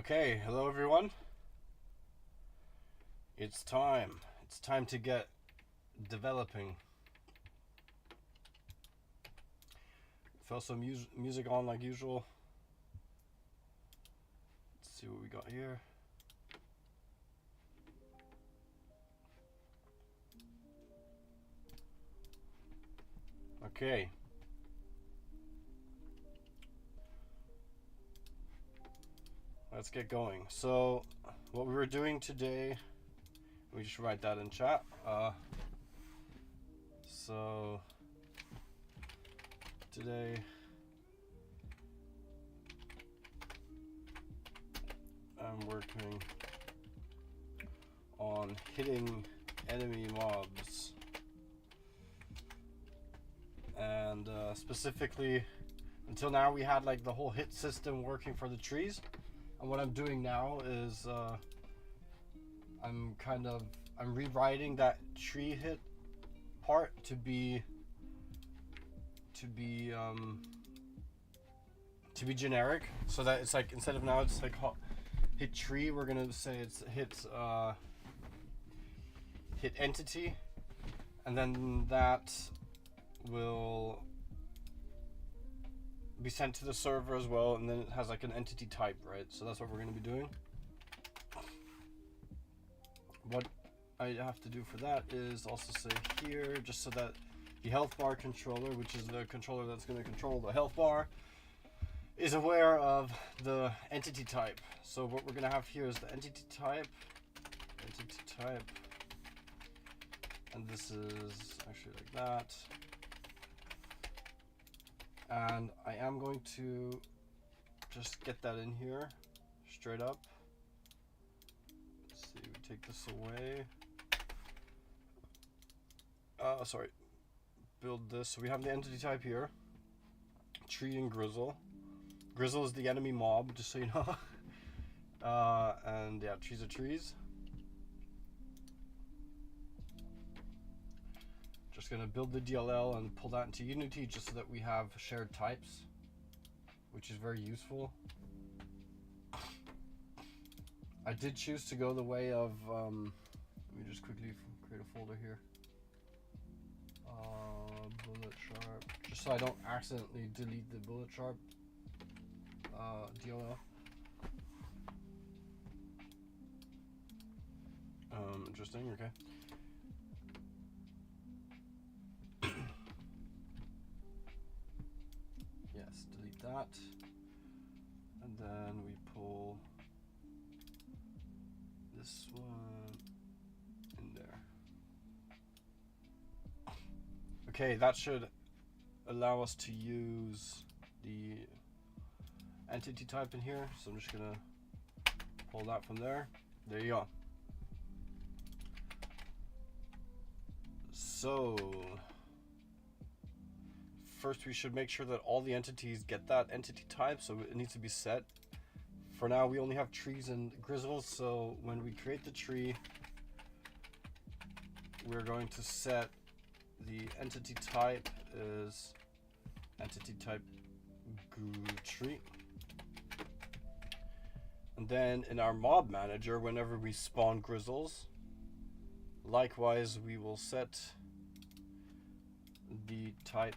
Okay, hello everyone. It's time. It's time to get developing. Throw some music on like usual. Let's see what we got here. Okay. Let's get going. So, what we were doing today, we just write that in chat. So today I'm working on hitting enemy mobs, and specifically until now we had like the whole hit system working for the trees, and what I'm doing now is I'm rewriting that tree hit part to be generic, so that it's like, instead of now it's like hit tree, we're gonna say it's hit entity, and then that will be sent to the server as well, and then it has like an entity type, right? So that's what we're going to be doing. What I have to do for that is also say here, just so that the health bar controller, which is the controller that's going to control the health bar, is aware of the entity type. So what we're going to have here is the entity type, and this is actually like that. And I am going to just get that in here straight up. Let's see, we take this away. Sorry, build this. So we have the entity type here, tree and Grizzle. Grizzle is the enemy mob, just so you know. And yeah, trees are trees. Just gonna build the DLL and pull that into Unity just so that we have shared types, which is very useful. I did choose to go the way of, let me just quickly create a folder here. Bullet Sharp, just so I don't accidentally delete the Bullet Sharp DLL. Interesting, okay. Yes, delete that. And then we pull this one in there. Okay, that should allow us to use the entity type in here. So I'm just gonna pull that from there. There you go. So first we should make sure that all the entities get that entity type, so it needs to be set. For now we only have trees and grizzles, so when we create the tree, we're going to set the entity type is entity type tree. And then in our mob manager, whenever we spawn grizzles, likewise we will set the type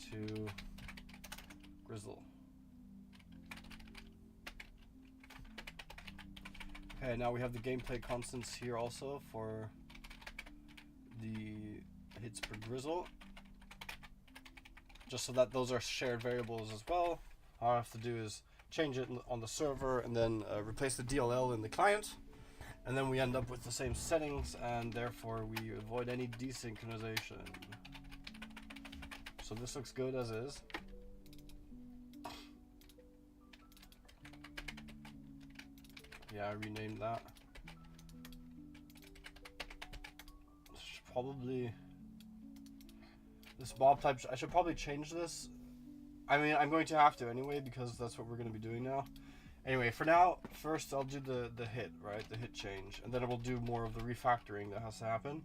to Grizzle. Okay, now we have the gameplay constants here also for the hits per Grizzle, just so that those are shared variables as well. All I have to do is change it on the server and then replace the DLL in the client, and then we end up with the same settings, and therefore we avoid any desynchronization. So this looks good as is. Yeah, I renamed that. Probably this mob type, I should probably change this. I mean, I'm going to have to anyway, because that's what we're going to be doing now. Anyway, for now, first I'll do the hit, right? The hit change, and then I will do more of the refactoring that has to happen.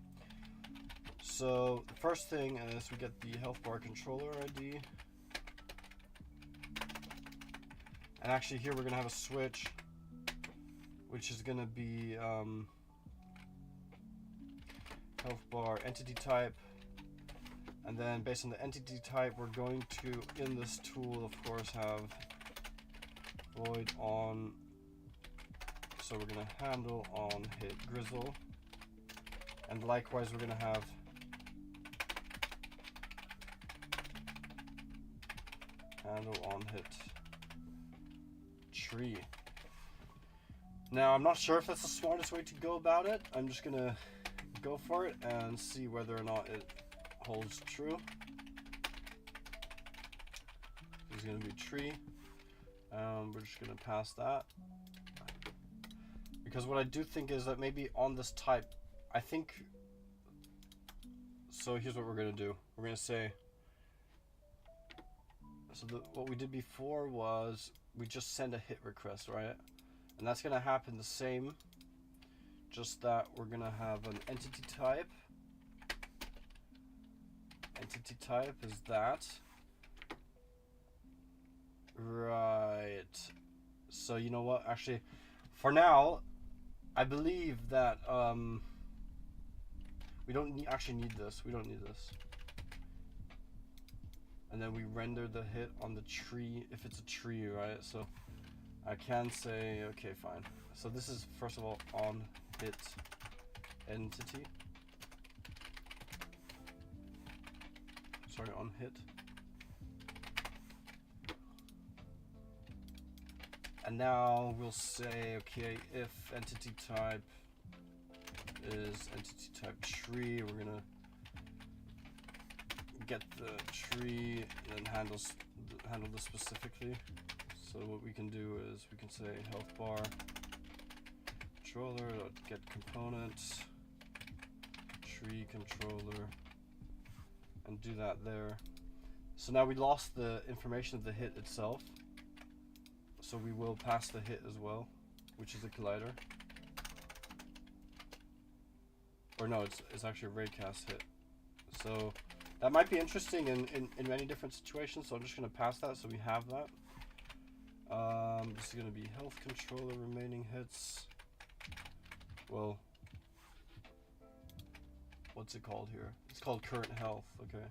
So the first thing is we get the health bar controller ID, And actually here we're gonna have a switch, which is gonna be health bar entity type. And then based on the entity type, we're going to, in this tool, of course, have void on. So we're gonna handle on hit grizzle. And likewise, we're gonna have handle on hit tree. Now, I'm not sure if that's the smartest way to go about it. I'm just gonna go for it and see whether or not it holds true. It's gonna be tree. We're just gonna pass that. Because what I do think is that maybe on this type, I think, so here's what we're gonna do. We're gonna say, so what we did before was we just send a hit request, right? And that's gonna happen the same, just that we're gonna have an entity type. Entity type is that. Right. So you know what? Actually, for now, I believe that we don't actually need this. We don't need this. And then we render the hit on the tree if it's a tree, right? So I can say, okay, fine. So this is first of all on hit entity. Sorry, on hit. And now we'll say, okay, if entity type is entity type tree, we're gonna get the tree and handle this specifically. So what we can do is we can say health bar controller get component tree controller and do that there. So now we lost the information of the hit itself. So we will pass the hit as well, which is a collider. Or no, it's actually a raycast hit. So that might be interesting in many different situations. So I'm just going to pass that so we have that. This is going to be health controller remaining hits. Well, what's it called here? It's called current health. Okay.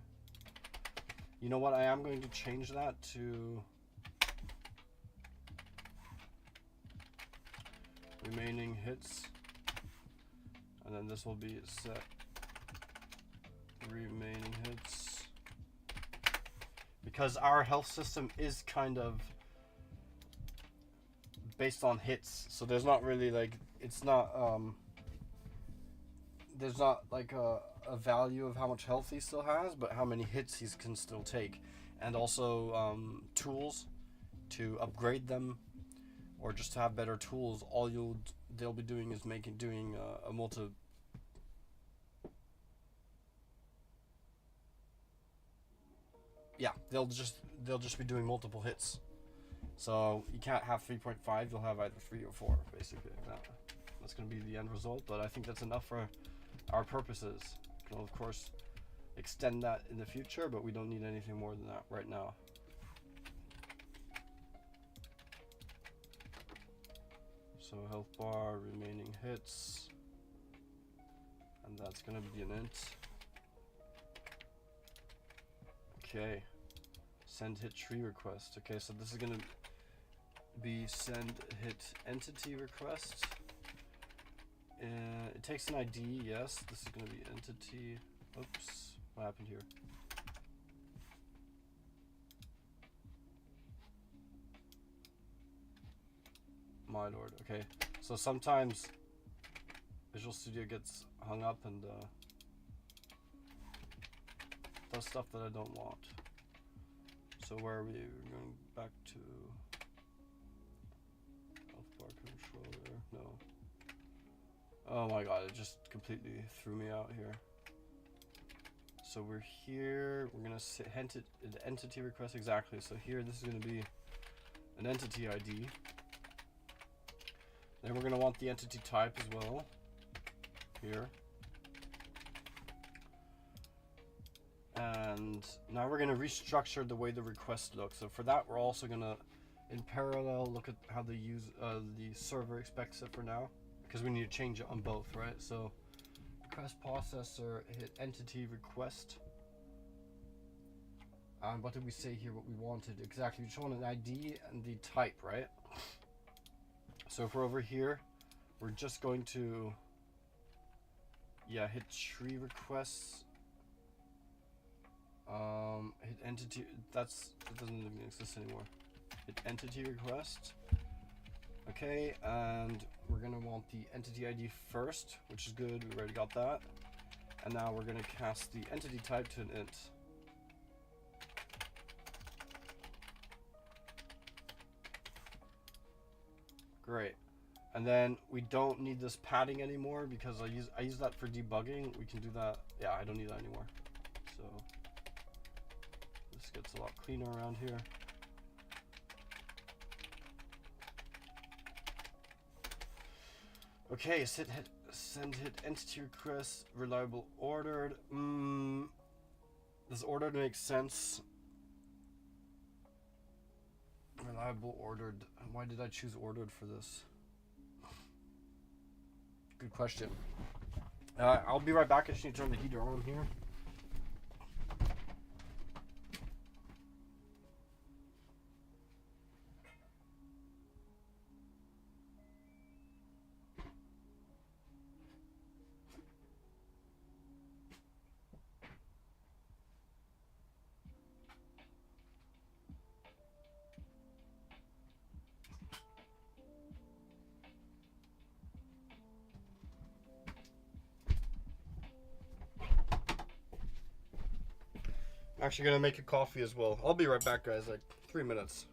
You know what? I am going to change that to remaining hits, and then this will be set remaining hits, because our health system is kind of based on hits, so there's not really like, it's not there's not like a value of how much health he still has, but how many hits he can still take, and also tools to upgrade them, or just to have better tools. All they'll be doing is doing a multi. Yeah, they'll just be doing multiple hits. So you can't have 3.5. You'll have either 3 or 4, basically. That's going to be the end result. But I think that's enough for our purposes. You can of course extend that in the future, but we don't need anything more than that right now. So health bar, remaining hits, and that's gonna be an int. Okay, send hit tree request. Okay, so this is gonna be send hit entity request. It takes an ID, yes. This is gonna be entity. Oops, what happened here? My lord. Okay, so sometimes Visual Studio gets hung up and does stuff that I don't want. So where are we? We're going back to health bar controller. No. Oh my god, it just completely threw me out here. So we're here. We're gonna hint it the entity request exactly. So here, this is gonna be an entity ID. Then we're going to want the entity type as well, here. And now we're going to restructure the way the request looks. So for that, we're also going to in parallel, look at how the server expects it for now, because we need to change it on both, right? So request processor, hit entity request. What did we say here? What we wanted exactly? We just want an ID and the type, right? So if we're over here, we're just going to hit tree requests. Hit entity. That doesn't even exist anymore. Hit entity request. Okay, and we're gonna want the entity ID first, which is good. We already got that. And now we're gonna cast the entity type to an int. Great. And then we don't need this padding anymore because I use that for debugging. We can do that. Yeah, I don't need that anymore. So this gets a lot cleaner around here. Okay, send hit entity request reliable ordered. Does ordered make sense? Reliable ordered. Why did I choose ordered for this? Good question. I'll be right back. I just need to turn the heater on here. Actually gonna make a coffee as well. I'll be right back, guys, like 3 minutes.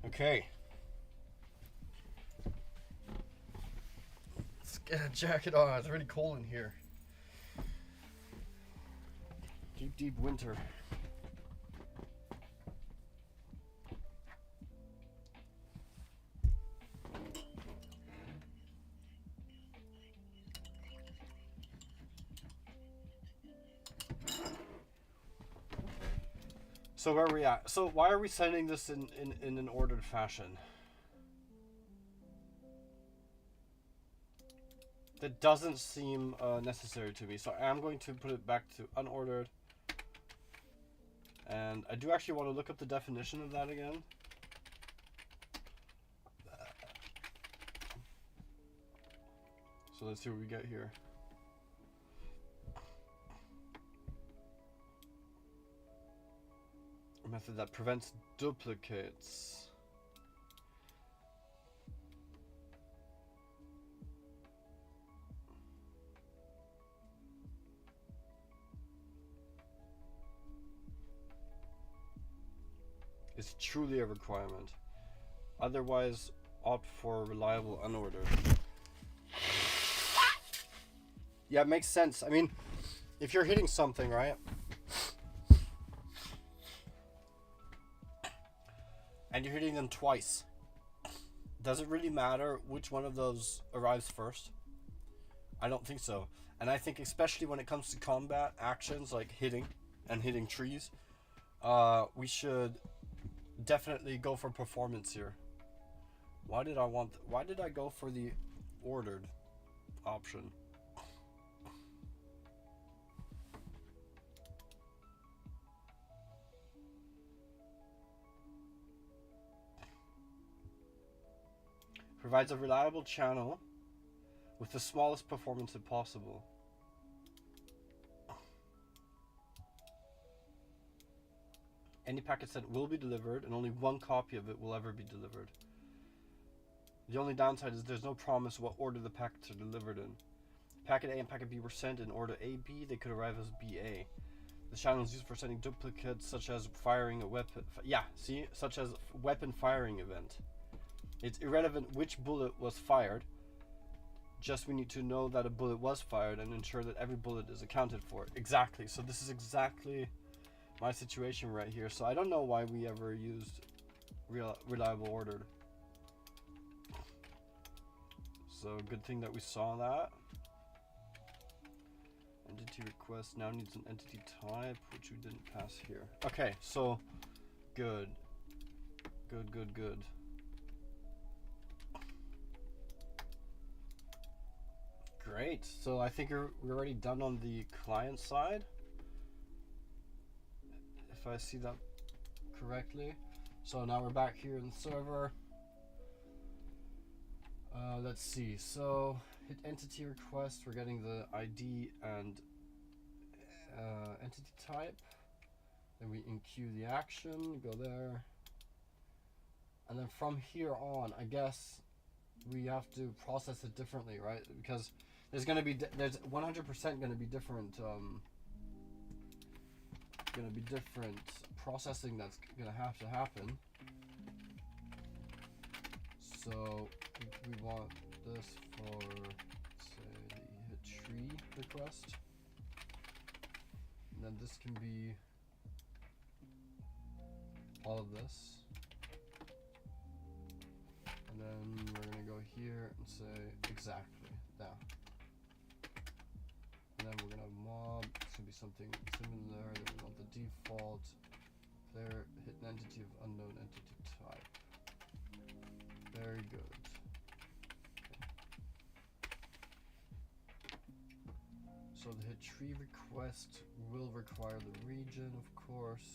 Okay. Let's get a jacket on. It's really cold in here. Deep, deep winter. So where are we at? So why are we sending this in an ordered fashion? That doesn't seem necessary to me. So I'm going to put it back to unordered. And I do actually want to look up the definition of that again. So let's see what we get here. A method that prevents duplicates. It's truly a requirement. Otherwise, opt for reliable unordered. Yeah, it makes sense. I mean, if you're hitting something, right? And you're hitting them twice. Does it really matter which one of those arrives first? I don't think so. And I think especially when it comes to combat actions like hitting and hitting trees, we should definitely go for performance here. Why did I go for the ordered option? Provides a reliable channel with the smallest performance possible. Any packet set will be delivered, and only one copy of it will ever be delivered. The only downside is there's no promise what order the packets are delivered in. Packet A and Packet B were sent in order AB, they could arrive as BA. The channel is used for sending duplicates such as firing a weapon. Such as weapon firing event. It's irrelevant which bullet was fired. Just we need to know that a bullet was fired and ensure that every bullet is accounted for. Exactly. So this is exactly my situation right here. So I don't know why we ever used reliable ordered. So good thing that we saw that. Entity request now needs an entity type, which we didn't pass here. Okay, so good. Good. Great. So I think we're already done on the client side, if I see that correctly. So now we're back here in the server. Let's see. So hit entity request. We're getting the ID and entity type. Then we enqueue the action. Go there. And then from here on, I guess we have to process it differently, right? Because there's 100% going to be different processing that's going to have to happen. So we want this for, say, the hit tree request, and then this can be all of this, and then we're going to go here and say exactly now. And then we're going to have mob. It's going to be something similar. Then we want the default there, hit an entity of unknown entity type. Very good. So the hit tree request will require the region, of course,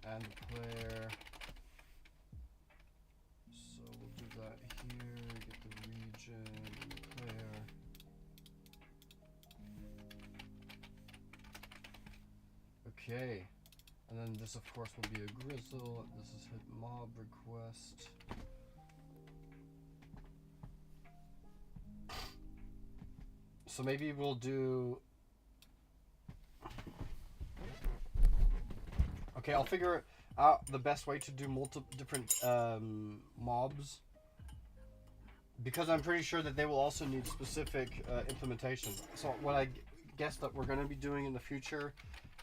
and the player. So we'll do that here, get the region and the player. Okay. And then this, of course, will be a grizzle. This is hit mob request. So maybe we'll do... Okay, I'll figure out the best way to do multiple different mobs. Because I'm pretty sure that they will also need specific implementation. So what I guess that we're going to be doing in the future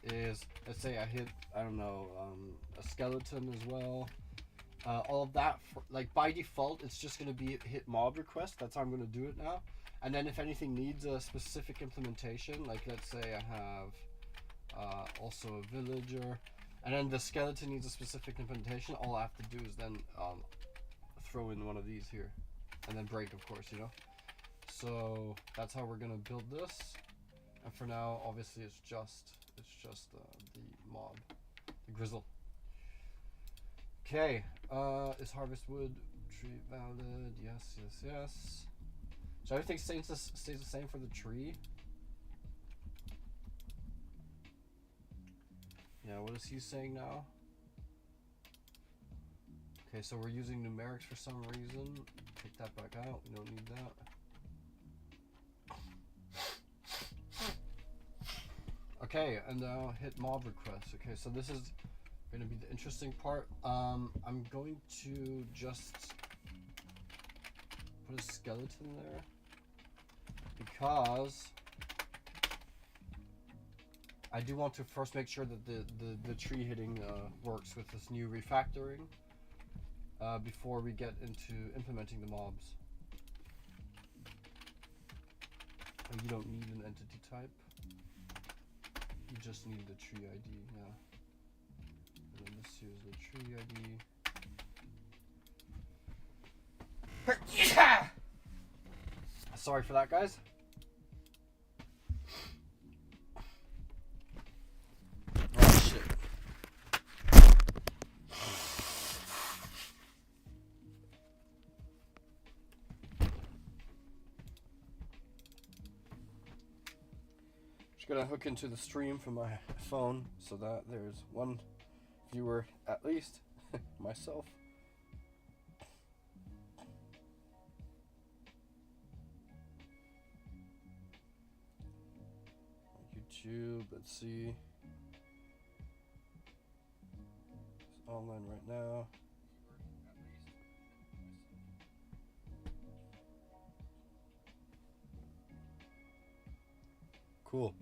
is, let's say I hit, I don't know, a skeleton as well. All of that, like by default, it's just going to be hit mob request. That's how I'm going to do it now. And then if anything needs a specific implementation, like let's say I have also a villager, and then the skeleton needs a specific implementation, all I have to do is then throw in one of these here. And then break, of course, you know. So that's how we're going to build this. And for now, obviously, it's just the mob, the grizzle. Okay, is harvest wood tree valid? Yes. So everything stays the same for the tree. Yeah, what is he saying now? Okay, so we're using numerics for some reason. Take that back out. We don't need that. Okay, and now hit mob request. Okay, so this is going to be the interesting part. I'm going to just put a skeleton there because I do want to first make sure that the tree hitting works with this new refactoring before we get into implementing the mobs. And you don't need an entity type. You just need the tree ID, yeah. And then this here is the tree ID. Sorry for that, guys. Oh shit. Just gonna hook into the stream from my phone so that there's one viewer at least, myself. YouTube, let's see. It's online right now. Cool.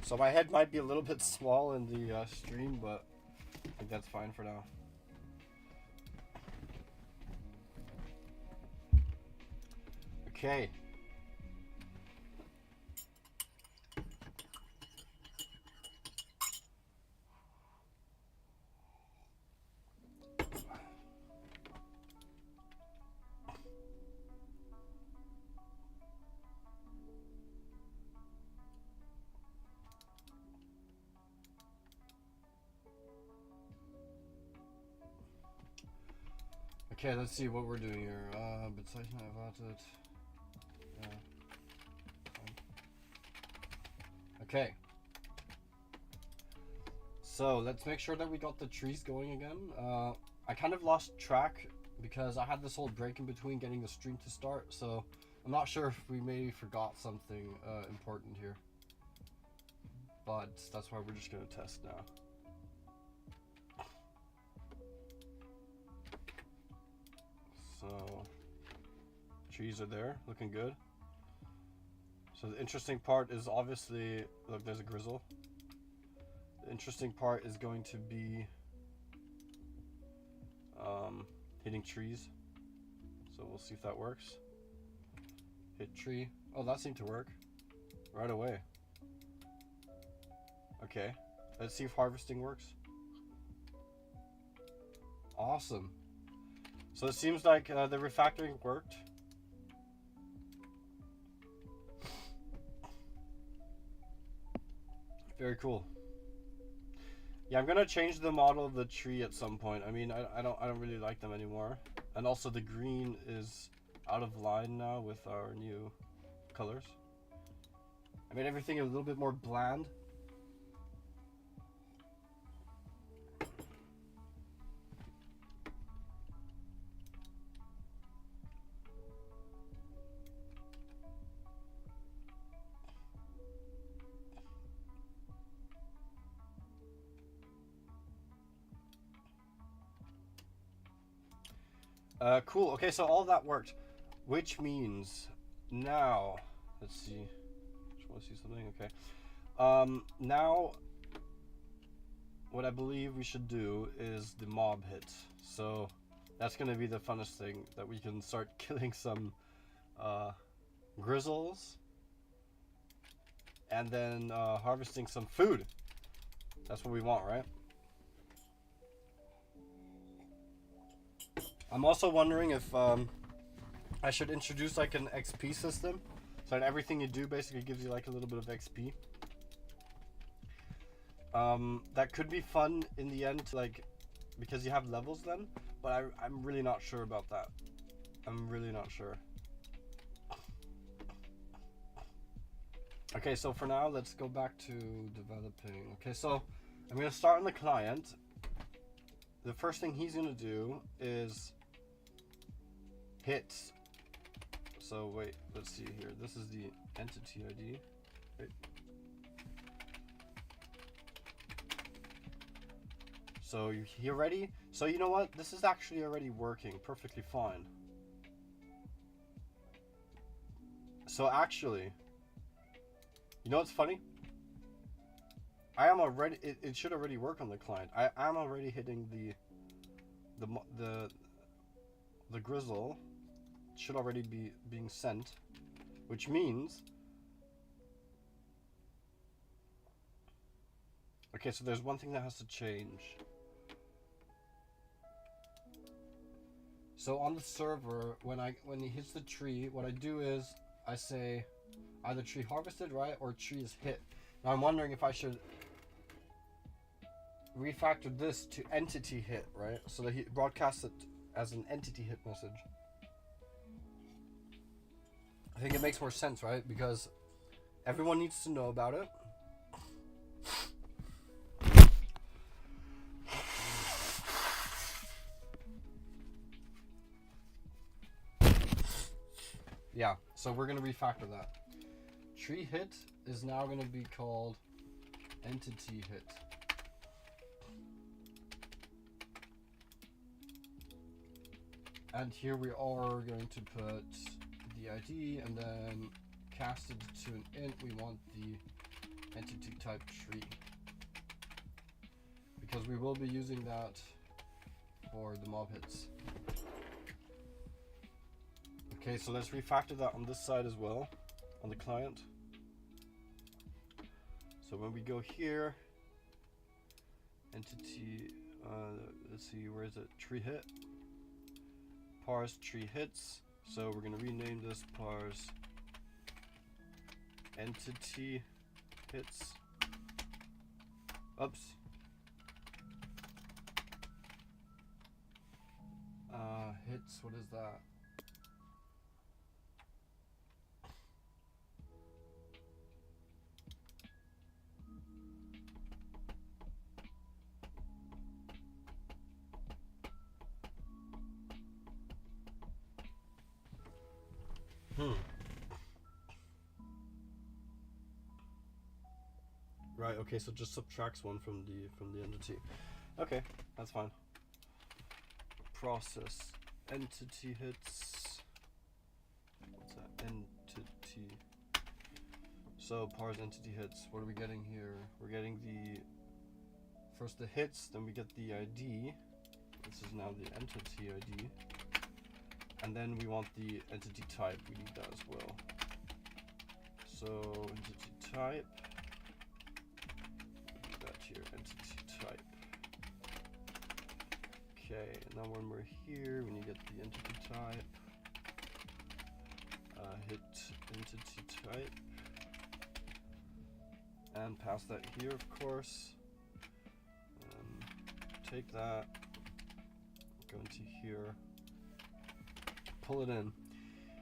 So my head might be a little bit small in the stream, but I think that's fine for now. Okay. Okay, let's see what we're doing here. Bezeichnen erwartet. Okay. So let's make sure that we got the trees going again. I kind of lost track because I had this whole break in between getting the stream to start, so I'm not sure if we maybe forgot something important here. But that's why we're just gonna test now. So trees are there, looking good. So the interesting part is obviously, look, there's a grizzle. The interesting part is going to be hitting trees. So we'll see if that works. Hit tree. Oh, that seemed to work right away. Okay, let's see if harvesting works. Awesome. So it seems like the refactoring worked. Very cool. Yeah, I'm gonna change the model of the tree at some point. I mean, I don't really like them anymore. And also the green is out of line now with our new colors. I made everything a little bit more bland. Cool. Okay, so all that worked, which means now, let's see. Just want to see something. Okay. Now, what I believe we should do is the mob hit. So that's gonna be the funnest thing, that we can start killing some grizzles and then harvesting some food. That's what we want, right? I'm also wondering if I should introduce like an XP system, so that everything you do basically gives you like a little bit of XP. That could be fun in the end, like, because you have levels then, but I'm really not sure about that. I'm really not sure. Okay, so for now, let's go back to developing. Okay, so I'm gonna start on the client. The first thing he's gonna do is hit. So wait, let's see here. This is the entity ID. Wait. So you ready? So you know what? This is actually already working perfectly fine. So actually, you know what's funny? I am already. It should already work on the client. I am already hitting the grizzle. Should already be being sent, which means Okay, so there's one thing that has to change. So on the server, when he hits the tree, what I do is I say either tree harvested, right, or tree is hit. Now I'm wondering if I should refactor this to entity hit, right, so that he broadcasts it as an entity hit message. I think it makes more sense, right, because everyone needs to know about it. Yeah, so we're gonna refactor that. Tree hit is now gonna be called entity hit. And here we are going to put the ID and then cast it to an int. We want the entity type tree, because we will be using that for the mob hits. Okay, so let's refactor that on this side as well, on the client. So when we go here, entity, let's see, where is it? Tree hit. Parse tree hits. So we're gonna rename this parse entity hits. Oops. Hits, what is that? Right, okay, so just subtracts one from the entity. Okay, that's fine. Process entity hits. What's that? Entity. So parse entity hits. What are we getting here? We're getting first the hits, then we get the ID. This is now the entity ID. And then we want the entity type. We need that as well. So entity type. That here, entity type. Okay, and now when we're here, when you get the entity type, hit entity type, and pass that here, of course. Take that, go into here, pull it in,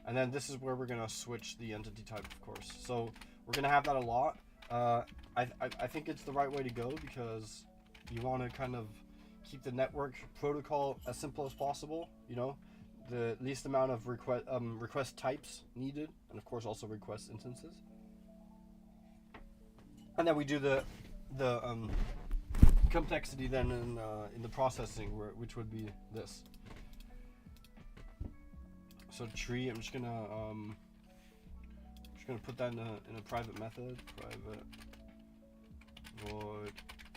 and then this is where we're gonna switch the entity type, of course. So we're gonna have that a lot. I think it's the right way to go, because you want to kind of keep the network protocol as simple as possible, you know, the least amount of request types needed, and of course also request instances. And then we do the complexity then in the processing, which would be this. So tree, I'm just gonna put that in a private method, private void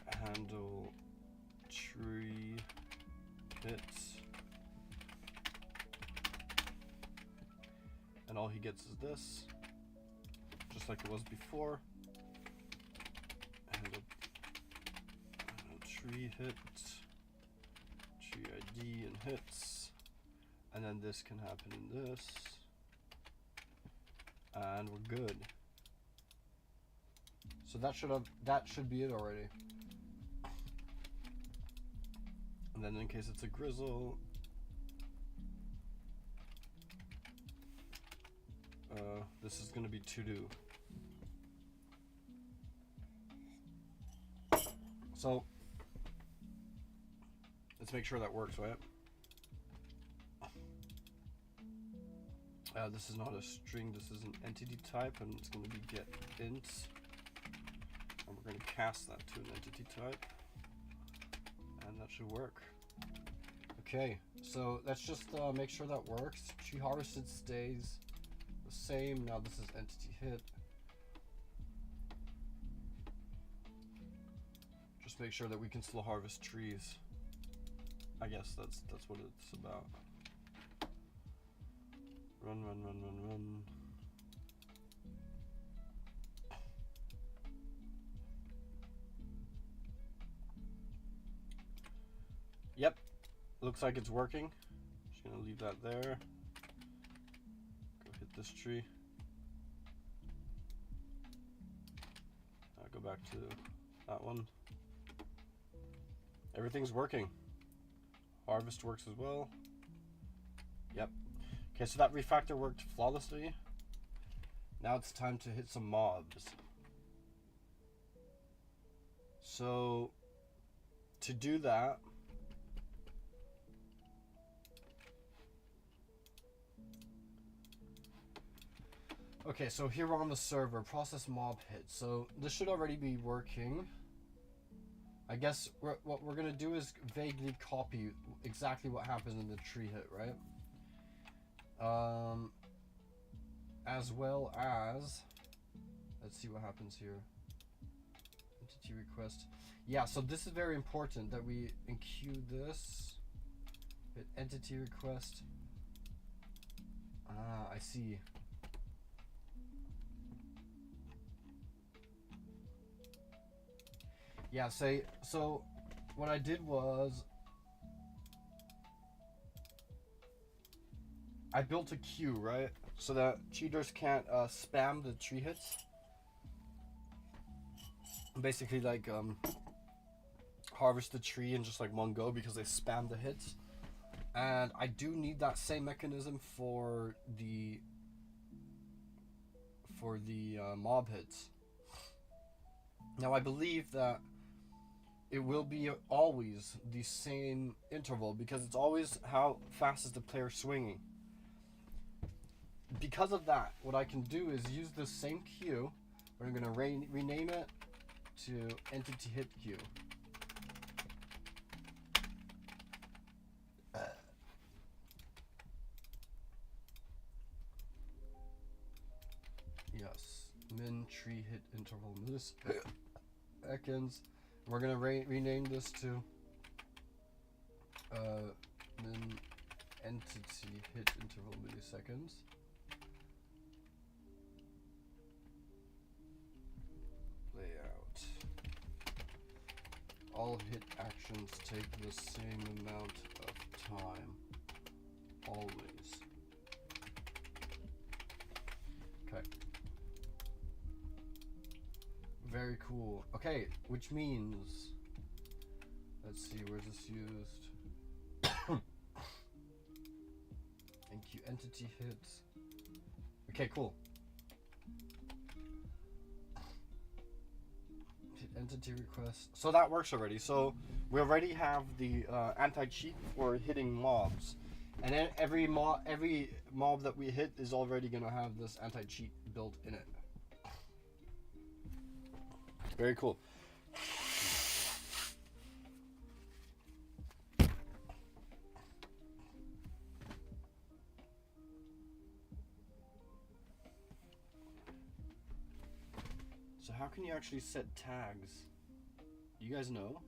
handle tree hits, and all he gets is this, just like it was before. Handle tree hits, tree ID and hits, and then this can happen in this, and we're good. So that should be it already. And then in case it's a grizzle, this is going to be to do. So let's make sure that works, right? This is not a string, this is an entity type, and it's going to be get int, and we're going to cast that to an entity type, and that should work. Okay, so let's just make sure that works. Tree harvested stays the same. Now this is entity hit. Just make sure that we can still harvest trees. I guess that's what it's about. Run. looks like it's working. Just gonna leave that there. Go hit this tree. Go back to that one. Everything's working. Harvest works as well. Yep. Okay, so that refactor worked flawlessly. Now it's time to hit some mobs. So to do that, okay, so here we're on the server, process mob hit. So this should already be working. I guess what we're gonna do is vaguely copy exactly what happens in the tree hit, right? As well as, let's see what happens here. Entity request. Yeah, so this is very important that we enqueue this. Hit entity request. Ah, I see. Yeah, so what I did was I built a queue, right? So that cheaters can't spam the tree hits. Basically like harvest the tree in just like one go because they spam the hits. And I do need that same mechanism for the mob hits. Now I believe that it will be always the same interval because it's always how fast is the player swinging. Because of that, what I can do is use the same queue, but I'm going to rename it to entity hit queue. Yes, min tree hit interval milliseconds. We're gonna rename this to min entity hit interval milliseconds. Layout. All hit actions take the same amount of time. Always. Okay. Very cool. Okay, which means, let's see, where's this used? Enqueue entity hits. Okay, cool. Hit entity request. So that works already. So we already have the anti-cheat for hitting mobs. And then every mob that we hit is already gonna have this anti-cheat built in it. Very cool. So how can you actually set tags? Do you guys know?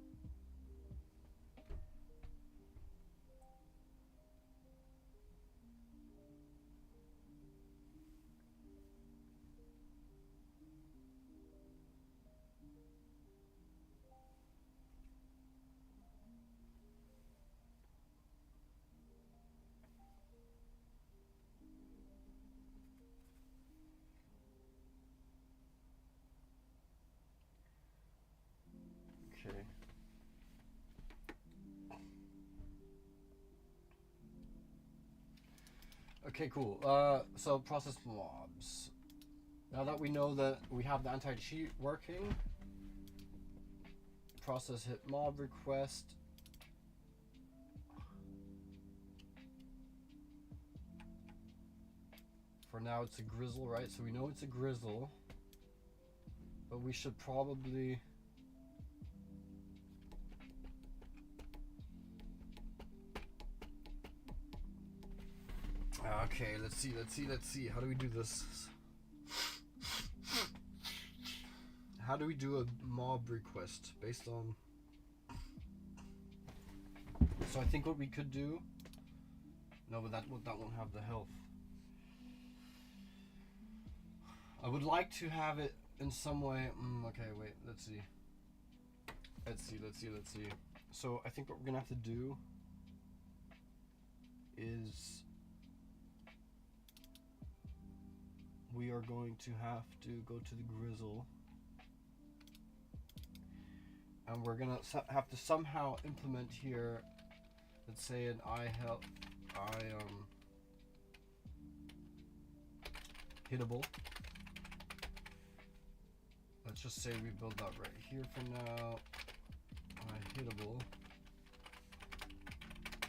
Okay. Okay, cool. So process mobs. Now that we know that we have the anti-cheat working, process hit mob request. For now it's a grizzle, right? So we know it's a grizzle, but we should probably okay, let's see. How do we do this? How do we do a mob request based on... So I think what we could do... No, but that won't have the health. I would like to have it in some way... okay, wait, let's see. Let's see. So I think what we're gonna have to do is we are going to have to go to the grizzle, and we're gonna have to somehow implement here, let's say an hittable. Let's just say we build that right here for now. Hittable,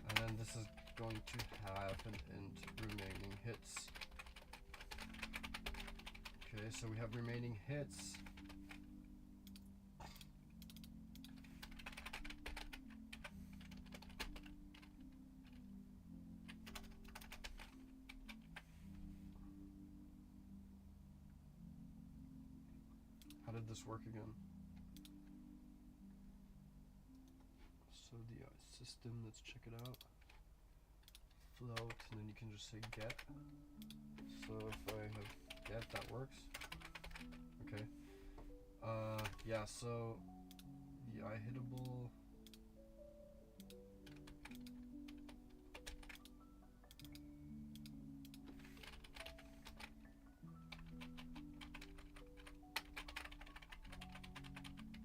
and then this is going to have an int remaining hits. Okay, so we have remaining hits. How did this work again? So the system, let's check it out. Float, and then you can just say get. So if I have get, that works. Okay. Yeah, so the hittable.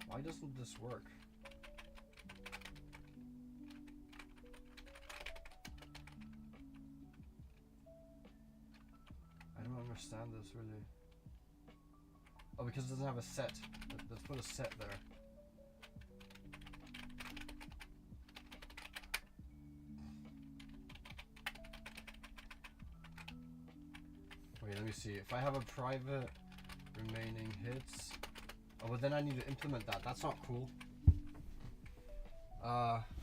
Why doesn't this work? I don't understand this really. Oh, because it doesn't have a set. Let's put a set there. Wait, let me see. If I have a private remaining hits. Oh, but then I need to implement that. That's not cool.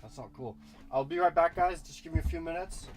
That's not cool. I'll be right back, guys. Just give me a few minutes.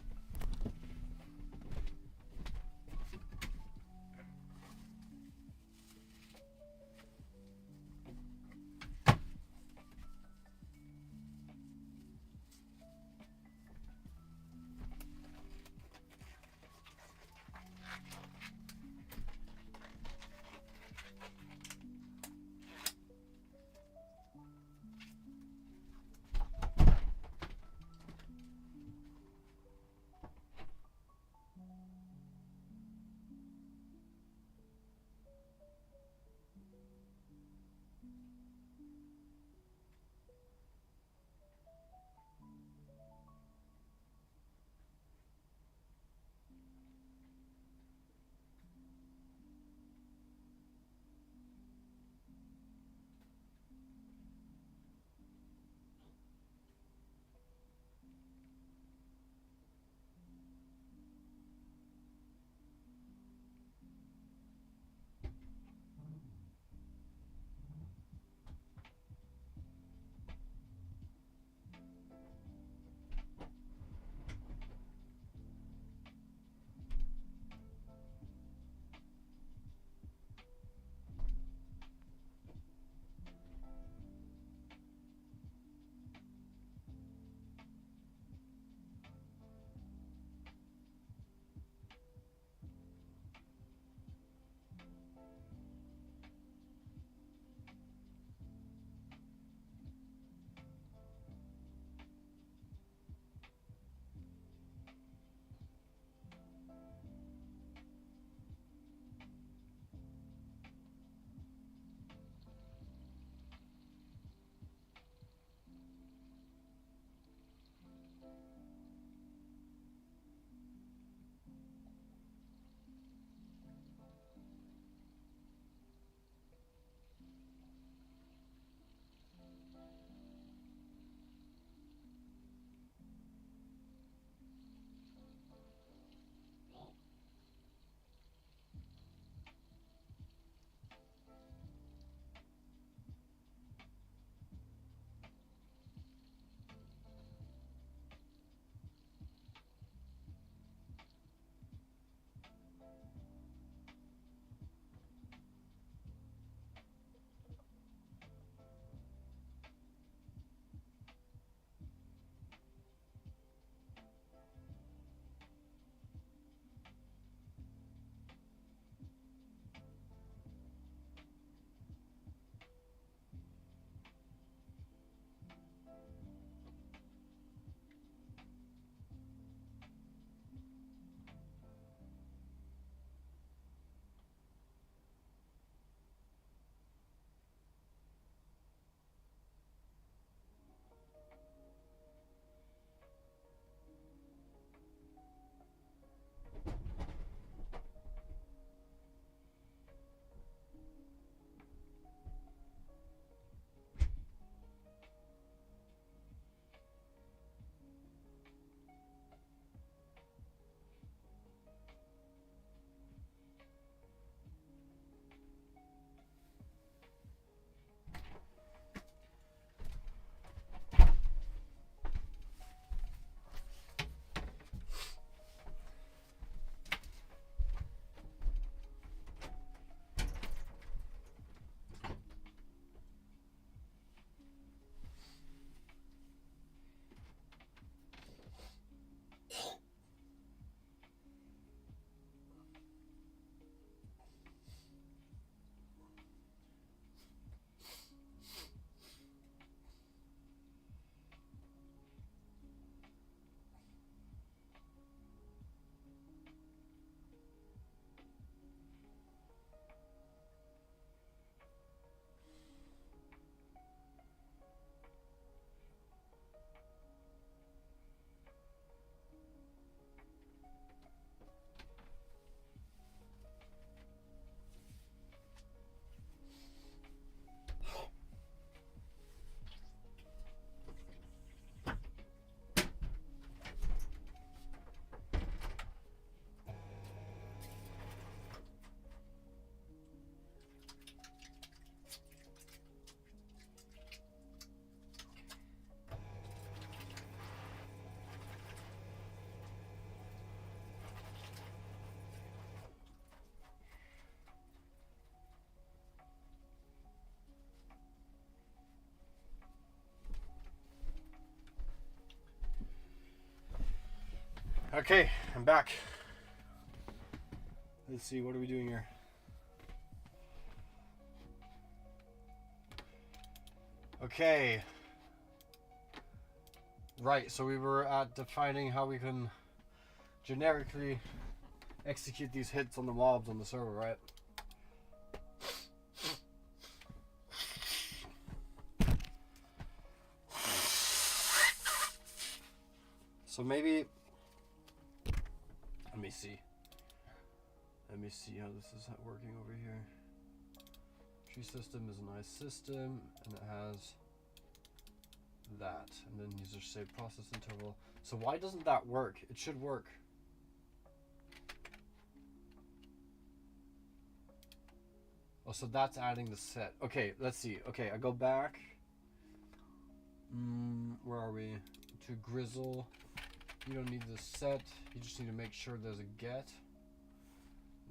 Okay, I'm back. Let's see, what are we doing here? Okay. Right, so we were at defining how we can generically execute these hits on the mobs on the server, right? So maybe, let me see how this is working over here. Tree system is a nice system, and it has that, and then user save process interval. So why doesn't that work? It should work. Oh, so that's adding the set. Okay, let's see. Okay, I go back. Where are we? To Grizzle. You don't need the set. You just need to make sure there's a get.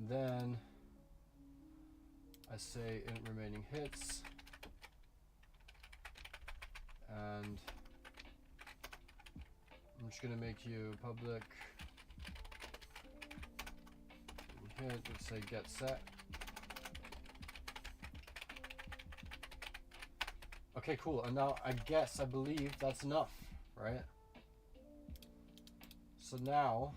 Then I say int remaining hits. And I'm just gonna make you public hit. Let's say get set. Okay, cool. And now I believe that's enough, right? So now,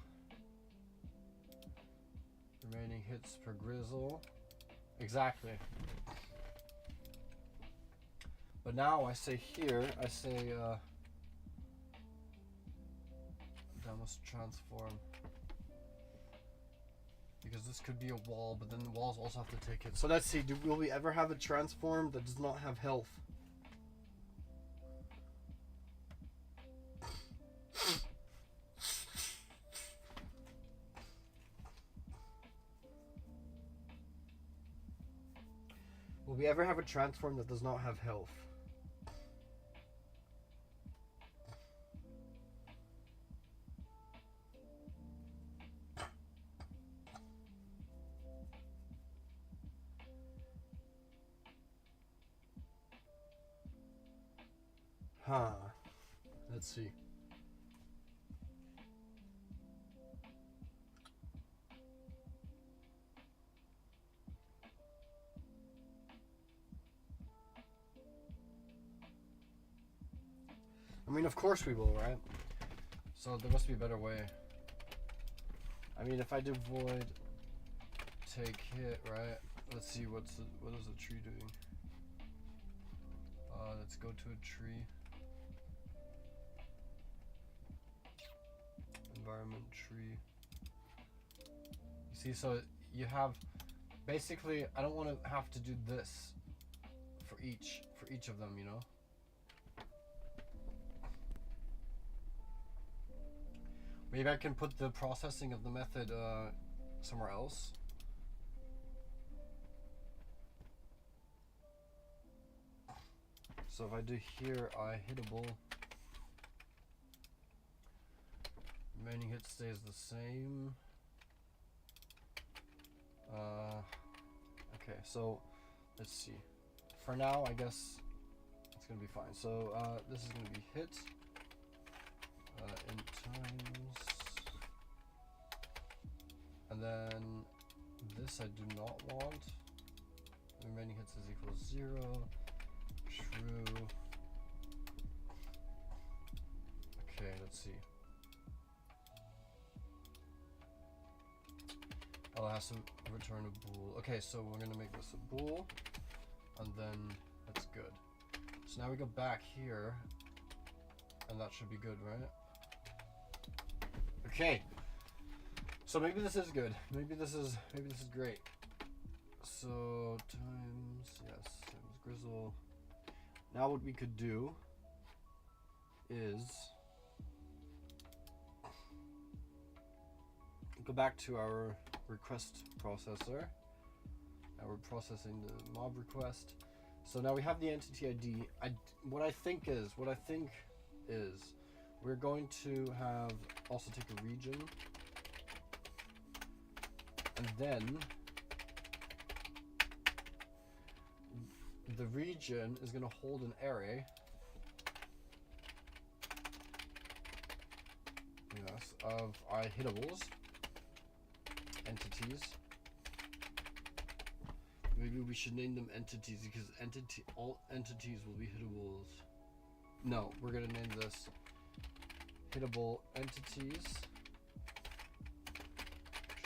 remaining hits per Grizzle. Exactly. But now I say here, I say Demos transform. Because this could be a wall, but then the walls also have to take it. So let's see, will we ever have a transform that does not have health? Will we ever have a transform that does not have health? Huh. Let's see. I mean, of course we will, right? So there must be a better way. I mean, if I do void take hit, right? Let's see what is the tree doing. Let's go to a tree. Environment tree. You see, so you have basically. I don't want to have to do this for each of them, you know. Maybe I can put the processing of the method somewhere else. So if I do here, I hittable. Remaining hit stays the same. Okay, so let's see. For now, I guess it's gonna be fine. So this is gonna be hit. In times, and then this I do not want. Remaining hits is equals 0. True. Okay, let's see. Oh, it has to return a bool. Okay, so we're gonna make this a bool, and then that's good. So now we go back here, and that should be good, right? Okay, so maybe this is good. Maybe this is great. So times, yes, times Grizzle. Now what we could do is go back to our request processor. Now we're processing the mob request. So now we have the entity ID. What I think is we're going to have also take a region, and then the region is going to hold an array. Yes, of iHitables entities. Maybe we should name them entities because all entities will be hitables. No, we're gonna name this hitable entities.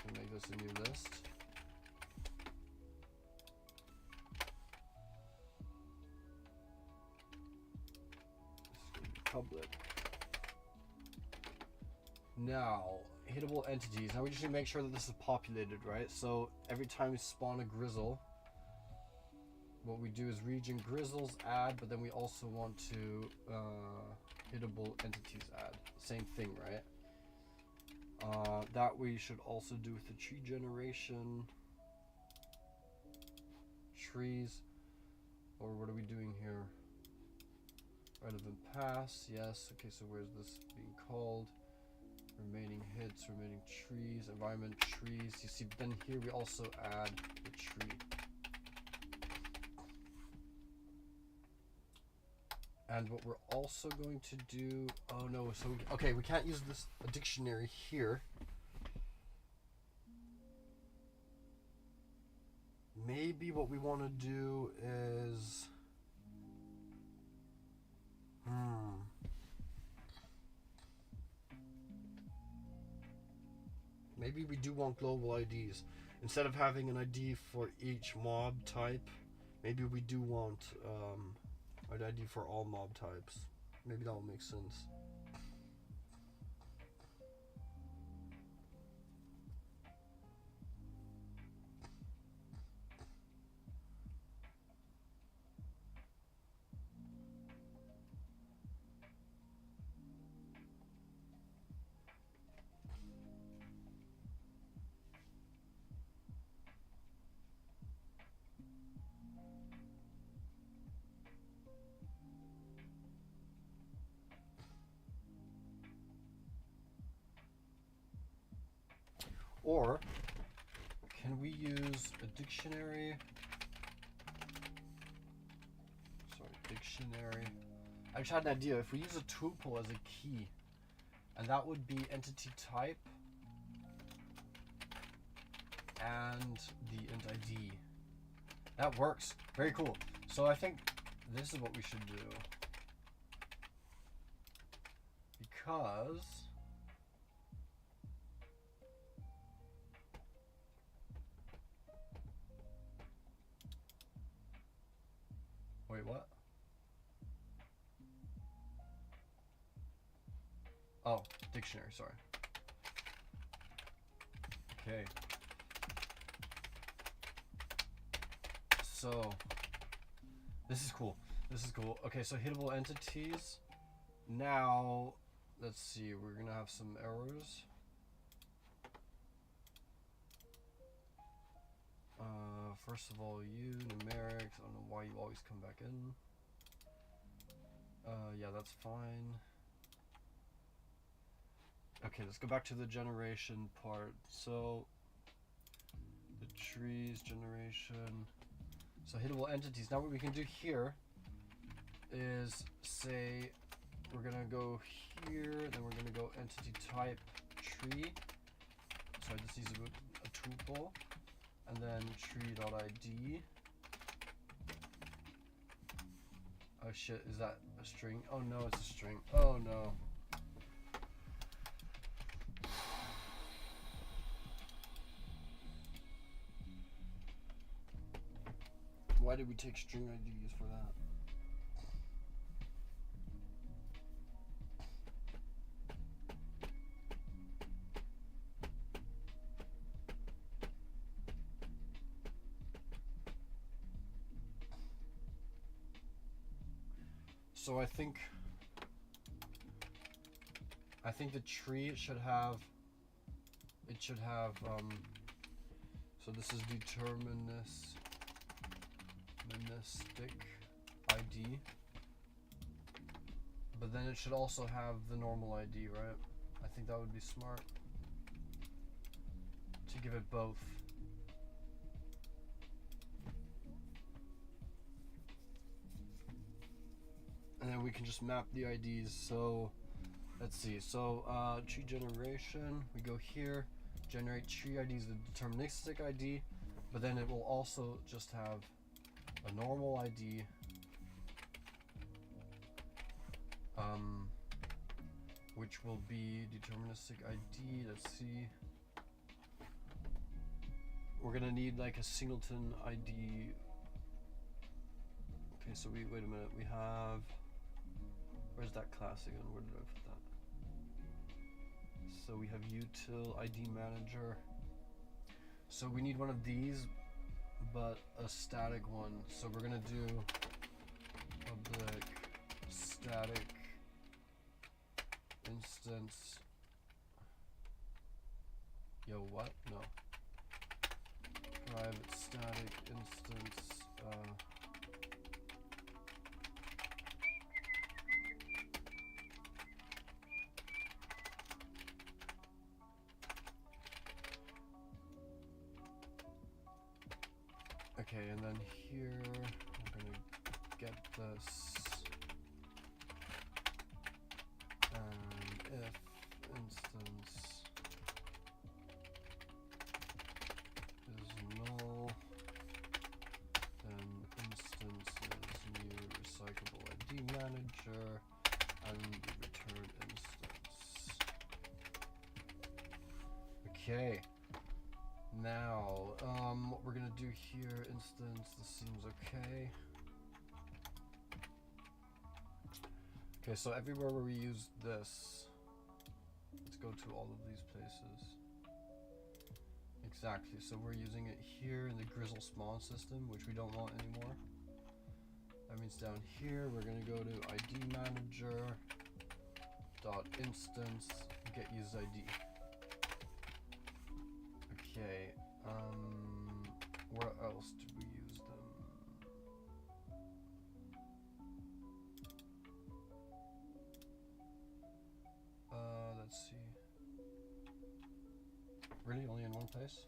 Should make this a new list. This is gonna be public. Now, hittable entities. Now we just need to make sure that this is populated, right? So every time we spawn a grizzle, what we do is region grizzles add, but then we also want to hittable entities add. Same thing, right? That we should also do with the tree generation. Trees. Or what are we doing here? Relevant pass, yes. Okay, so where's this being called? Remaining hits, remaining trees, environment trees. You see, then here we also add the tree. And what we're also going to do, oh no, so okay, we can't use this a dictionary here. Maybe what we want to do is maybe we do want global IDs. Instead of having an ID for each mob type, maybe we do want an ID for all mob types. Maybe that will make sense. Or can we use a dictionary? Sorry, dictionary. I just had an idea. If we use a tuple as a key, and that would be entity type and the int ID. That works. Very cool. So I think this is what we should do. Because wait, what? Oh, dictionary, sorry. Okay. So, this is cool. This is cool. Okay, so hittable entities. Now, let's see, we're gonna have some errors. First of all, numerics. I don't know why you always come back in. Yeah, that's fine. Okay, let's go back to the generation part. So, the trees generation. So hittable entities. Now what we can do here is say we're gonna go here, then we're gonna go entity type tree. Sorry, this is a tuple. And then tree.id. Oh shit, is that a string? Oh no, it's a string. Oh no. Why did we take string IDs for that? So I think the tree should have so this is deterministic ID, but then it should also have the normal ID, right? I think that would be smart to give it both. And then we can just map the IDs. So Let's see. So tree generation, we go here, generate tree ID is the deterministic ID, but then it will also just have a normal ID, which will be deterministic ID. Let's see. We're gonna need like a singleton ID. Okay, so wait a minute. We have, where's that class again? Where did I put that? So we have util ID manager. So we need one of these, but a static one. So we're gonna do public static instance. Yo, what? No. Private static instance. Okay, and then here we're gonna get this, and if instance is null, then instance is new recyclable ID manager, and return instance. Okay. Now, what we're gonna do here, instance, this seems okay. Okay, so everywhere where we use this, let's go to all of these places. Exactly, so we're using it here in the Grizzle spawn system, which we don't want anymore. That means down here, we're gonna go to ID manager dot instance get use ID. Okay, where else do we use them? Let's see. Really, only in one place?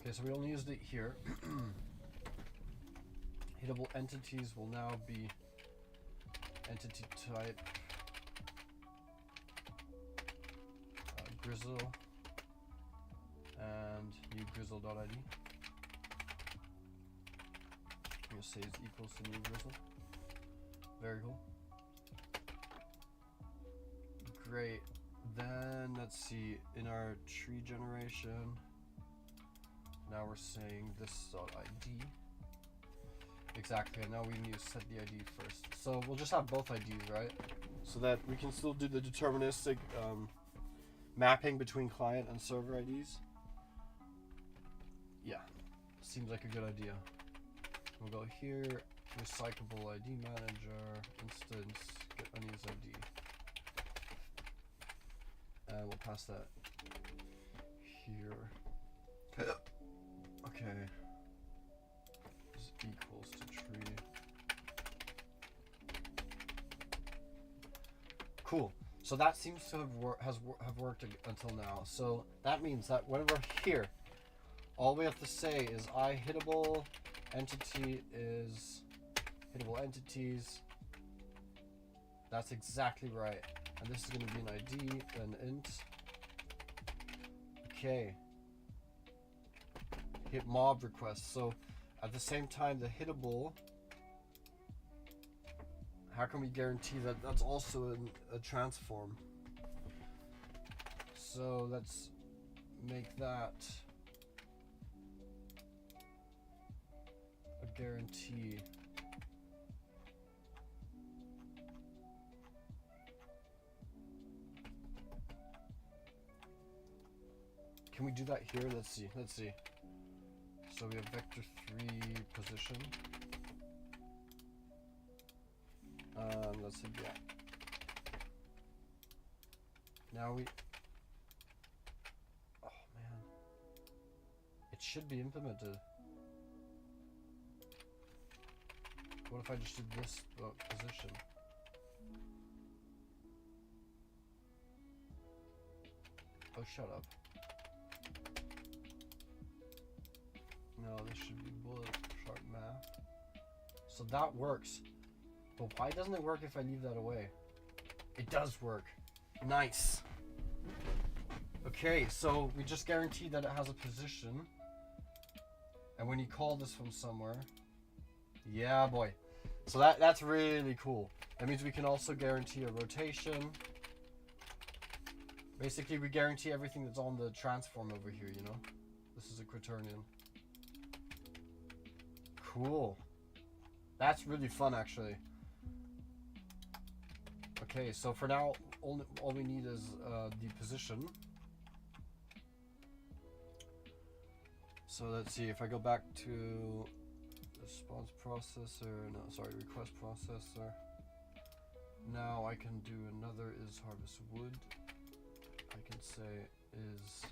Okay, so we only used it here. Hittable entities will now be entity type Grizzle and new grizzle.id. I'm gonna say is equals to new grizzle. Very cool. Great. Then let's see, in our tree generation, now we're saying this.id. Exactly, and now we need to set the ID first. So we'll just have both IDs, right? So that we can still do the deterministic mapping between client and server IDs. Yeah, seems like a good idea. We'll go here, recyclable ID manager, instance, get unused ID. And we'll pass that here. Okay. Is equals to tree. Cool. So that seems to have worked until now. So that means that when we're here, all we have to say is hittable entity is hittable entities. That's exactly right. And this is going to be an ID, an int. Okay. Hit mob request. So at the same time, the hittable, how can we guarantee that that's also a transform? So let's make that a guarantee. Can we do that here? Let's see. So we have vector3 position. Let's say yeah. Now we. Oh man. It should be implemented. What if I just did this position? Oh, shut up. No, this should be bullet chart math. So that works. But why doesn't it work if I leave that away? It does work. Nice. Okay, so we just guarantee that it has a position. And when you call this from somewhere, yeah, boy. So that's really cool. That means we can also guarantee a rotation. Basically, we guarantee everything that's on the transform over here, you know? This is a quaternion. Cool. That's really fun, actually. Okay, so for now, all we need is the position. So let's see, if I go back to response processor, no, sorry, request processor. Now I can do another is harvest wood. I can say is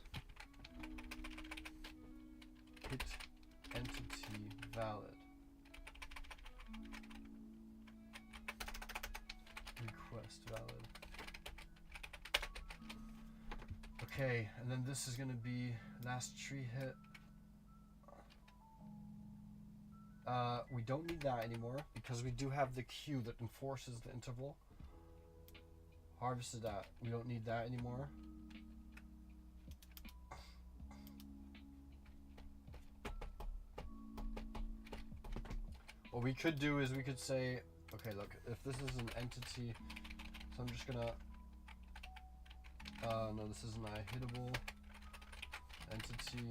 hit entity valid. Request valid. Okay, and then this is gonna be last tree hit. We don't need that anymore because we do have the queue that enforces the interval. Harvested that. We don't need that anymore. What we could do is we could say, okay, look, if this is an entity, so I'm just gonna, no, this isn't a hittable entity.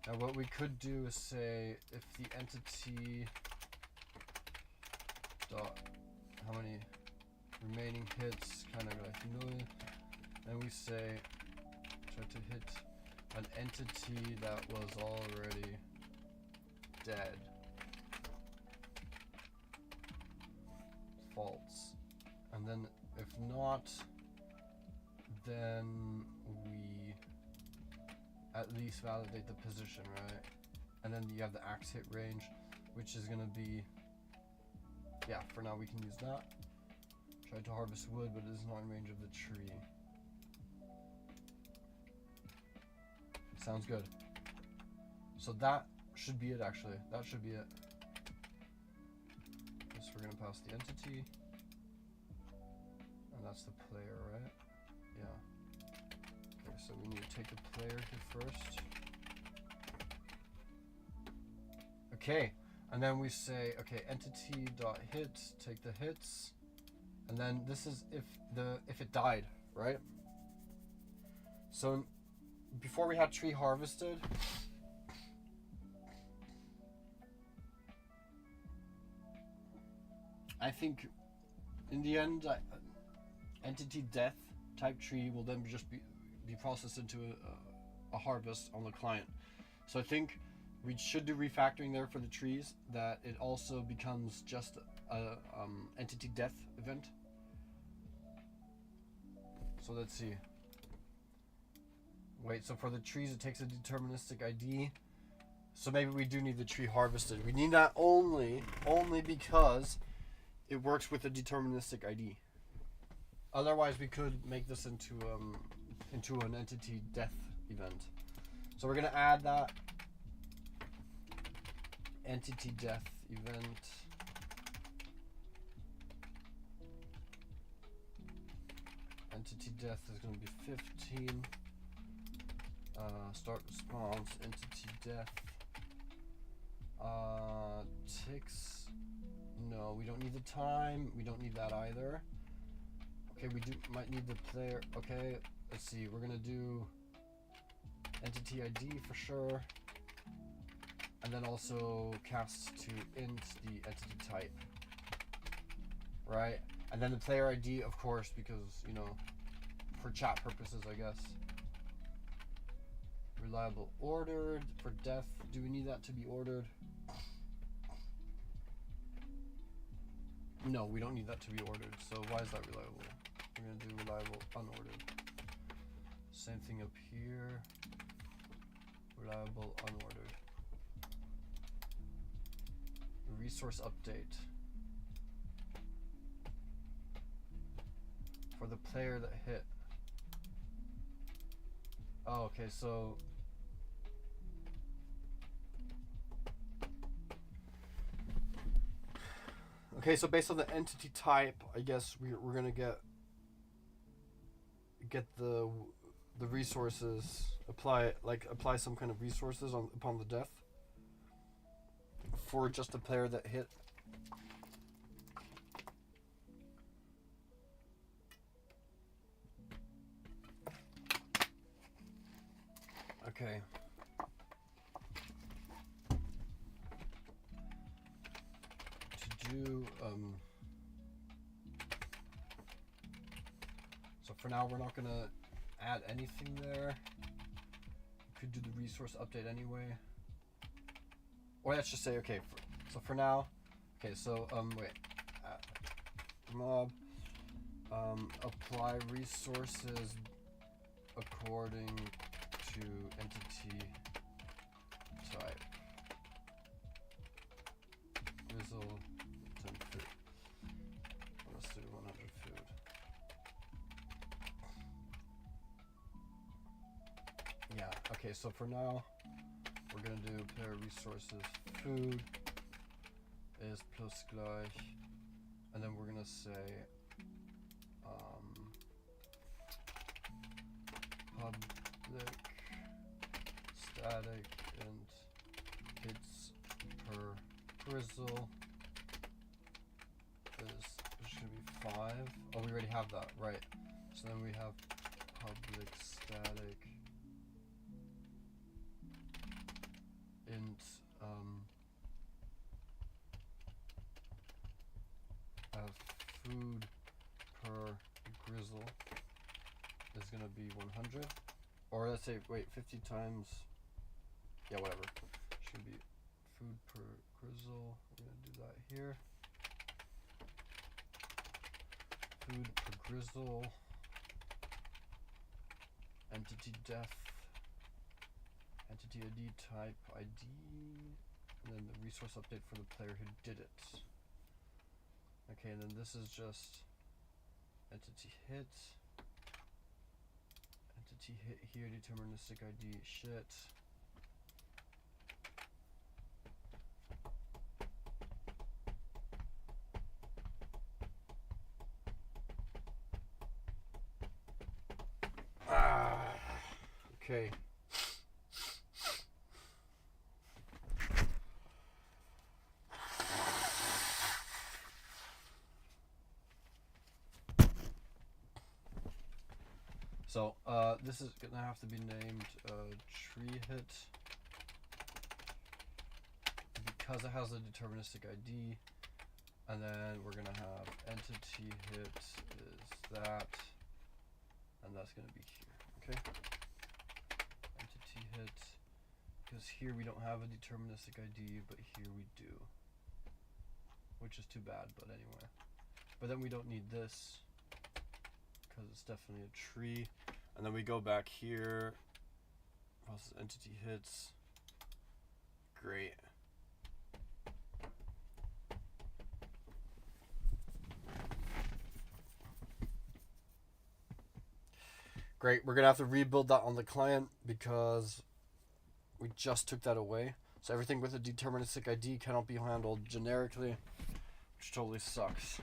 Now what we could do is say if the entity dot how many remaining hits kind of like million, and we say try to hit an entity that was already dead. False. And then if not, then we at least validate the position, right? And then you have the axe hit range, which is gonna be, yeah, for now we can use that. Try to harvest wood, but it is not in range of the tree. Sounds good. So that should be it, actually. That should be it. So we're gonna pass the entity. And that's the player, right? Yeah. Okay, so we need to take the player here first. Okay, and then we say, okay, entity dot hit, take the hits, and then this is if it died, right? So before we had tree harvested, I think in the end, entity death type tree will then just be processed into a harvest on the client. So I think we should do refactoring there for the trees, that it also becomes just a entity death event. So let's see. Wait, so for the trees it takes a deterministic ID. So maybe we do need the tree harvested. We need that only because it works with a deterministic ID. Otherwise we could make this into an entity death event. So we're gonna add that entity death event. Entity death is going to be 15. Start response, entity death. Ticks. No, we don't need the time. We don't need that either. Okay, we might need the player. Okay, let's see. We're going to do entity ID for sure. And then also cast to int the entity type. Right? And then the player ID, of course, because, you know, for chat purposes, I guess. Reliable ordered for death. Do we need that to be ordered? No, we don't need that to be ordered. So why is that reliable? We're going to do reliable unordered. Same thing up here. Reliable unordered. Resource update. For the player that hit. Oh, okay, so based on the entity type, I guess we're gonna get get the resources, apply some kind of resources upon the death for just a player that hit. Okay. To do so for now we're not gonna add anything there. You could do the resource update anyway. Or let's just say, okay, so for now, okay, so wait, mob, apply resources according to entity type. Grizzle 10 food. Let's do 100 food. Yeah, okay, so for now, we're gonna do player resources food is plus gleich, and then we're gonna say public static and hits per grizzle is gonna be 5. Oh, we already have that, right? So then we have public static int food per grizzle is gonna be 100, or let's say, wait, 50 times, yeah, whatever, should be food per grizzle. We're gonna do that here. Food per grizzle, entity def, entity ID type ID, and then the resource update for the player who did it. Okay, and then this is just entity hit here, deterministic ID shit. Okay. So, this is gonna have to be named tree hit because it has a deterministic ID, and then we're gonna have entity hit is that, and that's gonna be here, okay? Entity hit, because here we don't have a deterministic ID, but here we do, which is too bad, but anyway. But then we don't need this, because it's definitely a tree. And then we go back here, process entity hits. Great. Great, we're gonna have to rebuild that on the client because we just took that away. So everything with a deterministic ID cannot be handled generically, which totally sucks.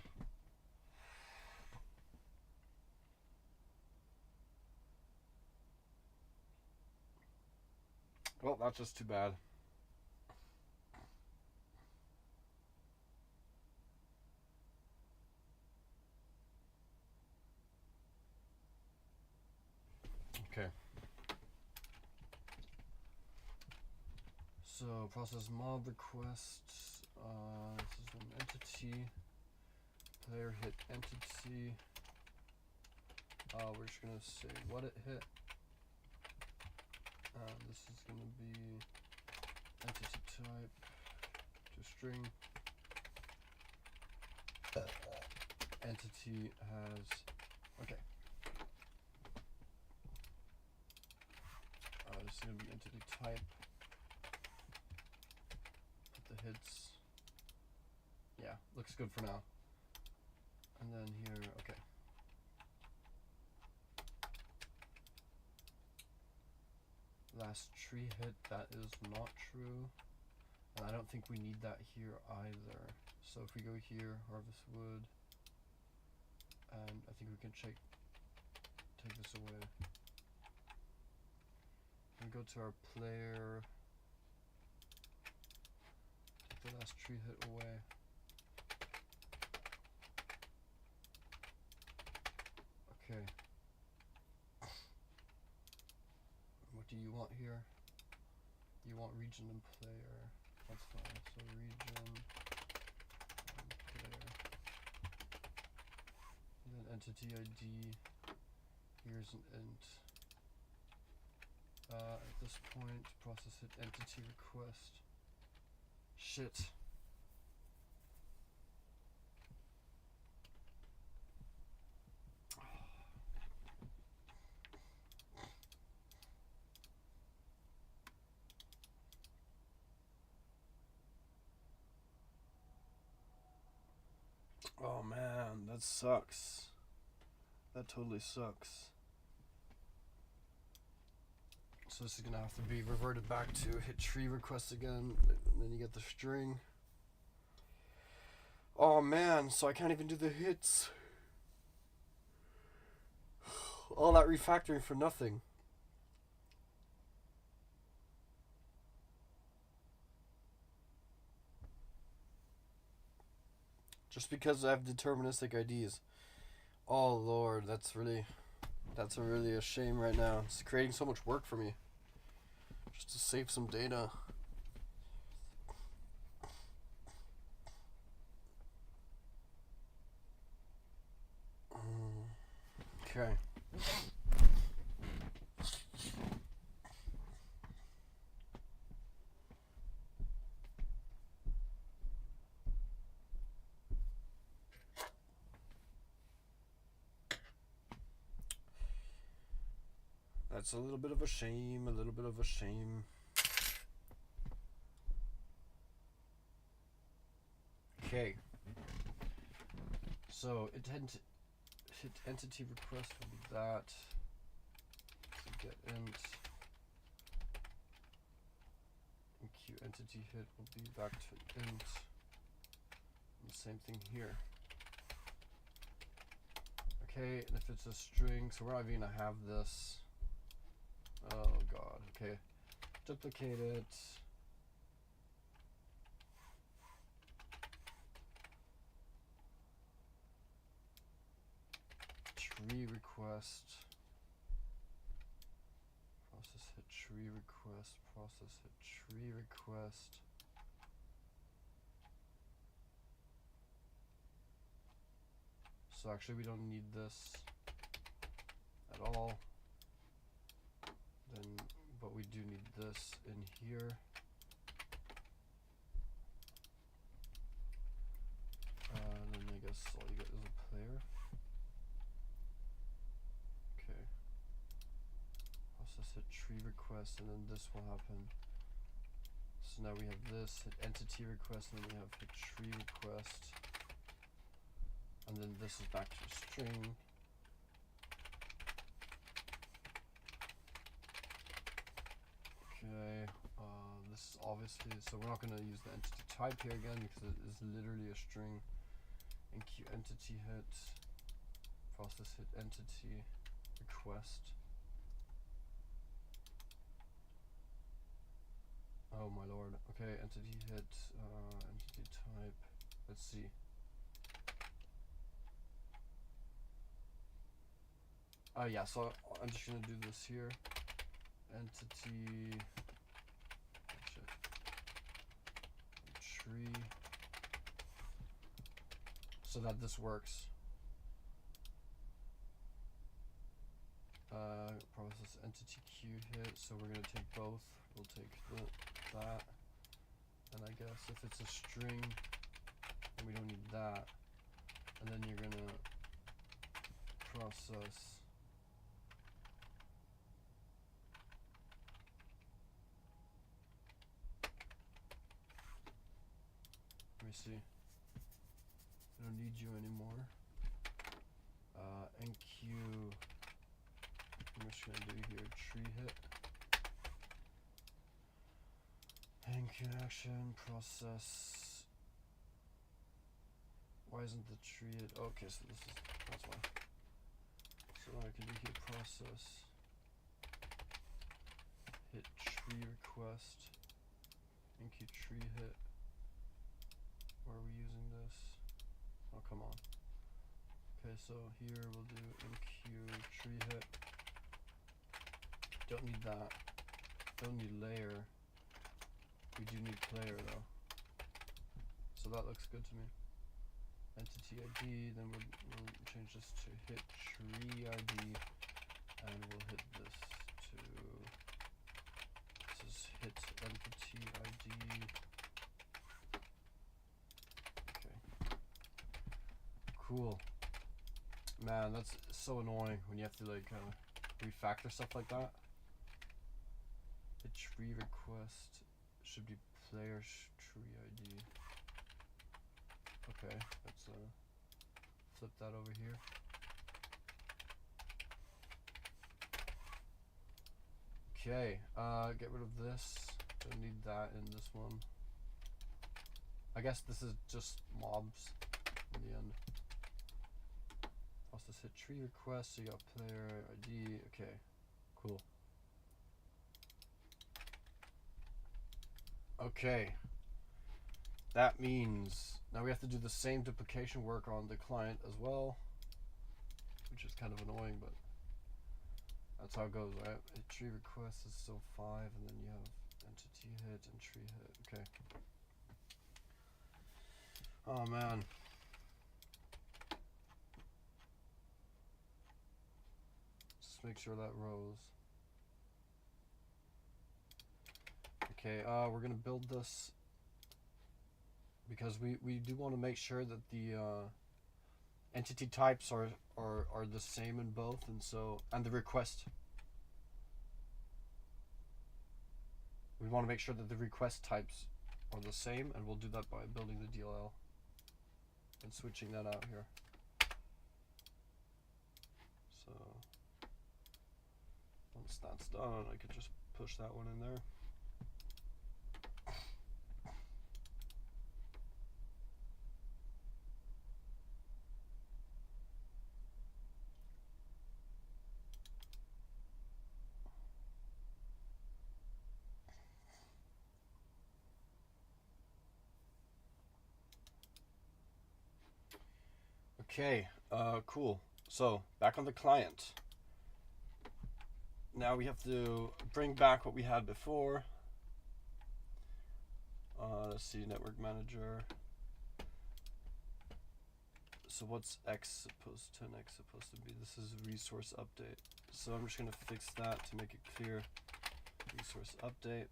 Well, that's just too bad. Okay. So process mob requests. This is an entity. Player hit entity. We're just gonna say what it hit. This is gonna be entity type to string. Entity has, okay. This is gonna be entity type. Put the hits. Yeah, looks good for now. And then here, okay. Last tree hit, that is not true. And I don't think we need that here either. So if we go here, harvest wood, and I think we can take take this away. And go to our player. Take the last tree hit away. Okay. What do you want here? You want region and player. That's fine. So region and player. And then entity ID. Here's an int. At this point, process hit entity request. Shit. Oh man, that sucks. That totally sucks. So this is gonna have to be reverted back to hit tree request again, and then you get the string. Oh man, so I can't even do the hits. All that refactoring for nothing. Just because I have deterministic IDs. Oh lord, that's really a shame right now. It's creating so much work for me. Just to save some data. Okay. That's a little bit of a shame, Okay. So it hit entity request will be that. So get int. And queue entity hit will be back to int. And the same thing here. Okay, and if it's a string, so we're not even gonna have this. Oh god, okay. Duplicate it. Tree request. Process hit tree request. Process hit tree request. So actually we don't need this at all. Then, but we do need this in here. And then I guess all you get is a player. Okay. Process hit tree request, and then this will happen. So now we have this hit entity request, and then we have hit tree request. And then this is back to a string. Okay, this is obviously, so we're not going to use the entity type here again because it is literally a string. Enqueue entity hit, process hit entity request. Oh my lord. Okay, entity hit, entity type. Let's see. Yeah, so I'm just gonna do this here. Entity tree, so that this works. Process entity queue hit, so we're gonna take both. We'll take that, and I guess if it's a string, then we don't need that. And then you're gonna process. Let me see. I don't need you anymore. Enqueue. I'm just gonna do here tree hit. Enqueue action process. Why isn't the tree hit? Okay, so this is, that's why. So I can do hit process, hit tree request, enqueue tree hit. Where are we using this? Oh, come on. Okay, so here we'll do enqueue tree hit. Don't need that. Don't need layer. We do need player though. So that looks good to me. Entity ID, then we'll change this to hit tree ID, and we'll hit this to, this is hit entity ID. Okay. Cool. Man, that's so annoying when you have to like refactor stuff like that. Hit tree request should be player tree ID. Okay, let's flip that over here. Okay, get rid of this. Don't need that in this one. I guess this is just mobs in the end. Process hit tree request, so you got player ID. Okay, cool. Okay. That means now we have to do the same duplication work on the client as well, which is kind of annoying, but that's how it goes, right? A tree request is still 5, and then you have entity hit and tree hit. Okay. Oh man. Just make sure that rows. Okay, we're gonna build this because we do want to make sure that the entity types are the same in both, and the request. We want to make sure that the request types are the same, and we'll do that by building the DLL and switching that out here. So once that's done, I could just push that one in there. Okay, cool. So back on the client. Now we have to bring back what we had before. Let's see, network manager. So what's 10x supposed to be? This is resource update. So I'm just gonna fix that to make it clear. Resource update.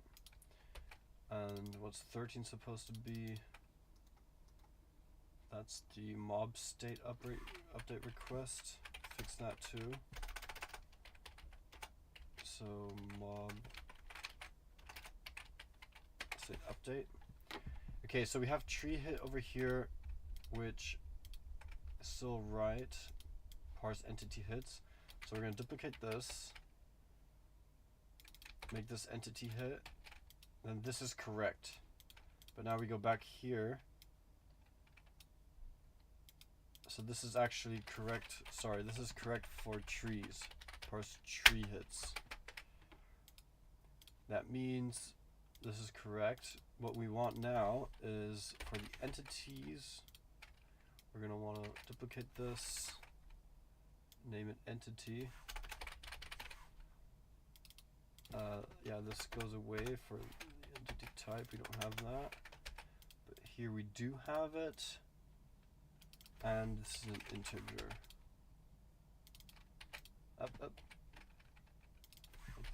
And what's 13 supposed to be? That's the mob state update request. Fix that too. So mob state update. Okay, so we have tree hit over here, which is still right. Parse entity hits. So we're gonna duplicate this. Make this entity hit. Then this is correct. But now we go back here. So this is actually correct. Sorry, this is correct for trees. Parse tree hits. That means this is correct. What we want now is for the entities, we're going to want to duplicate this, name it entity. Yeah, this goes away for the entity type. We don't have that. But here we do have it. And this is an integer. Up. Make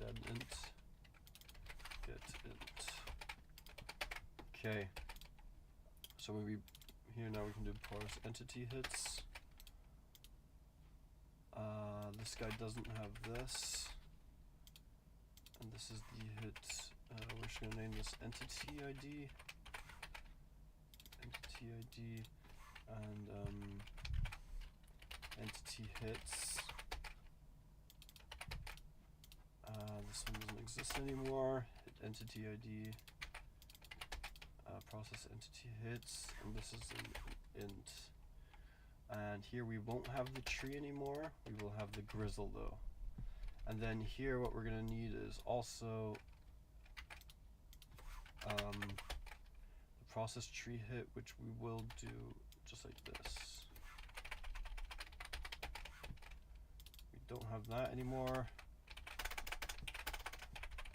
that int. Get int. Okay. So when we here now we can do parse entity hits. This guy doesn't have this. And this is the hit. We're just gonna name this entity ID. Entity ID. And entity hits. This one doesn't exist anymore. Hit entity ID. Process entity hits, and this is an int. And here we won't have the tree anymore. We will have the grizzle though. And then here what we're gonna need is also the process tree hit, which we will do just like this. We don't have that anymore.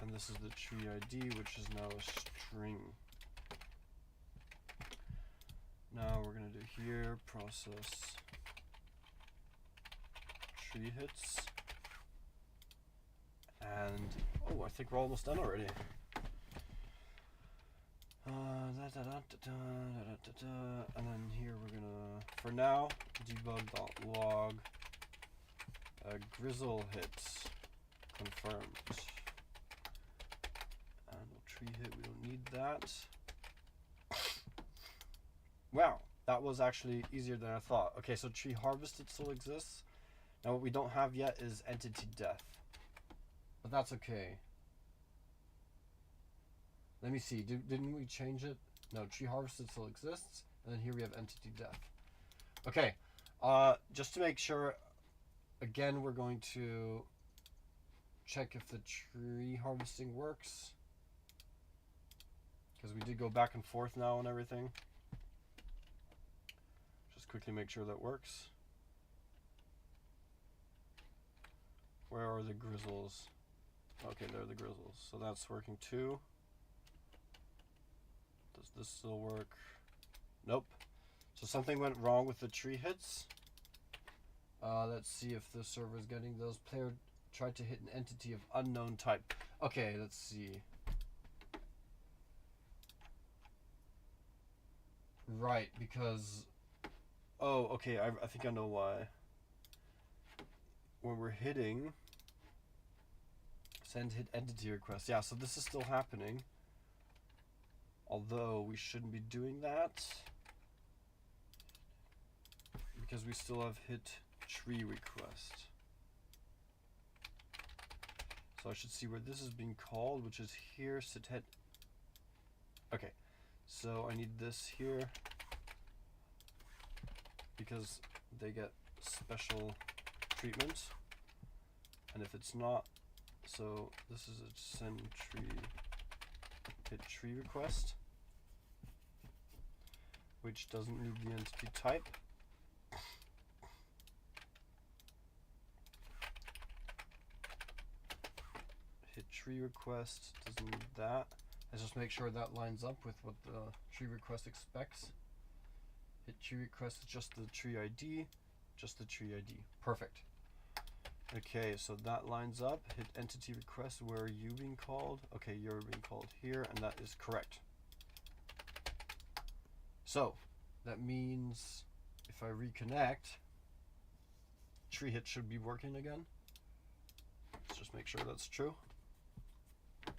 And this is the tree ID, which is now a string. Now we're gonna do here, process tree hits. And, oh, I think we're almost done already. And then here we're gonna, for now, debug.log grizzle hits confirmed. And a tree hit, we don't need that. Wow, that was actually easier than I thought. Okay, so tree harvested still exists. Now what we don't have yet is entity death. But that's okay. Let me see, didn't we change it? No, tree harvested still exists. And then here we have entity death. Okay, just to make sure, again, we're going to check if the tree harvesting works. Because we did go back and forth now and everything. Just quickly make sure that works. Where are the grizzles? Okay, there are the grizzles. So that's working too. Does this still work? Nope. So something went wrong with the tree hits. Let's see if the server is getting those. Player tried to hit an entity of unknown type. Okay, let's see. Right, because... Oh, okay, I think I know why. When we're hitting... Send hit entity request. Yeah, so this is still happening. Although we shouldn't be doing that. Because we still have hit tree request. So I should see where this is being called, which is here, sit hit. Okay, so I need this here. Because they get special treatment. And if it's not, so this is a send tree hit tree request, which doesn't need the entity type. Hit tree request doesn't need that. Let's just make sure that lines up with what the tree request expects. Hit tree request is just the tree ID, just the tree ID. Perfect. Okay, so that lines up. Hit entity request, where are you being called? Okay, you're being called here, and that is correct. So, that means if I reconnect, tree hit should be working again. Let's just make sure that's true. Okay.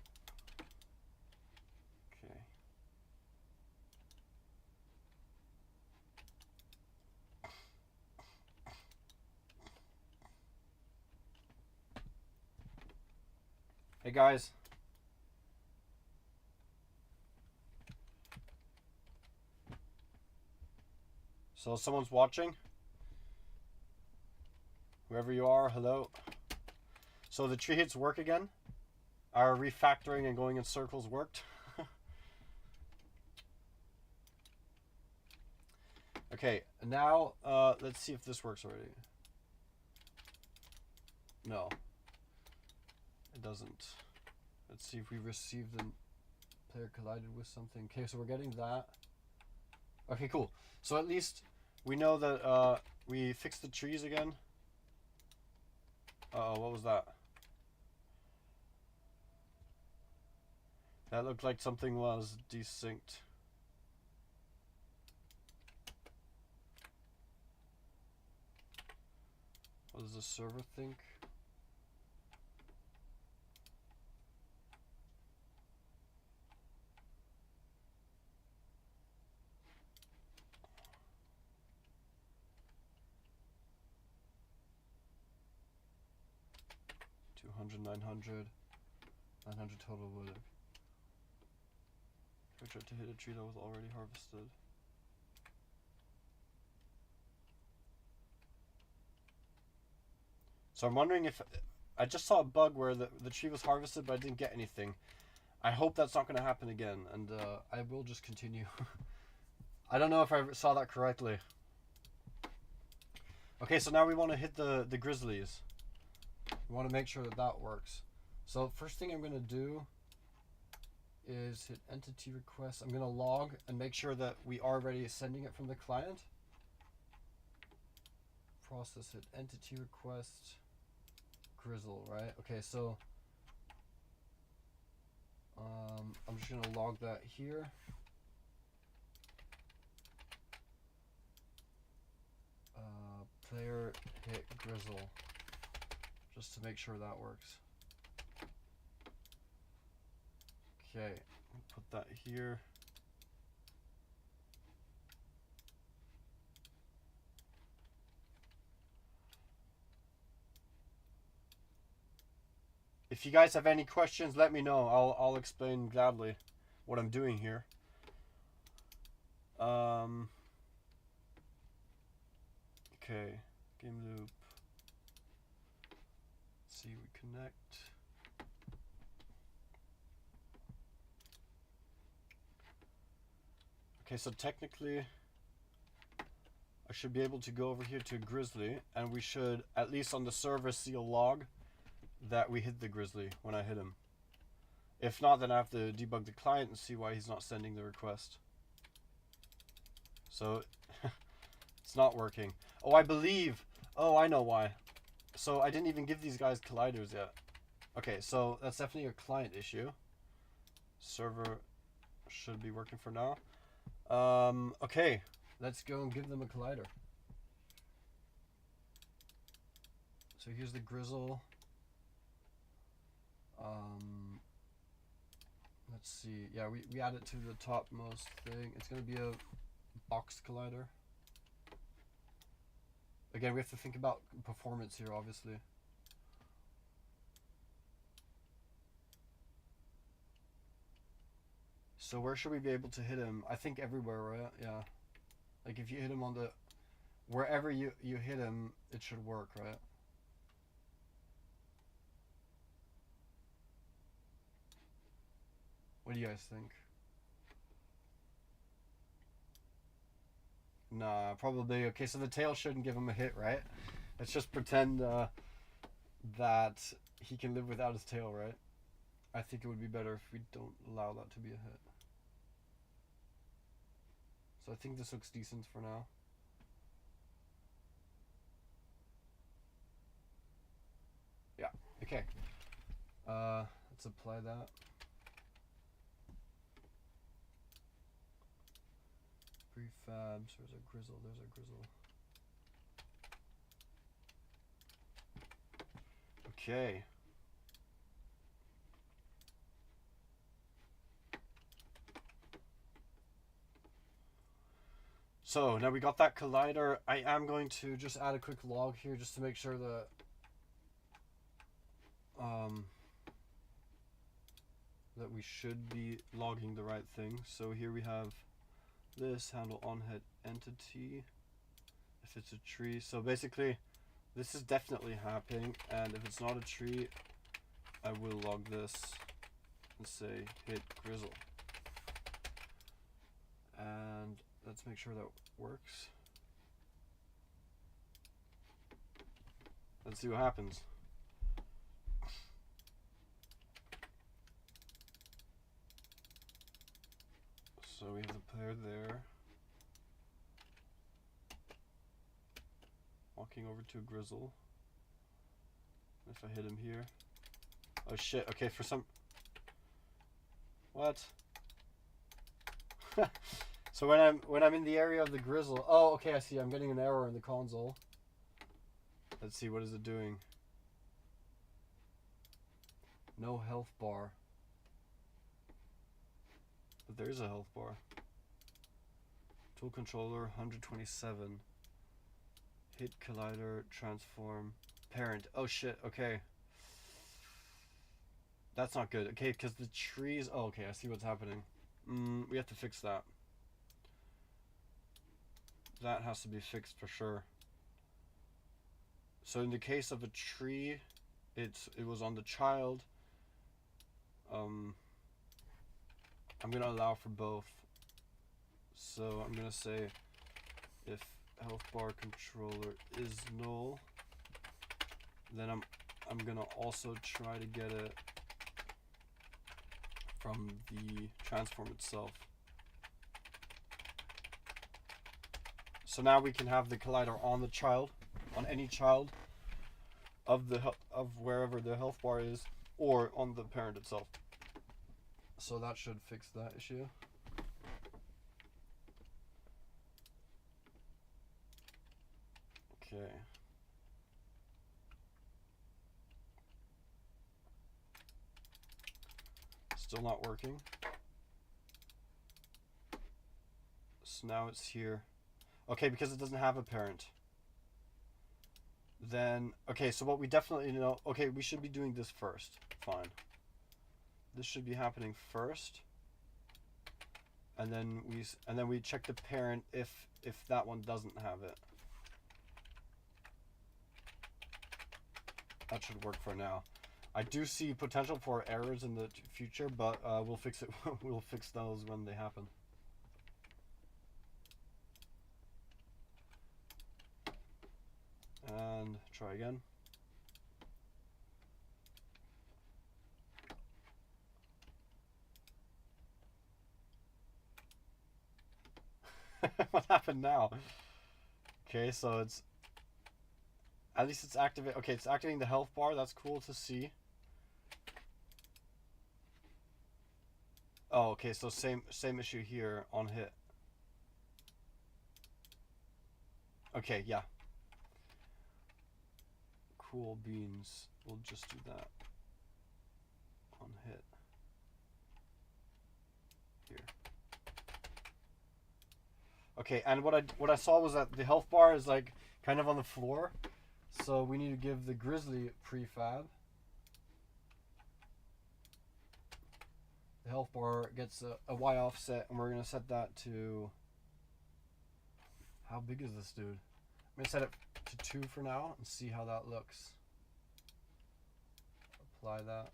Hey guys. So someone's watching? Whoever you are, hello. So the tree hits work again? Our refactoring and going in circles worked? Okay, now let's see if this works already. No. It doesn't. Let's see if we received the player collided with something. Okay, so we're getting that. Okay, cool. So at least we know that we fixed the trees again. Uh-oh, what was that? That looked like something was desynced. What does the server think? $200, 900 total wood. I tried to hit a tree that was already harvested. So I'm wondering if I just saw a bug where the tree was harvested, but I didn't get anything. I hope that's not going to happen again, and I will just continue. I don't know if I saw that correctly. Okay, so now we want to hit the grizzlies. We want to make sure that that works. So first thing I'm going to do is hit entity request. I'm going to log and make sure that we are already sending it from the client. Process it, entity request, grizzle, right? Okay, so I'm just going to log that here. Player hit grizzle, just to make sure that works. Okay, put that here. If you guys have any questions, let me know. I'll explain gladly what I'm doing here. Okay, game loop. Let's see, we connect. Okay, so technically I should be able to go over here to grizzly, and we should, at least on the server, see a log that we hit the grizzly when I hit him. If not, then I have to debug the client and see why he's not sending the request. So it's not working. Oh, I believe. Oh, I know why. So I didn't even give these guys colliders yet. Okay, so that's definitely a client issue. Server should be working for now. Okay, let's go and give them a collider. So here's the grizzle. Let's see. Yeah, we add it to the topmost thing. It's gonna be a boxed collider. Again, we have to think about performance here, obviously. So where should we be able to hit him? I think everywhere, right? Yeah. Like if you hit him on the... Wherever you hit him, it should work, right? What do you guys think? Nah, probably. Okay, so the tail shouldn't give him a hit, right? Let's just pretend that he can live without his tail, right? I think it would be better if we don't allow that to be a hit. So I think this looks decent for now. Yeah, okay. Let's apply that. Prefabs, there's a grizzle, there's a grizzle. Okay. So now we got that collider. I am going to just add a quick log here just to make sure that that we should be logging the right thing. So here we have this handle on head entity. If it's a tree, so basically this is definitely happening, and if it's not a tree, I will log this and say hit grizzle. And let's make sure that works. Let's see what happens. So we have the player there. Walking over to a grizzle. If I hit him here. Oh shit, okay, for some... What? So when I'm in the area of the grizzle... Oh, okay, I see. I'm getting an error in the console. Let's see, what is it doing? No health bar. But there is a health bar. Tool controller, 127. Hit collider, transform, parent. Oh shit, okay. That's not good. Okay, because the trees... Oh, okay, I see what's happening. We have to fix that. That has to be fixed for sure. So in the case of a tree, it was on the child. I'm gonna allow for both. So I'm gonna say if health bar controller is null, then I'm gonna also try to get it from the transform itself. So now we can have the collider on the child, on any child of the of wherever the health bar is, or on the parent itself. So that should fix that issue. Okay. Still not working. So now it's here. Okay, because it doesn't have a parent. Then, okay, so what we definitely know, okay, we should be doing this first. Fine. This should be happening first. And then we check the parent if that one doesn't have it. That should work for now. I do see potential for errors in the future, but we'll fix it. We'll fix those when they happen. And try again. What happened now? Okay, so it's at least it's activate. Okay, it's activating the health bar. That's cool to see. Oh, okay, so same issue here on hit. Okay, yeah. Cool beans. We'll just do that on hit. Here. Okay, and what I saw was that the health bar is like kind of on the floor, so we need to give the grizzly prefab. The health bar gets a Y offset, and we're gonna set that to, how big is this dude? I'm gonna set it to 2 for now and see how that looks. Apply that.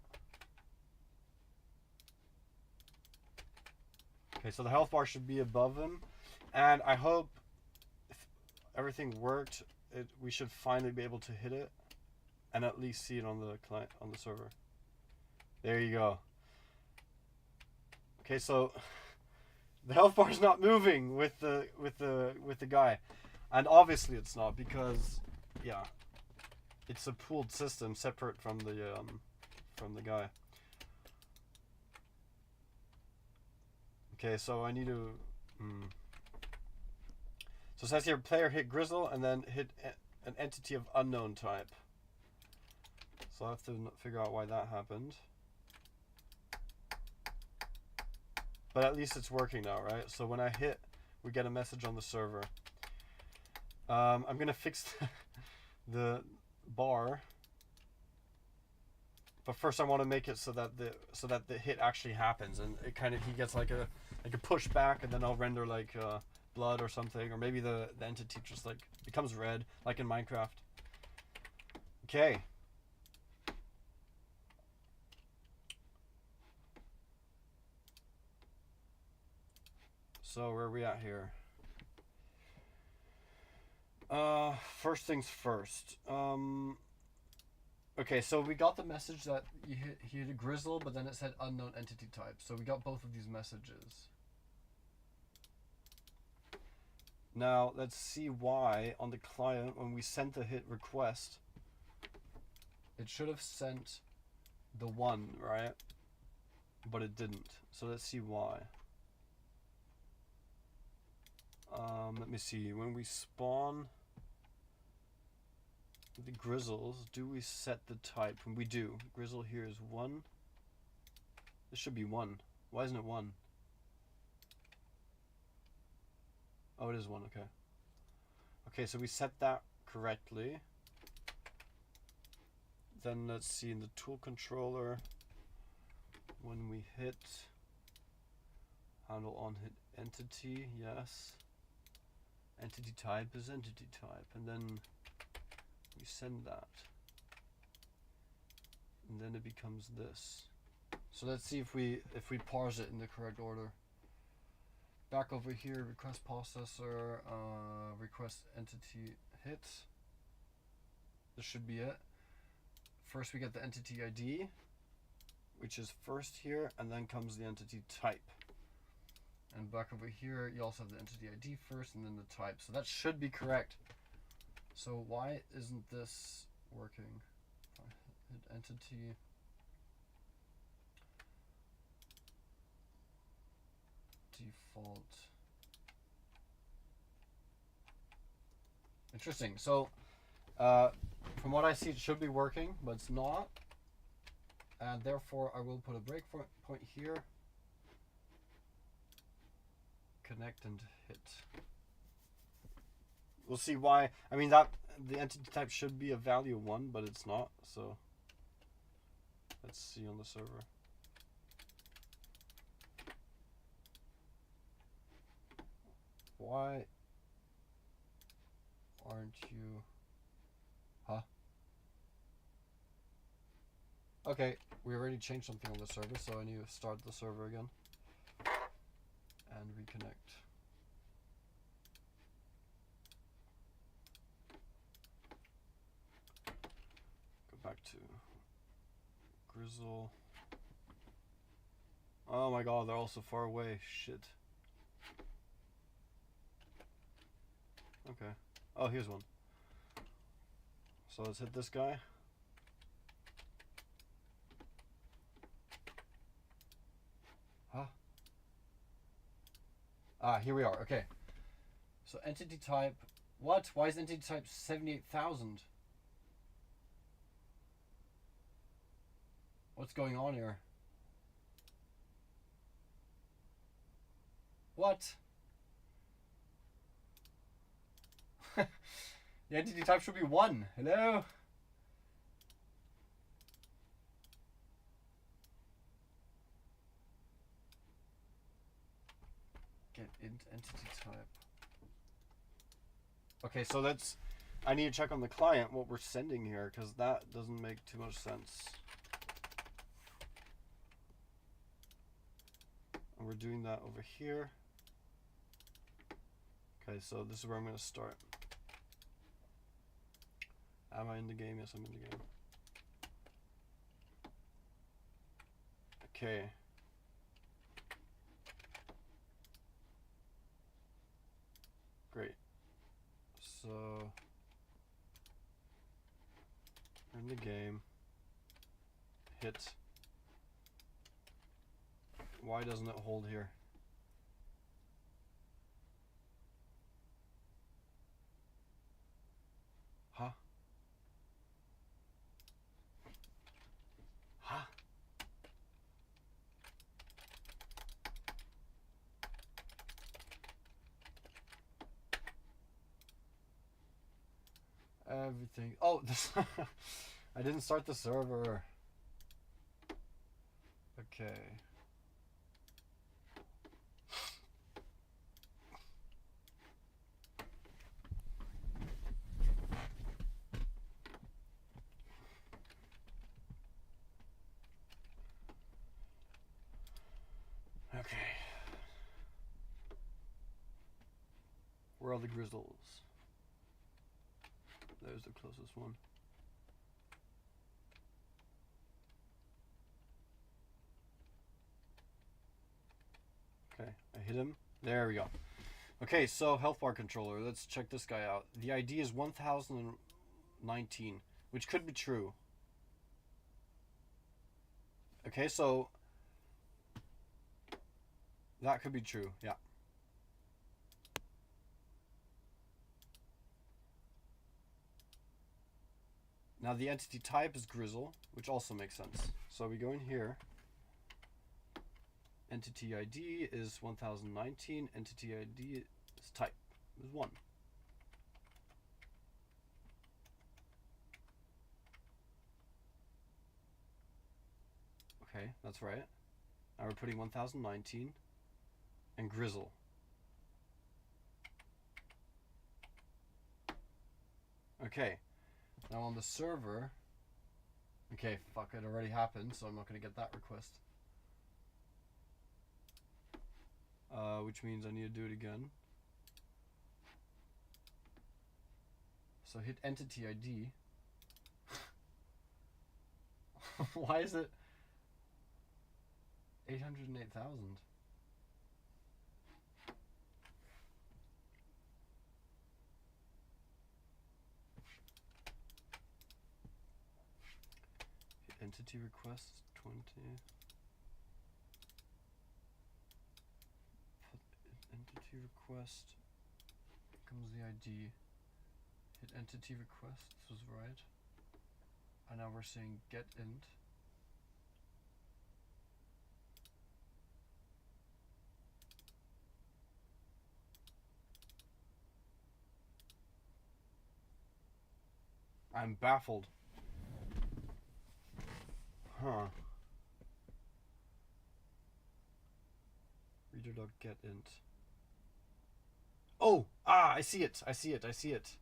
Okay, so the health bar should be above him, and I hope if everything worked, we should finally be able to hit it and at least see it on the client, on the server. There you go. Okay, so the health bar is not moving with the guy, and obviously it's not, because yeah, it's a pooled system separate from the guy. Okay, so I need to. So it says here, player hit Grizzle and then hit an entity of unknown type. So I have to figure out why that happened. But at least it's working now, right? So when I hit, we get a message on the server. I'm gonna fix the bar, but first I want to make it so that the hit actually happens, and it kind of, he gets like a push back, and then I'll render like blood or something, or maybe the entity just like becomes red, like in Minecraft. Okay. So where are we at here? First things first. Okay, so we got the message that he hit a Grizzle, but then it said unknown entity type. So we got both of these messages. Now let's see why on the client, when we sent the hit request, it should have sent the 1, right? But it didn't. So let's see why. Let me see. When we spawn the Grizzles, do we set the type? When we do, Grizzle here is 1. This should be 1. Why isn't it 1? Oh, it is 1. Okay. Okay, so we set that correctly. Then let's see in the tool controller, when we hit handle on hit entity, yes. Entity type is entity type, and then We send that. And then it becomes this. So let's see if we parse it in the correct order. Back over here, request processor, request entity hit. This should be it. First we get the entity ID, which is first here, and then comes the entity type. And back over here, you also have the entity ID first and then the type. So that should be correct. So why isn't this working? If I hit entity. Default. Interesting. So, from what I see, it should be working, but it's not. And therefore, I will put a breakpoint here. Connect and hit. We'll see why. I mean, that the entity type should be a value 1, but it's not. So, let's see on the server. Why aren't you? Huh? Okay, we already changed something on the server, so I need to start the server again and reconnect. Go back to Grizzle. Oh my god, they're all so far away. Shit. Okay. Oh, here's one. So let's hit this guy. Huh? Ah, here we are. Okay. So entity type. What? Why is entity type 78,000? What's going on here? What? The entity type should be 1. Hello? Get entity type. Okay, so that's... I need to check on the client what we're sending here, because that doesn't make too much sense. And we're doing that over here. Okay, so this is where I'm going to start. Am I in the game? Yes, I'm in the game. Okay. Great. So, we're in the game. Hit. Why doesn't it hold here? Huh? Huh? Everything. Oh, this. I didn't start the server. Okay. Okay. Where are the Grizzles? There's the closest one. Okay, I hit him. There we go. Okay, so health bar controller. Let's check this guy out. The ID is 1019, which could be true. Okay, so that could be true, yeah. Now the entity type is Grizzle, which also makes sense. So we go in here. Entity ID is 1019. Entity ID is type is 1. Okay, that's right. Now we're putting 1019 and Grizzle. Okay. Now on the server, okay, fuck, it already happened, so I'm not gonna get that request. Which means I need to do it again. So hit entity ID. Why is it 808,000? Entity request 20. Put entity request. Comes the ID. Hit entity request. This was right. And now we're saying get int. I'm baffled. Huh. Reader.getInt. Oh! Ah, I see it. I see it. I see it.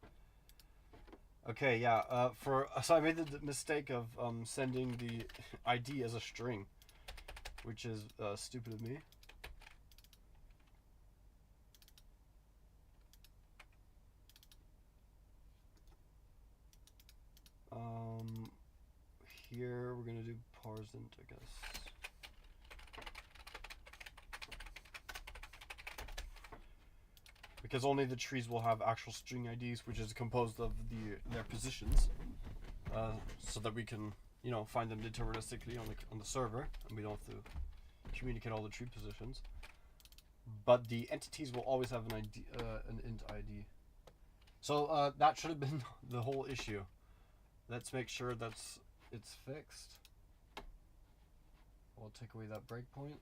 Okay, yeah. So I made the mistake of sending the ID as a string, which is stupid of me. Here we're gonna do parsint, I guess. Because only the trees will have actual string IDs, which is composed of their positions, so that we can, you know, find them deterministically on the server, and we don't have to communicate all the tree positions. But the entities will always have an ID, an int ID. So that should have been the whole issue. Let's make sure it's fixed. We'll take away that breakpoint.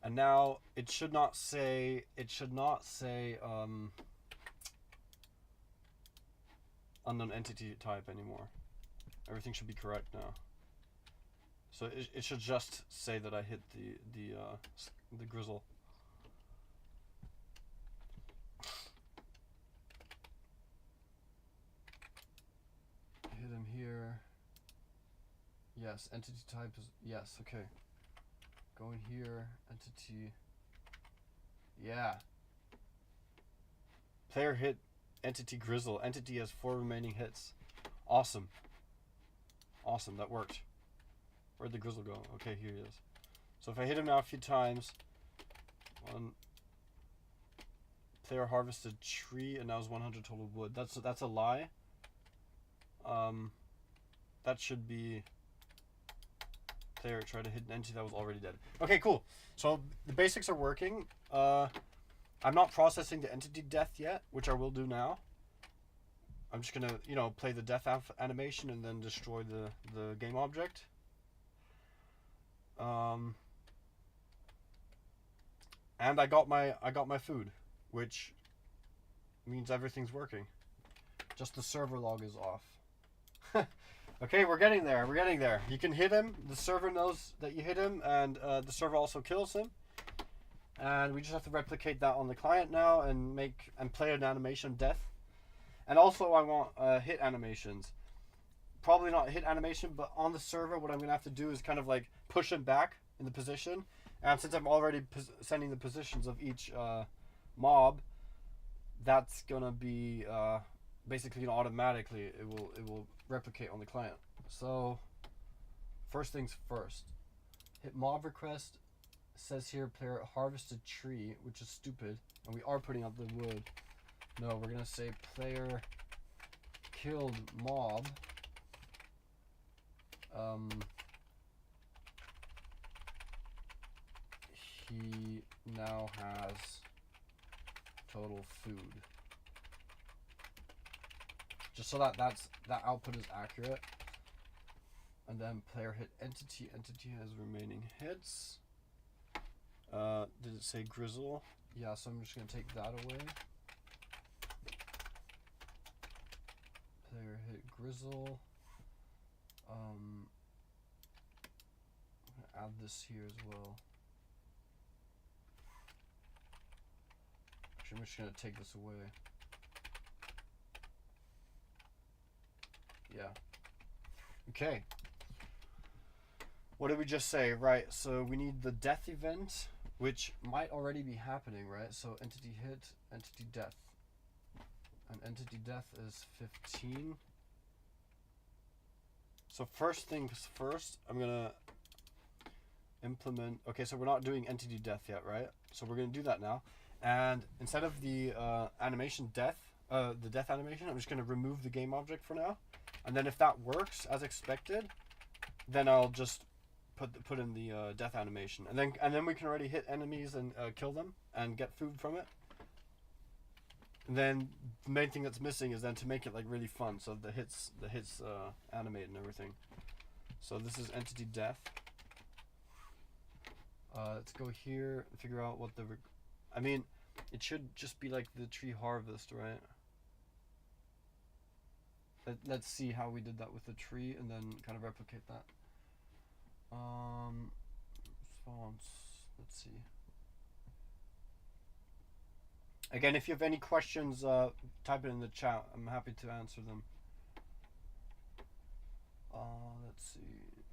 And now it should not say unknown entity type anymore. Everything should be correct now. So it should just say that I hit the grizzle. Hit him here. Yes, entity type is yes, okay. Go in here, entity. Yeah. Player hit entity grizzle. Entity has 4 remaining hits. Awesome. Awesome, that worked. Where'd the grizzle go? Okay, here he is. So if I hit him now a few times, player harvested tree and now is 100 total wood. That's a lie. That should be player tried to hit an entity that was already dead. Okay, cool. So the basics are working. I'm not processing the entity death yet, which I will do now. I'm just gonna, you know, play the death animation and then destroy the game object. And I got my food, which means everything's working. Just the server log is off. Okay, we're getting there. We're getting there. You can hit him. The server knows that you hit him, and the server also kills him. And we just have to replicate that on the client now and play an animation death. And also, I want hit animations. Probably not hit animation, but on the server, what I'm gonna have to do is kind of like push him back in the position. And since I'm already sending the positions of each mob, that's gonna be basically, you know, automatically it will replicate on the client. So first things first, hit mob request. It says here player harvested tree, which is stupid, and we are putting up the wood. No, we're gonna say player killed mob. He now has total food. Just so that output is accurate. And then player hit entity. Entity has remaining hits. Did it say grizzle? Yeah, so I'm just gonna take that away. Player hit grizzle. I'm gonna add this here as well. Actually, I'm just gonna take this away. Yeah. Okay. What did we just say? Right, so we need the death event, which might already be happening, right? So entity hit, entity death. And entity death is 15. So first things first, I'm gonna implement, okay, so we're not doing entity death yet, right? So we're gonna do that now. And instead of the animation death, the death animation, I'm just gonna remove the game object for now. And then if that works as expected, then I'll just put in the death animation, and then we can already hit enemies and kill them and get food from it. And then the main thing that's missing is then to make it like really fun, so the hits animate and everything. So this is entity death. Let's go here and figure out what the I mean, it should just be like the tree harvest, right? Let's see how we did that with the tree and then kind of replicate that. Response, let's see. Again, if you have any questions, type it in the chat. I'm happy to answer them. Let's see.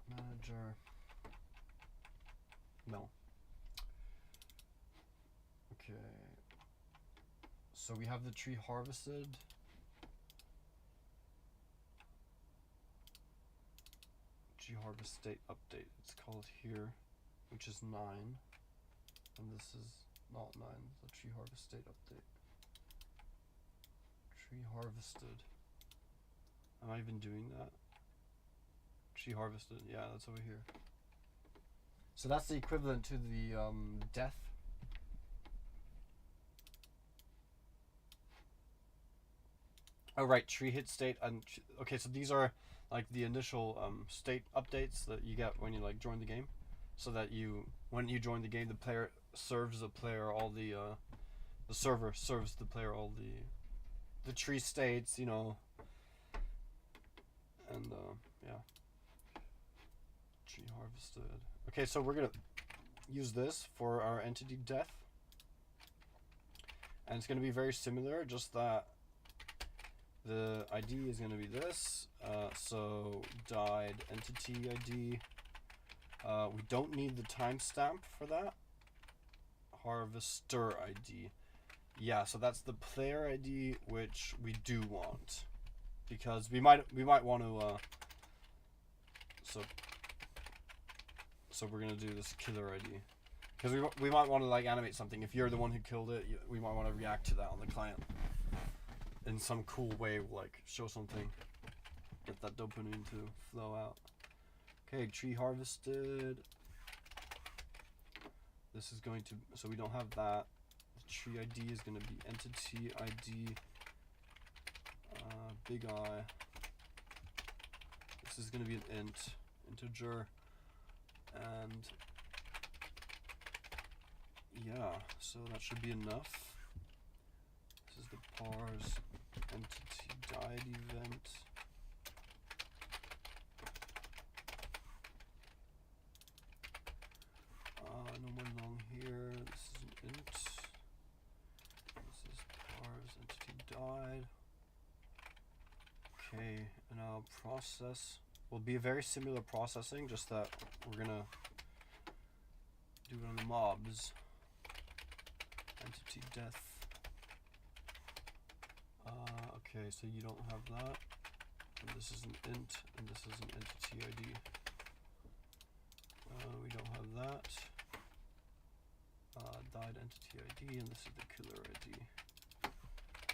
Manager. No. Okay. So we have the tree harvested. Tree harvest state update. It's called here, which is 9. And this is not 9. The tree harvest state update. Tree harvested. Am I even doing that? Tree harvested. Yeah, that's over here. So that's the equivalent to the death. Oh right, tree hit state and okay. So these are like the initial state updates that you get when you like join the game, so that when you join the game, the player serves the player all the server serves the player all the tree states, you know, and yeah. Tree harvested. Okay, so we're gonna use this for our entity death, and it's gonna be very similar, just that the ID is gonna be this. So died entity ID. We don't need the timestamp for that. Harvester ID. Yeah, so that's the player ID, which we do want, because we might want to. So we're gonna do this killer ID, because we might want to like animate something. If you're the one who killed it, we might want to react to that on the client in some cool way, like show something, get that dopamine to flow out. Okay, tree harvested. This is going to, so we don't have that. The tree ID is going to be entity ID big I. This is going to be an integer, and yeah, so that should be enough. This is the parse entity died event. No more long here. This is an int. This is parse entity died. Okay, and our process will be a very similar processing, just that we're gonna do it on the mobs. Entity death. Okay, so you don't have that. And this is an int, and this is an entity ID. We don't have that. Died entity ID, and this is the killer ID.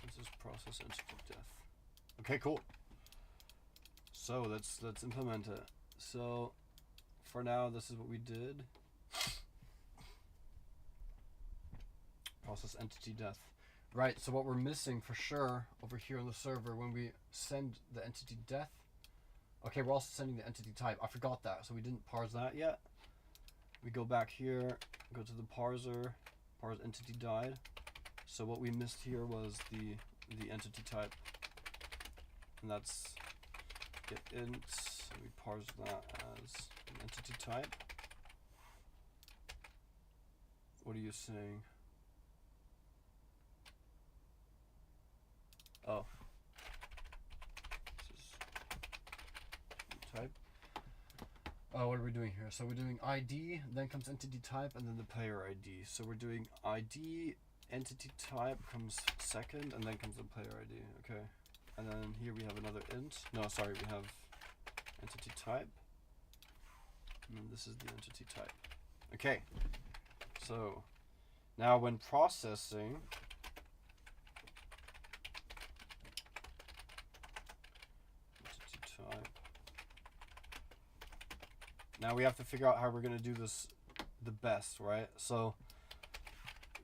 This is process entity death. Okay, cool. So let's implement it. So for now, this is what we did. Process entity death. Right, so what we're missing for sure over here on the server when we send the entity death. Okay, we're also sending the entity type. I forgot that, so we didn't parse that yet. We go back here, go to the parser, parse entity died. So what we missed here was the entity type, and that's get int. We parse that as an entity type. What are you saying? Oh. This is type. Oh, what are we doing here? So we're doing ID, then comes entity type, and then the player ID. So we're doing ID, entity type comes second, and then comes the player ID. Okay. And then here we have another int. No, sorry, we have entity type. And then this is the entity type. Okay. So now when processing, entity type. Now we have to figure out how we're going to do this the best, right? So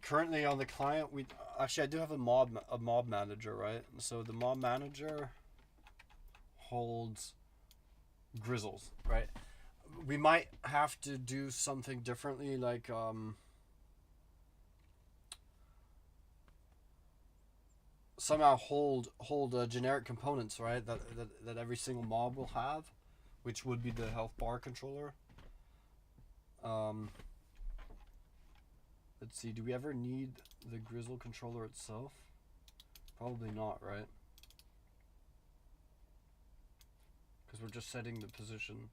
currently on the client, I do have a mob manager, right? So the mob manager holds grizzles, right? We might have to do something differently, like somehow hold generic components, right? That every single mob will have, which would be the health bar controller. Let's see, do we ever need the grizzle controller itself? Probably not, right? Because we're just setting the position.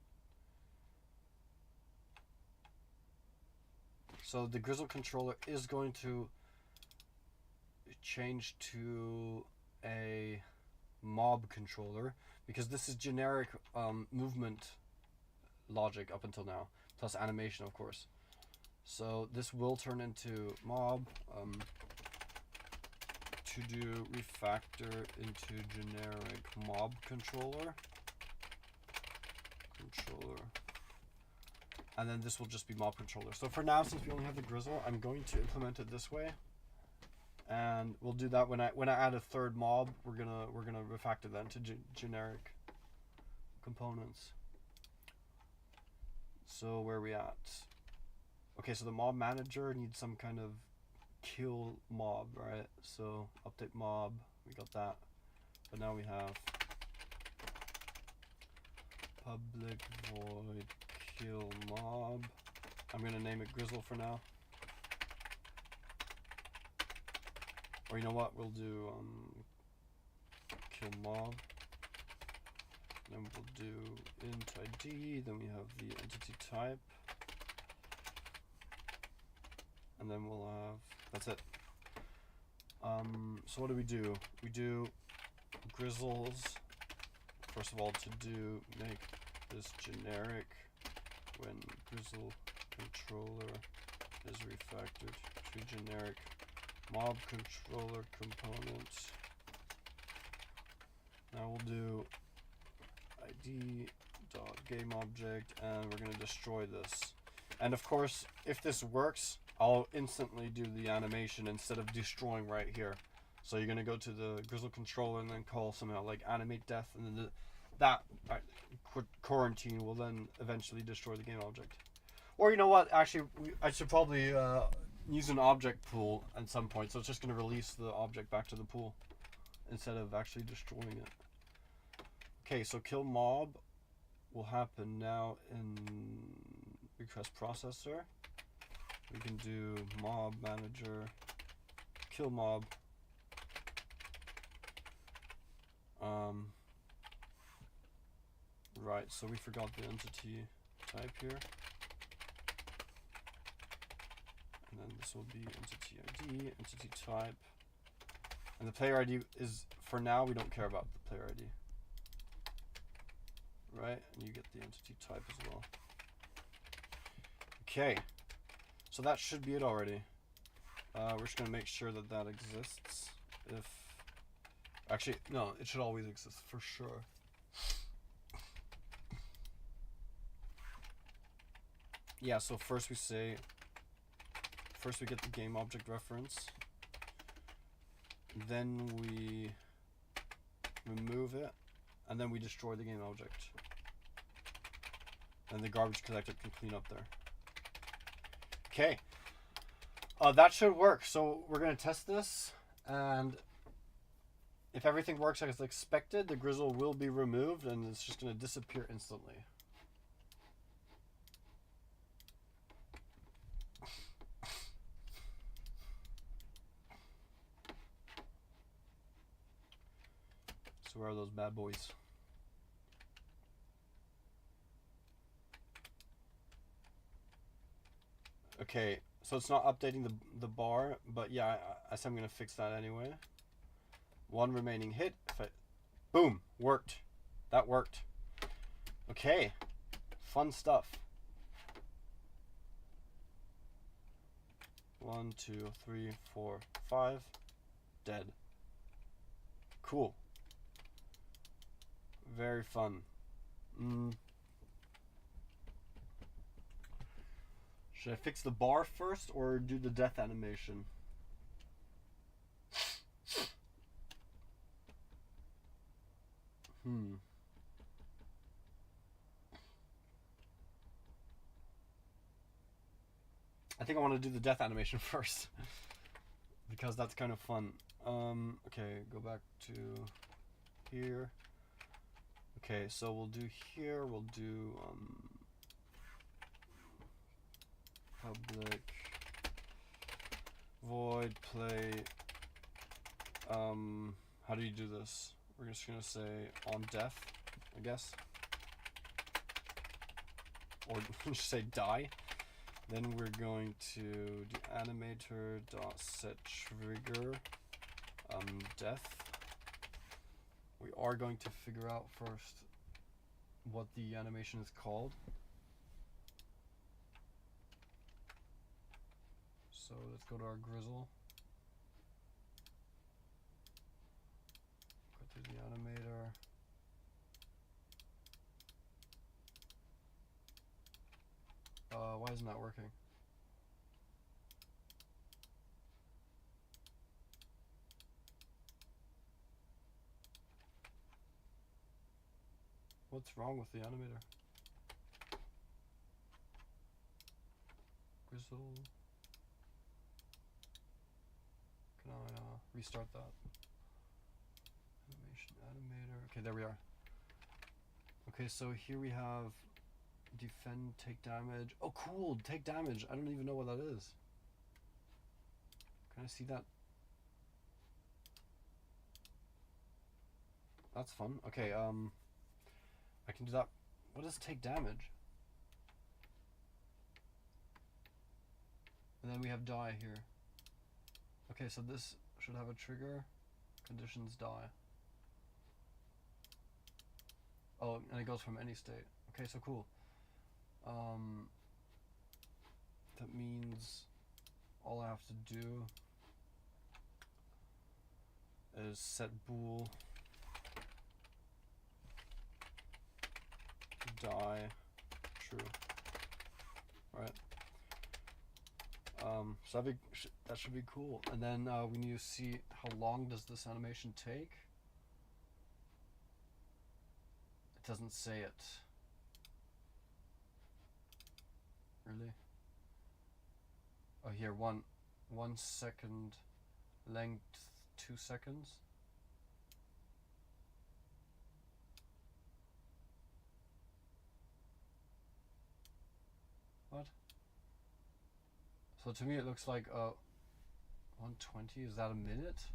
So the grizzle controller is going to change to a mob controller, because this is generic movement logic up until now, plus animation, of course. So this will turn into mob, to do refactor into generic mob controller, and then this will just be mob controller. So for now, since we only have the grizzle, I'm going to implement it this way, and we'll do that when I add a third mob. We're gonna refactor that into generic components. So where are we at? Okay, so the mob manager needs some kind of kill mob, right? So update mob, we got that. But now we have public void kill mob. I'm gonna name it grizzle for now. Or you know what, we'll do kill mob. Then we'll do int ID, then we have the entity type. And then we'll have, that's it. So what do? We do grizzles, first of all, to do make this generic when grizzle controller is refactored to generic mob controller component. Now we'll do ID dot game object, and we're gonna destroy this. And of course, if this works, I'll instantly do the animation instead of destroying right here. So you're gonna go to the grizzle controller and then call somehow like animate death, and then that quarantine will then eventually destroy the game object. Or you know what? Actually, I should probably use an object pool at some point. So it's just gonna release the object back to the pool instead of actually destroying it. Okay, so kill mob will happen now in request processor. We can do mob manager kill mob. Right, so we forgot the entity type here. And then this will be entity ID, entity type. And the player ID is, for now, we don't care about the player ID. Right, and you get the entity type as well. Okay, so that should be it already. We're just gonna make sure that that exists. If, actually, no, it should always exist for sure. Yeah, so first we get the game object reference, then we remove it, and then we destroy the game object. And the garbage collector can clean up there. Okay. That should work. So we're going to test this, and if everything works as expected, the grizzle will be removed, and it's just going to disappear instantly. So where are those bad boys? Okay, so it's not updating the bar, but yeah, I said I'm gonna fix that anyway. One remaining hit. Boom, worked. That worked. Okay, fun stuff. 1, 2, 3, 4, 5. Dead. Cool. Very fun. Should I fix the bar first or do the death animation? I think I want to do the death animation first because that's kind of fun. Okay, go back to here. Okay, so we'll do here, we'll do public void play. How do you do this? We're just gonna say on death, I guess, or just say die. Then we're going to do animator dot set trigger death. We are going to figure out first what the animation is called. So let's go to our grizzle. Go to the animator. Why isn't that working? What's wrong with the animator? Grizzle. Can I restart that? Animation animator. Okay, there we are. Okay, so here we have defend, take damage. Oh, cool! Take damage. I don't even know what that is. Can I see that? That's fun. Okay, I can do that. What does take damage? And then we have die here. Okay, so this should have a trigger. Conditions die. Oh, and it goes from any state. Okay, so cool. That means all I have to do is set bool die true, right? So that should be cool. And then we need to see how long does this animation take. It doesn't say it. Really? Oh, here, 1 second length, 2 seconds. What? So to me it looks like 120. Is that a minute?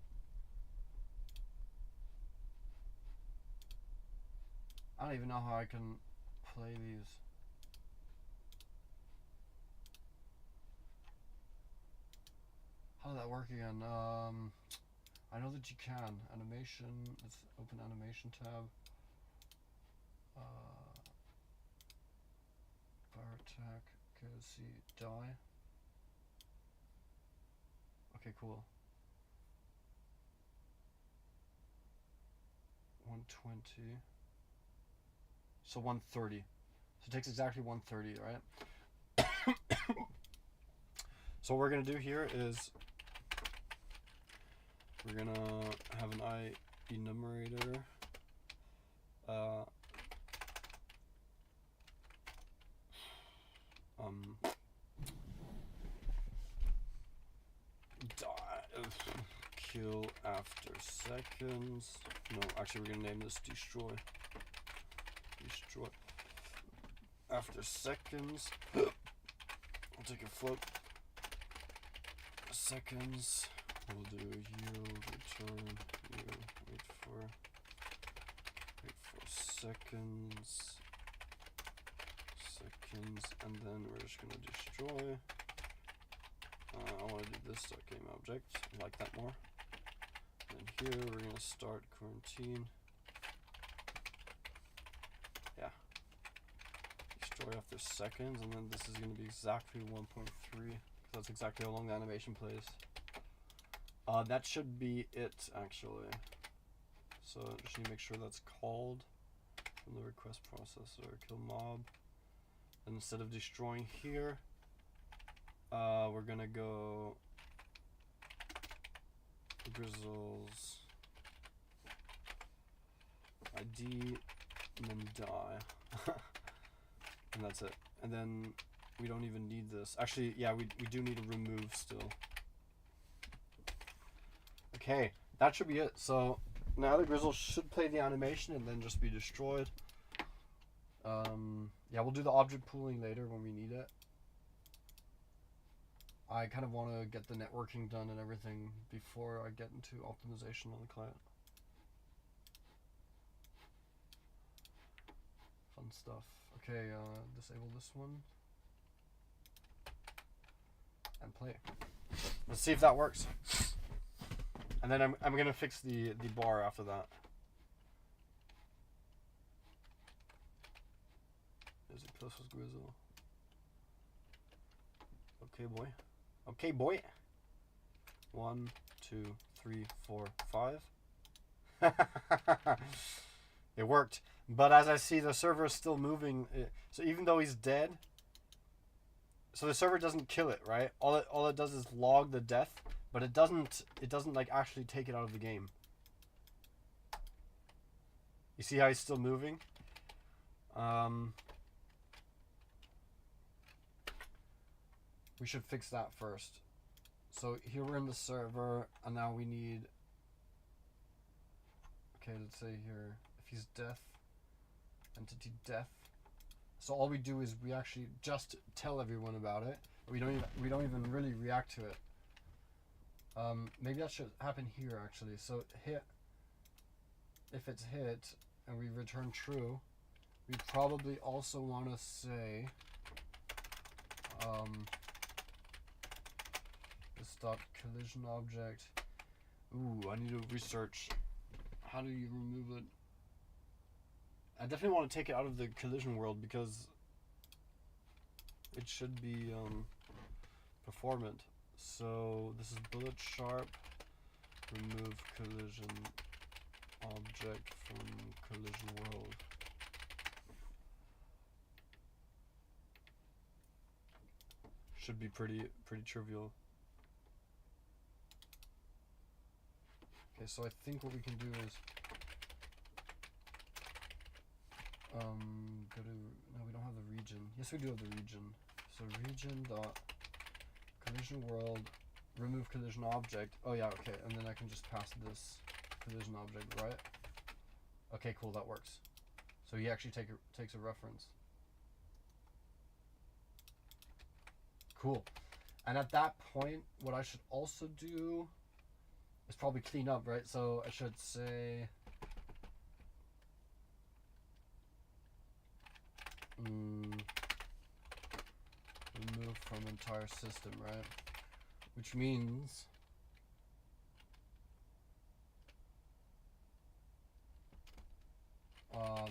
I don't even know how I can play these. How did that work again? I know that you can. Animation, let's open animation tab. Fire attack, okay, let's see, die. Okay, cool. 120. So 130. So it takes exactly 130, right? So what we're gonna do here is we're gonna have an enumerator. Kill after seconds. No, actually we're gonna name this destroy. Destroy after seconds. We'll take a float. Seconds. We'll do yield return. Wait for seconds, and then we're just gonna destroy. I want to do this game object. I like that more. And here we're gonna start quarantine. Yeah. Destroy after seconds, and then this is gonna be exactly 1.3. That's exactly how long the animation plays. That should be it actually. So just need to make sure that's called from the request processor. Kill mob. And instead of destroying here, we're gonna go Grizzle's ID and then die. And that's it. And then we don't even need this. Actually, yeah, we do need to remove still. Okay, that should be it. So now the Grizzle should play the animation and then just be destroyed. Yeah, we'll do the object pooling later when we need it. I kind of want to get the networking done and everything before I get into optimization on the client. Fun stuff. Okay, disable this one. And play. Let's see if that works. And then I'm gonna fix the bar after that. Is it close with Grizzle? Okay, boy. Okay, boy. 1, 2, 3, 4, 5. It worked. But as I see, the server is still moving. So even though he's dead, so the server doesn't kill it, right? All it does is log the death, but it doesn't like actually take it out of the game. You see how he's still moving? We should fix that first. So here we're in the server, and now we need, okay, let's say here, if he's death, entity death. So all we do is we actually just tell everyone about it. We don't even really react to it. Maybe that should happen here actually. So hit, if it's hit and we return true, we probably also want to say this dot collision object. Ooh, I need to research how do you remove it. I definitely want to take it out of the collision world because it should be performant. So this is bullet sharp, remove collision object from collision world. Should be pretty trivial. Okay, so I think what we can do is go to, no, we don't have the region. Yes, we do have the region. So region dot collision world, remove collision object. Oh yeah, okay, and then I can just pass this collision object, right? Okay, cool, that works. So he actually takes a reference. Cool. And at that point, what I should also do is probably clean up, right? So I should say remove from entire system, right? Which means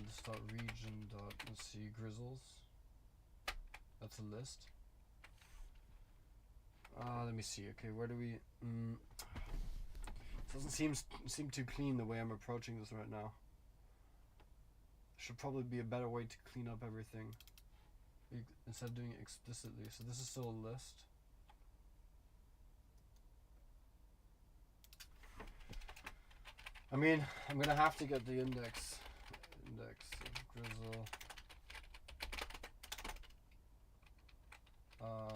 this dot region dot, let's see, Grizzles. That's a list. Let me see. Okay, where do we? It doesn't seem too clean the way I'm approaching this right now. Should probably be a better way to clean up everything instead of doing it explicitly. So this is still a list. I mean, I'm gonna have to get the index of Grizzle.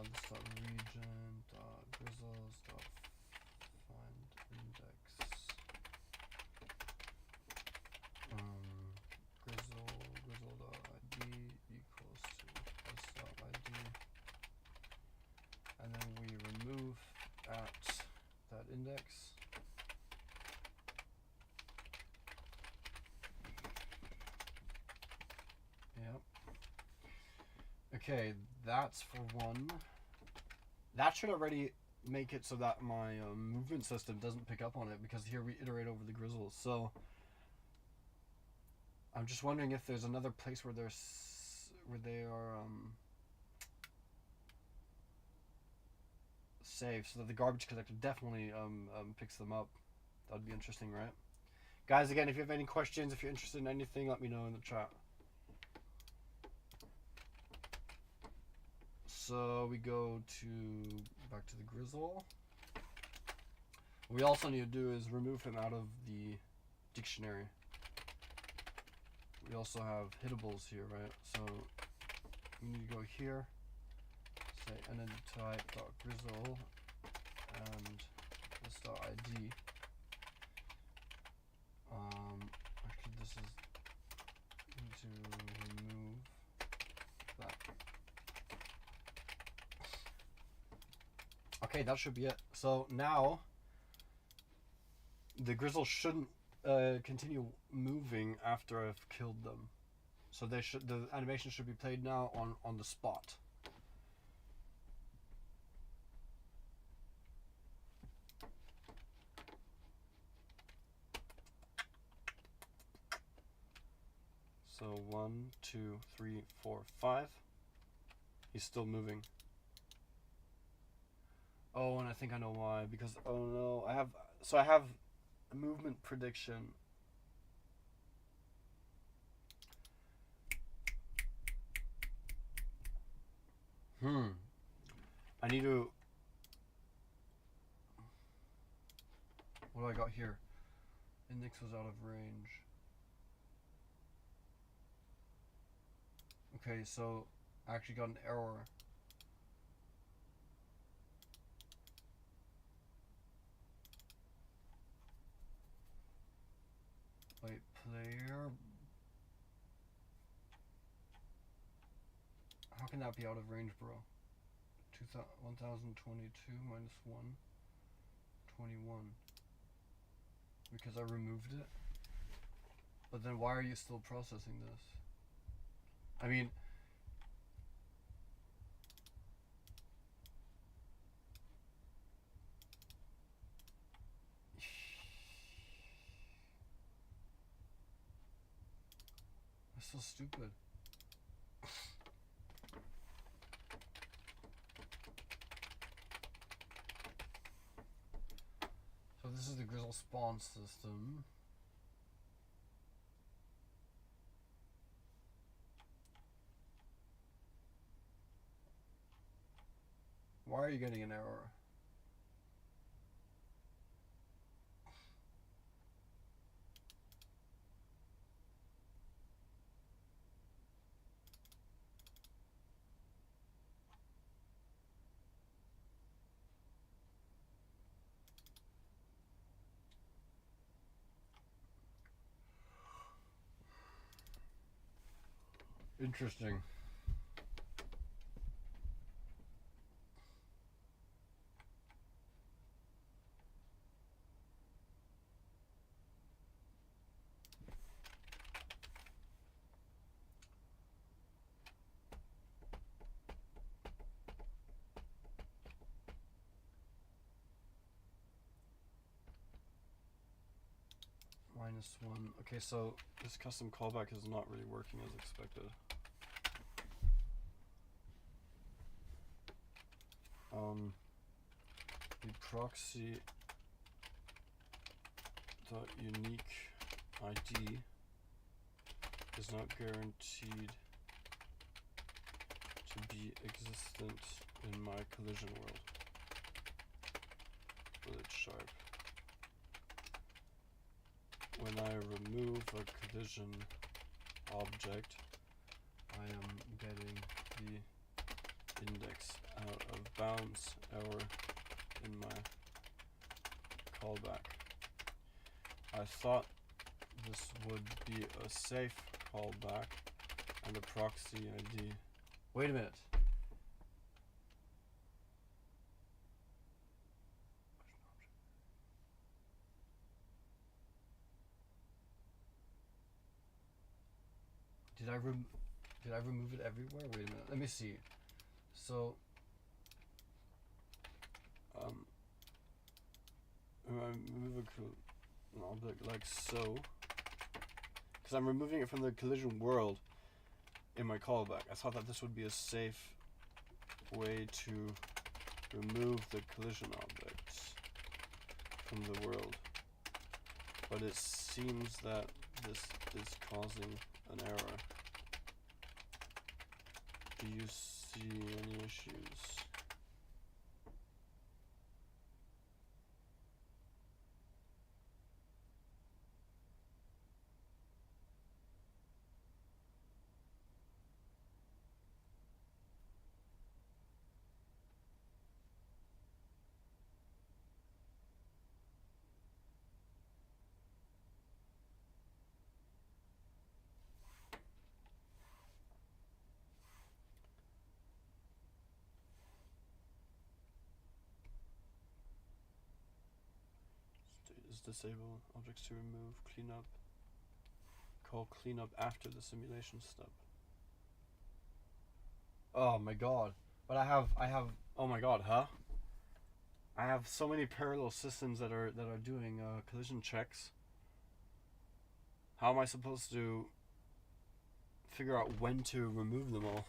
This dot region dot Grizzles dot find index. Grizzle dot ID equals to s dot ID, and then we remove at that index. Okay, that's for one. That should already make it so that my movement system doesn't pick up on it, because here we iterate over the grizzles. So I'm just wondering if there's another place where they are safe, so that the garbage collector definitely picks them up. That'd be interesting, right? Guys, again, if you have any questions, if you're interested in anything, let me know in the chat. So we go back to the grizzle. What we also need to do is remove him out of the dictionary. We also have hittables here, right? So we need to go here, say entity type dot grizzle and this dot ID. Actually, this is need to remove that. Okay, that should be it. So now the grizzle shouldn't continue moving after I've killed them. So the animation should be played now on the spot. So 1, 2, 3, 4, 5. He's still moving. Oh, and I think I know why. Because oh no, I have a movement prediction. I need to. What do I got here? Index was out of range. Okay, so I actually got an error. Wait, player. How can that be out of range, bro? 1022 minus 1, 21. Because I removed it? But then why are you still processing this? I mean, that's so stupid. So this is the grizzle spawn system. Why are you getting an error? Interesting. -1. Okay, so this custom callback is not really working as expected. The proxy dot unique ID is not guaranteed to be existent in my collision world. Village sharp. When I remove a collision object, I am getting the index out of bounds error in my callback. I thought this would be a safe callback and a proxy ID. Wait a minute. Did I Did I remove it everywhere? Wait a minute. Let me see. So, remove an object like so, because I'm removing it from the collision world in my callback. I thought that this would be a safe way to remove the collision objects from the world, but it seems that this is causing an error. Do you see any issues? Is disable objects to remove cleanup. Call cleanup after the simulation step. Oh my god. But I have oh my god, huh? I have so many parallel systems that are doing collision checks. How am I supposed to figure out when to remove them all?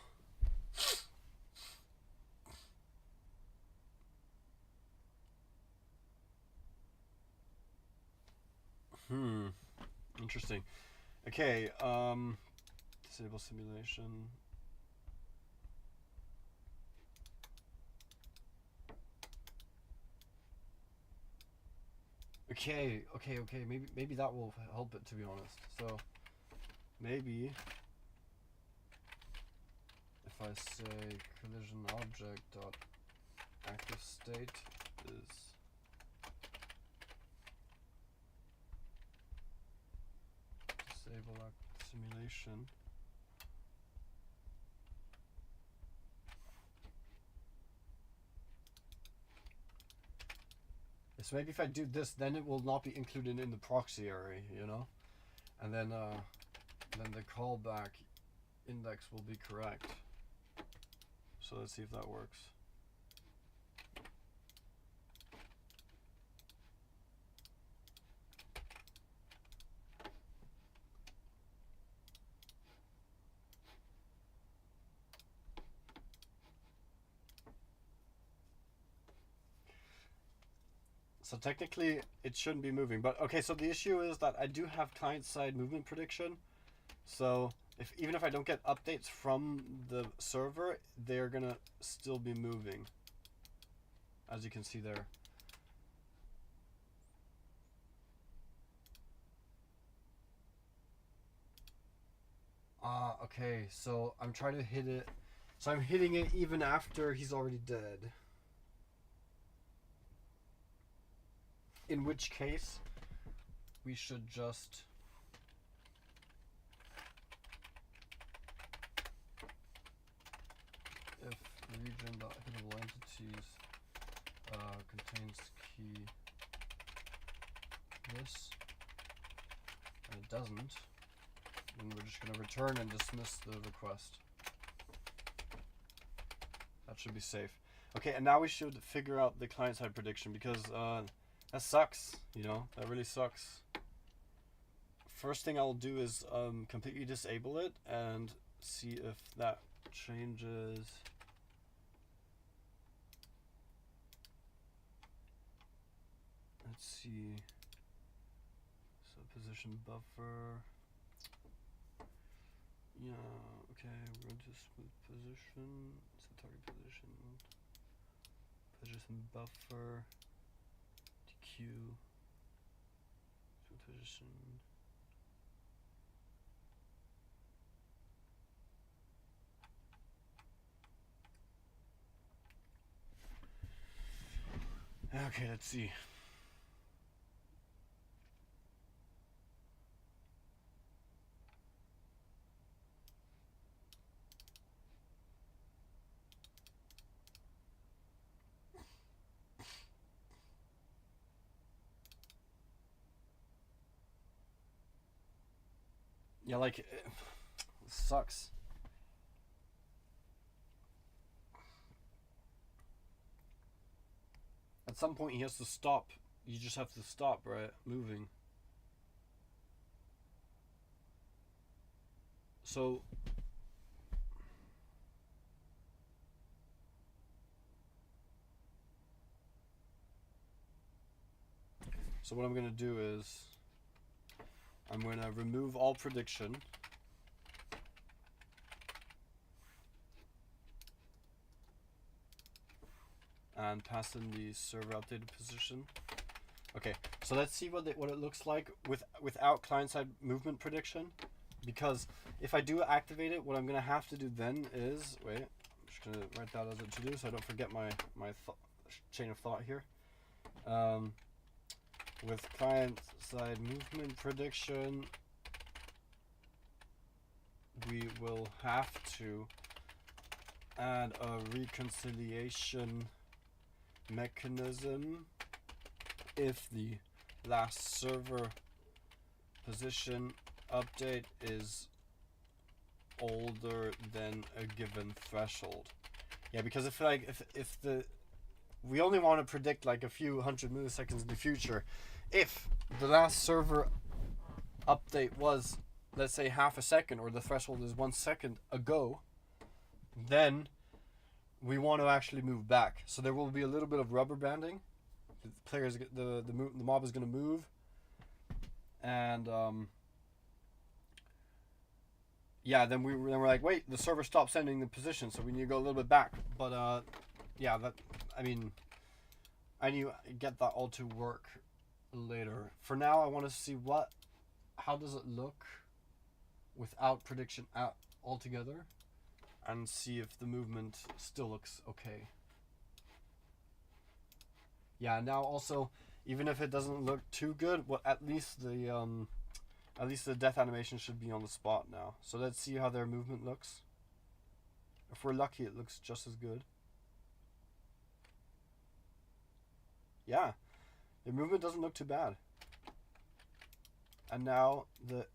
Interesting. Okay, disable simulation. Okay, maybe that will help it, to be honest. So maybe if I say collision object dot active state is disable simulation. So maybe if I do this, then it will not be included in the proxy array, you know, and then the callback index will be correct. So let's see if that works. So technically it shouldn't be moving, but okay, so the issue is that I do have client-side movement prediction. So even if I don't get updates from the server, they're gonna still be moving, as you can see there. Okay, so I'm trying to hit it. So I'm hitting it even after he's already dead. In which case, we should just if region.hittable entities contains key this, and it doesn't, then we're just going to return and dismiss the request. That should be safe. Okay, and now we should figure out the client-side prediction, because that sucks, you know, that really sucks. First thing I'll do is completely disable it and see if that changes. Let's see. So position buffer. Yeah, okay, we're going to smooth position. So target position. Position buffer. DQ. Smooth position. Okay, let's see. Yeah, like, it sucks. At some point he has to stop. You just have to stop, right? Moving. So what I'm gonna do is I'm gonna remove all prediction. And pass in the server updated position. Okay, so let's see what it looks like without client-side movement prediction. Because if I do activate it, what I'm gonna have to do then is wait. I'm just gonna write that as a to-do so I don't forget my chain of thought here. With client-side movement prediction, we will have to add a reconciliation mechanism if the last server position update is older than a given threshold. Yeah, because if we only want to predict like a few hundred milliseconds in the future. If the last server update was, let's say, half a second, or the threshold is 1 second ago, then we want to actually move back. So there will be a little bit of rubber banding. The players, the mob is going to move, and yeah, then we're like, wait, the server stopped sending the position, so we need to go a little bit back. But yeah, I need to get that all to work later. For now, I want to see how does it look without prediction altogether, and see if the movement still looks okay. Yeah, now also, even if it doesn't look too good, at least the death animation should be on the spot now. So let's see how their movement looks. If we're lucky, it looks just as good. Yeah, their movement doesn't look too bad. And now they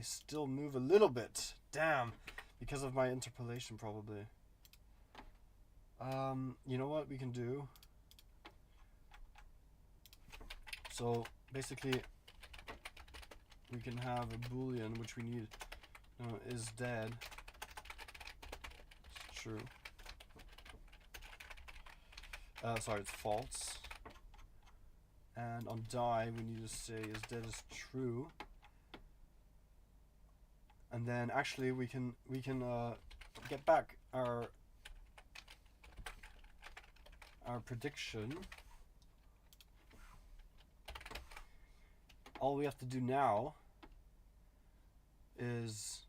still move a little bit. Damn, because of my interpolation probably. You know what we can do? So basically, we can have a boolean which we need is dead. It's true. Sorry, it's false. And on die, we need to say is dead is true. And then actually we can get back our prediction. All we have to do now is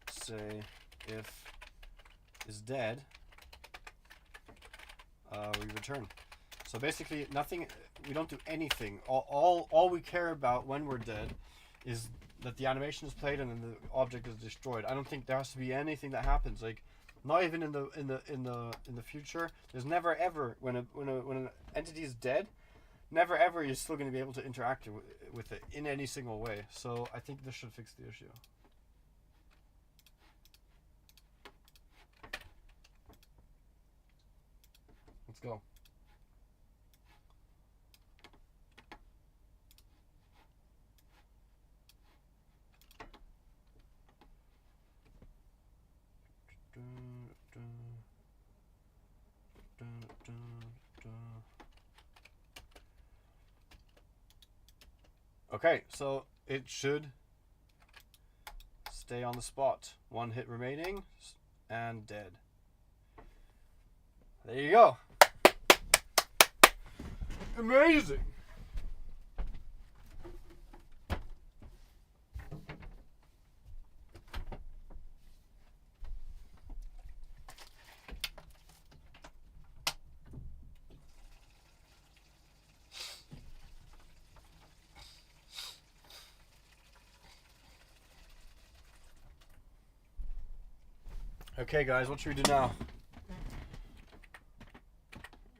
say if is dead, we return. So basically nothing, we don't do anything. All we care about when we're dead is that the animation is played and then the object is destroyed. I don't think there has to be anything that happens. Like, not even in the future. There's never ever when an entity is dead, never ever you're still going to be able to interact with it in any single way. So I think this should fix the issue. Let's go. Okay, so it should stay on the spot. 1 hit remaining and dead. There you go. Amazing. Okay guys, what should we do now?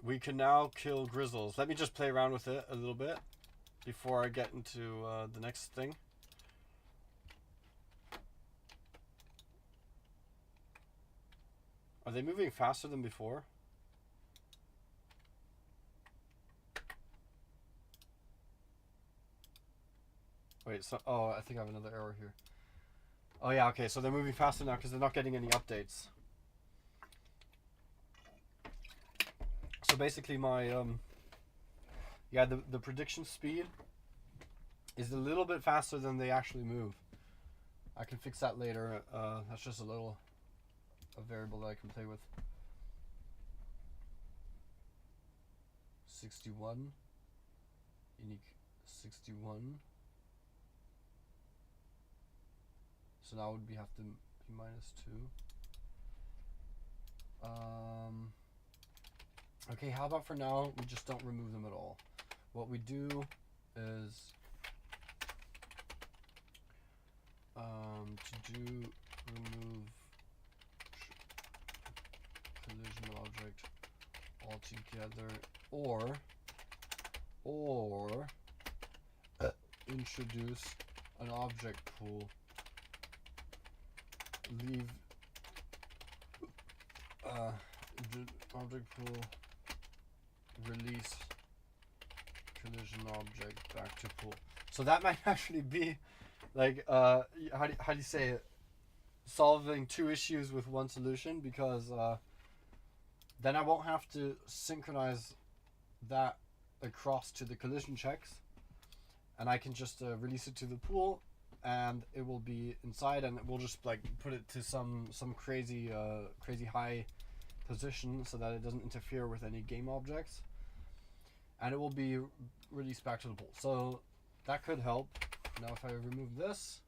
We can now kill Grizzles. Let me just play around with it a little bit before I get into the next thing. Are they moving faster than before? Wait, so oh, I think I have another error here. Oh yeah, okay, so they're moving faster now because they're not getting any updates. So basically my yeah, the prediction speed is a little bit faster than they actually move. I can fix that later. That's just a variable that I can play with. 61 unique 61. So now would be have to be -2. Okay, how about for now we just don't remove them at all. What we do is to do remove collision object altogether, or introduce an object pool. Leave the object pool, release collision object back to pool. So that might actually be like how do you say it? Solving two issues with one solution, because then I won't have to synchronize that across to the collision checks, and I can just release it to the pool, and it will be inside, and we'll just like put it to some crazy high position so that it doesn't interfere with any game objects, and it will be released back to the pool. So that could help. Now if I remove this,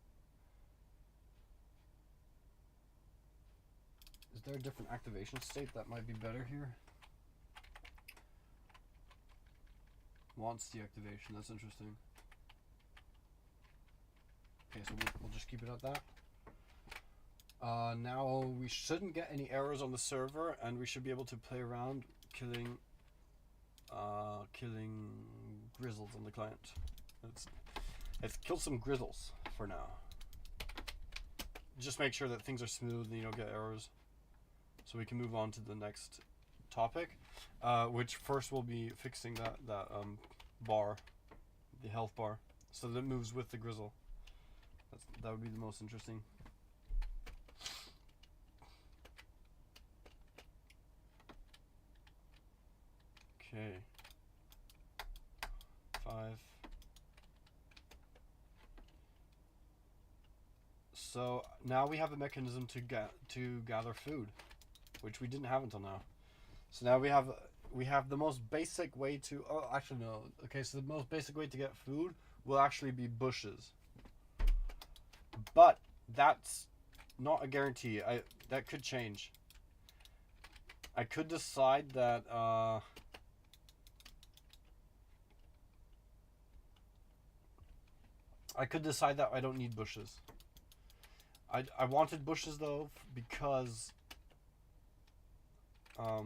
is there a different activation state that might be better here? Wants deactivation, that's interesting. Okay, so we'll just keep it at that. Now we shouldn't get any errors on the server, and we should be able to play around killing grizzles on the client. Let's kill some grizzles for now. Just make sure that things are smooth and you don't get errors, so we can move on to the next topic, which first will be fixing that bar, the health bar, so that it moves with the grizzle. That would be the most interesting. Okay. 5. So now we have a mechanism to gather food, which we didn't have until now. So now we have the most basic way to, oh actually no, okay, so the most basic way to get food will actually be bushes. But that's not a guarantee. That could change. I could decide that I don't need bushes. I wanted bushes though because I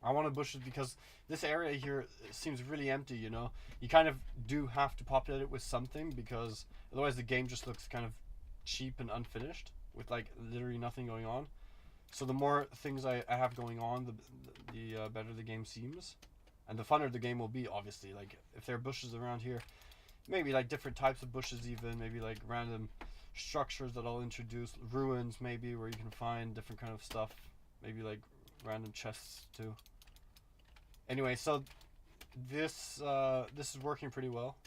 wanted bushes because this area here seems really empty, you know. You kind of do have to populate it with something, because otherwise the game just looks kind of cheap and unfinished with like literally nothing going on. So the more things I have going on, the better the game seems, and the funner the game will be, obviously. Like if there are bushes around here, maybe like different types of bushes, even maybe like random structures that I'll introduce, ruins maybe, where you can find different kind of stuff, maybe like random chests too. Anyway, so this is working pretty well.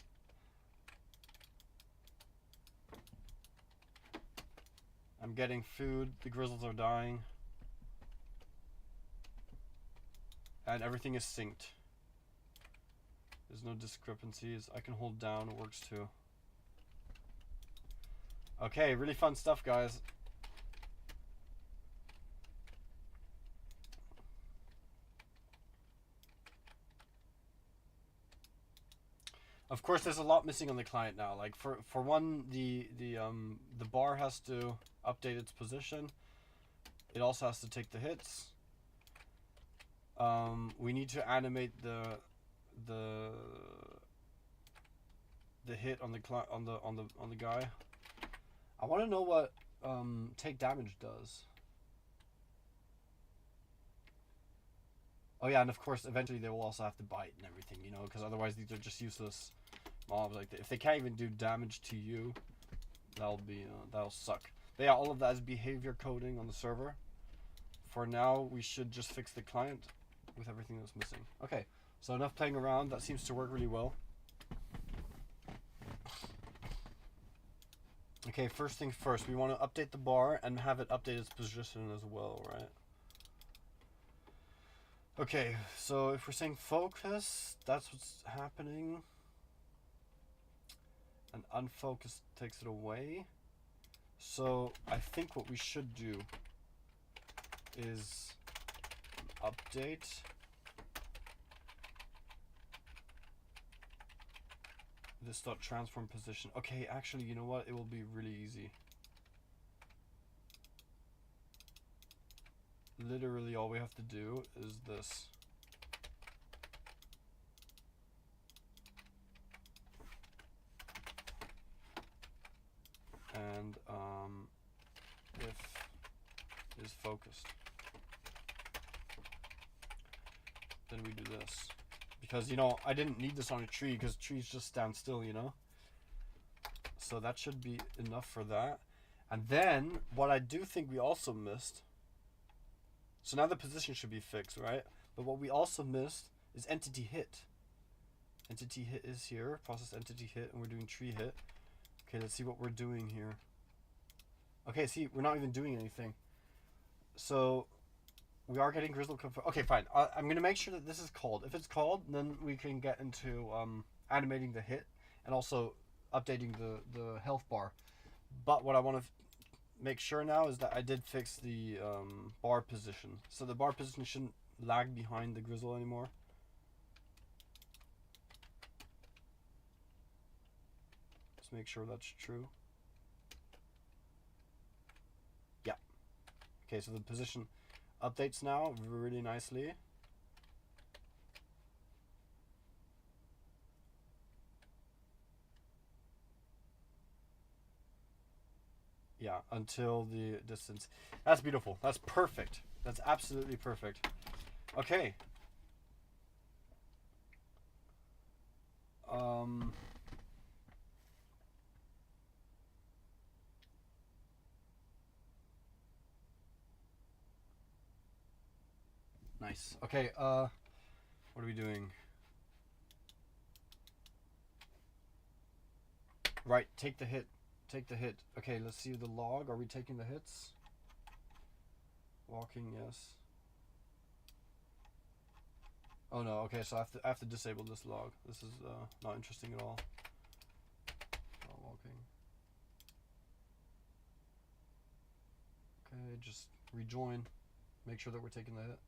I'm getting food, the grizzles are dying, and everything is synced. There's no discrepancies. I can hold down, it works too. Okay, really fun stuff, guys. Of course, there's a lot missing on the client now. Like for one, the bar has to update its position. It also has to take the hits. We need to animate the hit on the guy. I want to know what take damage does. Oh yeah, and of course, eventually they will also have to bite and everything, you know, because otherwise these are just useless mobs. Like, if they can't even do damage to you, that'll suck. But yeah, all of that is behavior coding on the server. For now, we should just fix the client with everything that's missing. Okay, so enough playing around. That seems to work really well. Okay, first things first, we want to update the bar and have it update its position as well, right? Okay, so if we're saying focus, that's what's happening. And unfocus takes it away. So I think what we should do is update this dot transform position. Okay, actually, you know what? It will be really easy. Literally all we have to do is this. And if is focused, then we do this. Because, you know, I didn't need this on a tree because trees just stand still, you know? So that should be enough for that. And then, what I do think we also missed, so now the position should be fixed, right? But what we also missed is entity hit. Entity hit is here, process entity hit, and we're doing tree hit. Okay, let's see what we're doing here. Okay, see, we're not even doing anything. So, we are getting Grizzle confirmed. Okay, fine. I'm going to make sure that this is called. If it's called, then we can get into animating the hit and also updating the health bar. But what I want to make sure now is that I did fix the bar position. So the bar position shouldn't lag behind the Grizzle anymore. Let's make sure that's true. Yeah. Okay, so the position updates now really nicely. Yeah, until the distance. That's beautiful. That's perfect. That's absolutely perfect. Okay. Nice. Okay, what are we doing? Right, take the hit. Take the hit. Okay, let's see the log. Are we taking the hits? Walking, yes. Oh no, okay, so I have to disable this log. This is not interesting at all. Not walking. Okay, just rejoin. Make sure that we're taking the hit.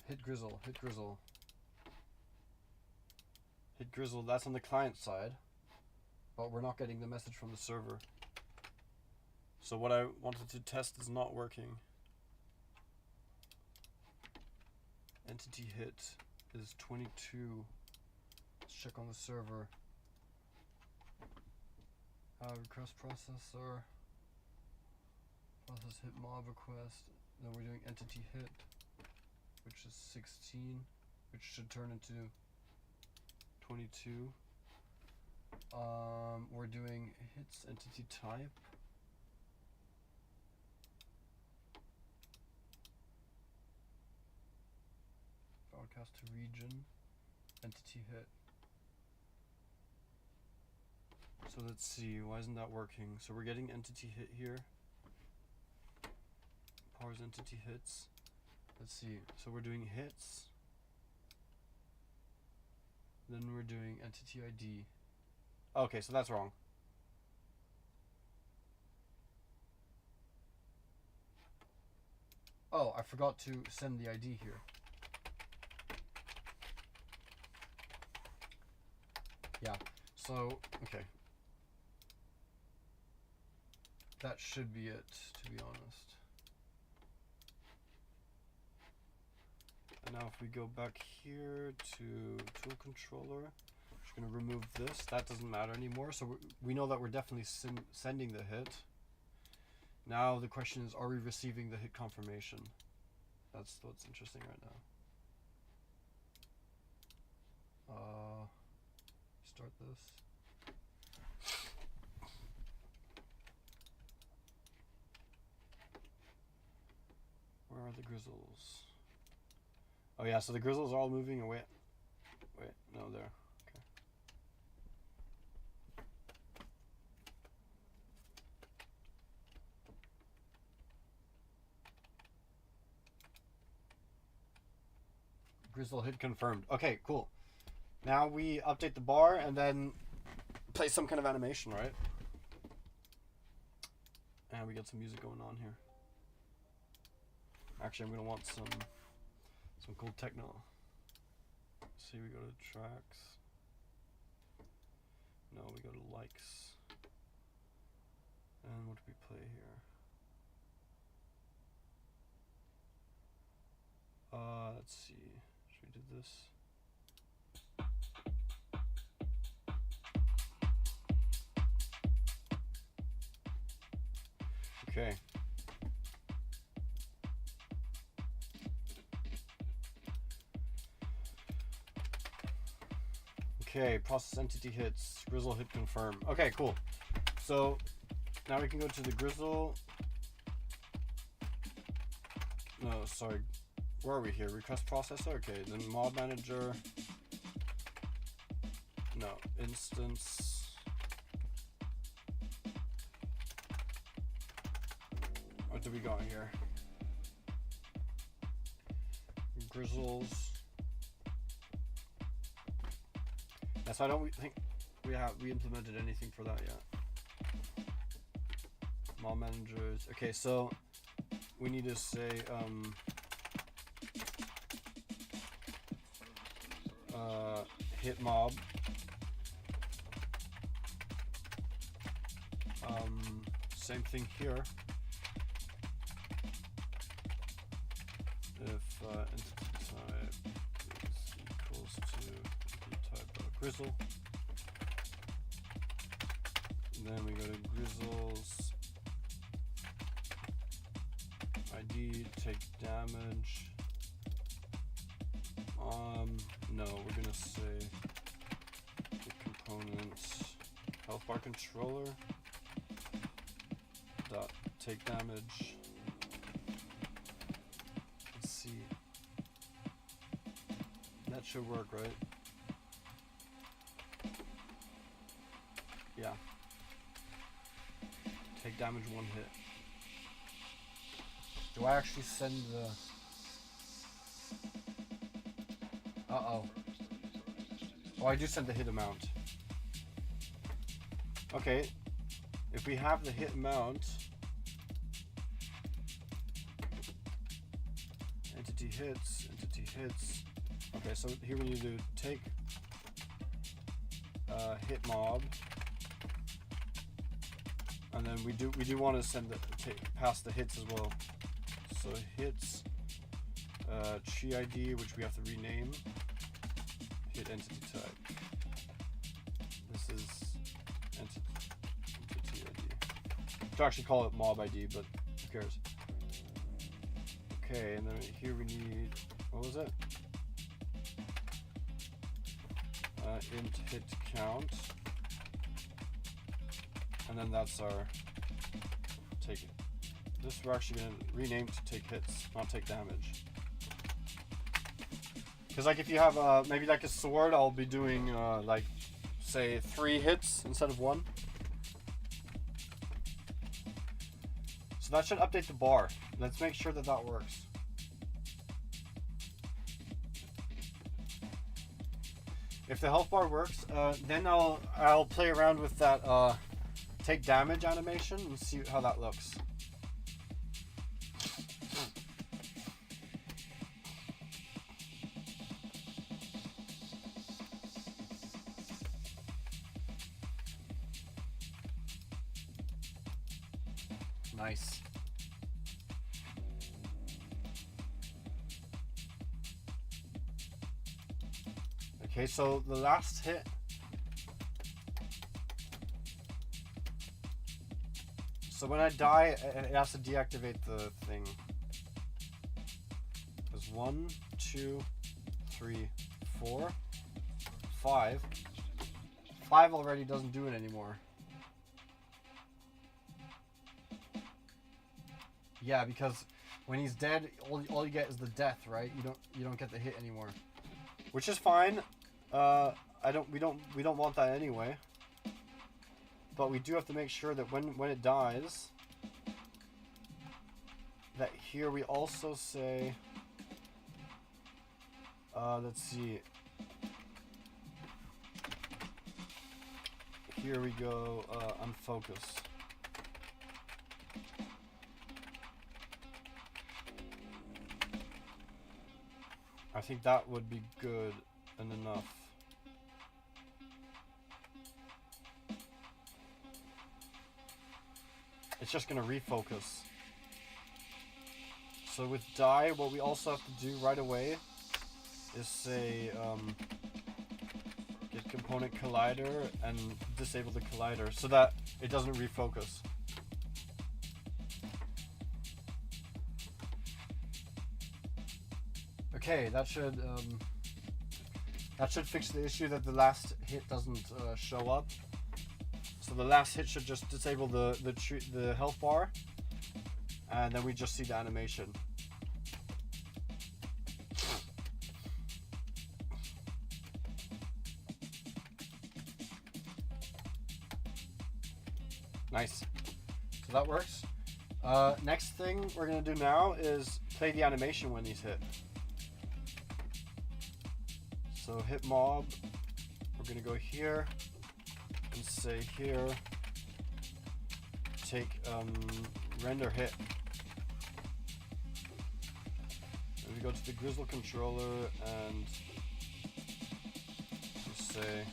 Hit Grizzle, hit Grizzle. Hit Grizzle, that's on the client side. But we're not getting the message from the server. So what I wanted to test is not working. Entity hit is 22. Let's check on the server. Request processor. Process hit mob request. Then we're doing entity hit, which is 16, which should turn into 22. We're doing hits entity type. Broadcast to region. Entity hit. So let's see, why isn't that working? So we're getting entity hit here. Parse entity hits. Let's see, so we're doing hits. Then we're doing entity ID. Okay, so that's wrong. Oh, I forgot to send the ID here. Yeah, so, okay. that should be it, to be honest. And now if we go back here to tool controller, I'm just going to remove this. That doesn't matter anymore. So we know that we're definitely sending the hit. Now the question is, are we receiving the hit confirmation? That's what's interesting right now. Start this. Where are the grizzles? Oh yeah, so the grizzles are all moving away. Wait, no, there. Okay. Grizzle hit confirmed. Okay, cool. Now we update the bar and then play some kind of animation, right? And we get some music going on here. Actually, I'm gonna want some cool techno. Let's see, we go to tracks. No, we go to likes. And what do we play here? Let's see. Should we do this? Okay. Okay, process entity hits, Grizzle hit confirm. Okay, cool. So now we can go to the Grizzle. No, sorry. Where are we here? Request processor? Okay, then mob manager. No, instance. What do we got here? Grizzles. Yeah, so I don't think we implemented anything for that yet. Mob managers. Okay, so we need to say hit mob. Same thing here. If entity type is equals to entity type.grizzle, then we go to grizzles ID, take damage. No, we're gonna say the components health bar controller dot take damage. Let's see. That should work, right? Yeah. Take damage 1 hit. Do I actually send the... Uh-oh. Oh, I do send the hit amount. Okay. If we have the hit amount... Entity hits, entity hits. Okay, so here we need to take hit mob. And then we do want to send pass the hits as well. So hits tree ID, which we have to rename. Hit entity type. This is entity ID. To actually call it mob ID, but who cares? Okay, and then here we need, what was it? Int hit count. And then that's our take it. This we're actually going to rename to take hits, not take damage. Because like if you have maybe like a sword, I'll be doing like say 3 hits instead of 1. So that should update the bar. Let's make sure that that works. If the health bar works, then I'll play around with that take damage animation and see how that looks. Nice. Okay, so the last hit. So when I die, it has to deactivate the thing. There's 1, 2, 3, 4, 5. 5 already doesn't do it anymore. Yeah, because when he's dead, all you get is the death, right? You don't get the hit anymore, which is fine. We don't want that anyway. But we do have to make sure that when it dies, that here we also say, let's see. Here we go, unfocus. I think that would be good and enough. It's just gonna refocus. So with die, what we also have to do right away is say get component collider and disable the collider so that it doesn't refocus. Okay, that should fix the issue that the last hit doesn't show up. So the last hit should just disable the health bar, and then we just see the animation. Nice. So that works. Next thing we're gonna do now is play the animation when he's hit. So hit mob. We're gonna go here and say here. Take render hit. And we go to the Grizzle controller and just say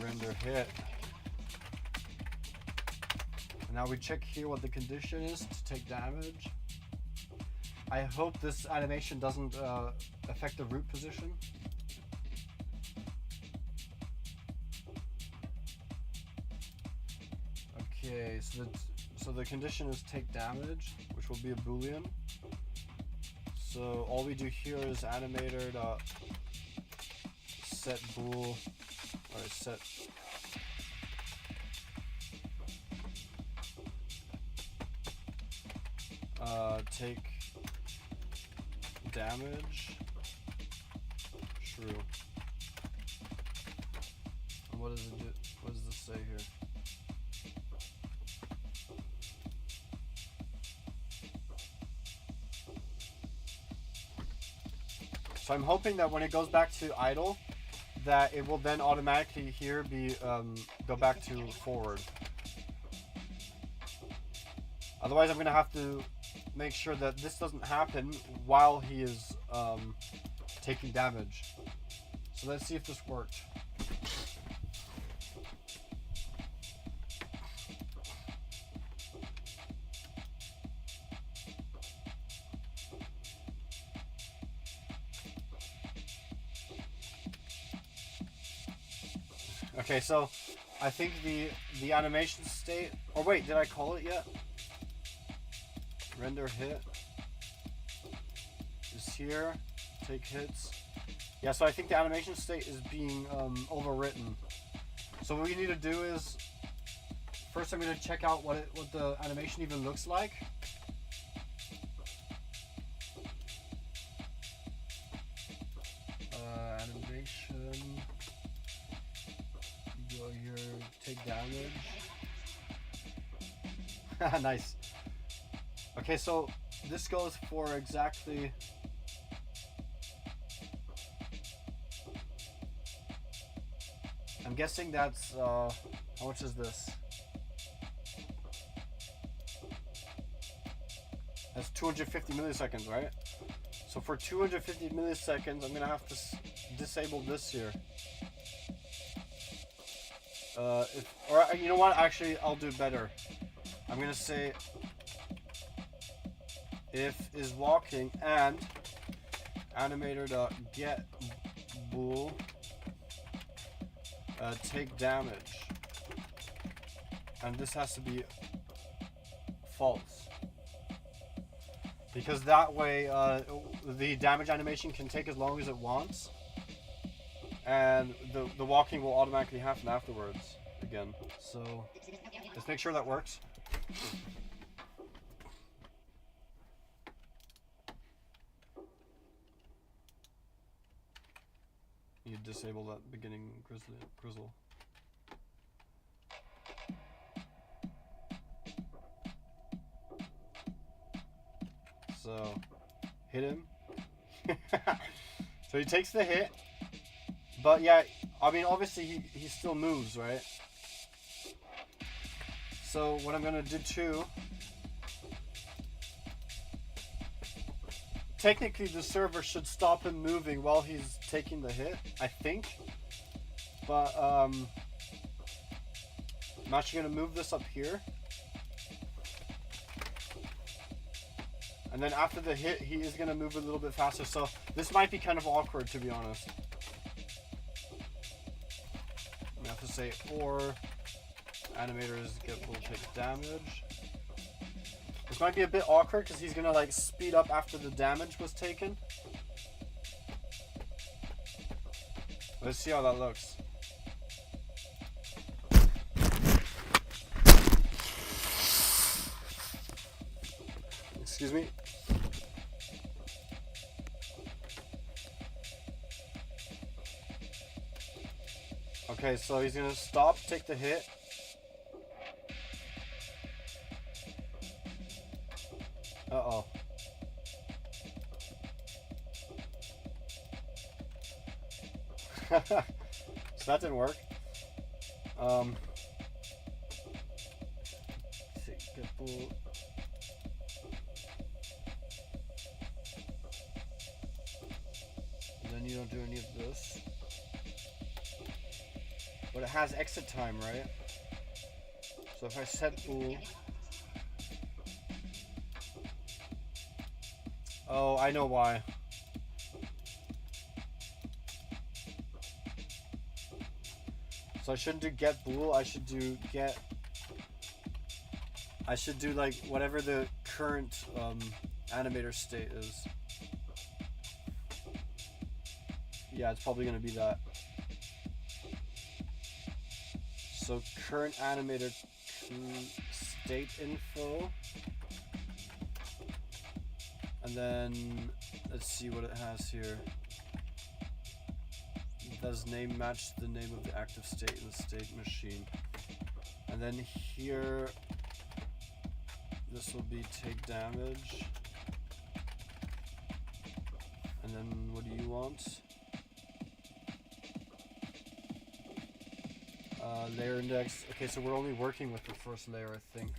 render hit. And now we check here what the condition is to take damage. I hope this animation doesn't affect the root position. Okay, so the condition is take damage, which will be a boolean. So all we do here is animator dot set bool, or set take damage true. And what does it do? What does this say here? So I'm hoping that when it goes back to idle, that it will then automatically here be go back to forward. Otherwise, I'm gonna have to make sure that this doesn't happen while he is taking damage. So let's see if this worked. Okay, so I think the animation state, or wait, did I call it yet? Render hit is here, take hits. Yeah, so I think the animation state is being overwritten. So what we need to do is, first I'm going to check out what the animation even looks like. Animation, go here, take damage. Nice. Okay, so this goes for exactly I'm guessing that's how much is this? That's 250 milliseconds, right? So for 250 milliseconds, I'm gonna have to disable this here. Or you know what? Actually, I'll do better. I'm gonna say if is walking and animator.get bool take damage, and this has to be false, because that way the damage animation can take as long as it wants, and the walking will automatically happen afterwards again. So let's make sure that works. You disable that beginning grizzle. So hit him. So he takes the hit, but yeah, I mean obviously he still moves, right? So what I'm gonna do too, technically the server should stop him moving while he's taking the hit, I think. But I'm actually gonna move this up here. And then after the hit, he is gonna move a little bit faster. So this might be kind of awkward, to be honest. I have to say, or animators will take damage. This might be a bit awkward because he's gonna like speed up after the damage was taken. Let's see how that looks. Excuse me. Okay, so he's gonna stop, take the hit. Uh-oh. So that didn't work. And then you don't do any of this. But it has exit time, right? So if I set bool. Oh, I know why. So I shouldn't do get bool, I should do get. I should do like whatever the current animator state is. Yeah, it's probably gonna be that. So current animator state info. And then let's see what it has here. Does name match the name of the active state in the state machine? And then here, this will be take damage. And then what do you want? Layer index. Okay, so we're only working with the first layer, I think.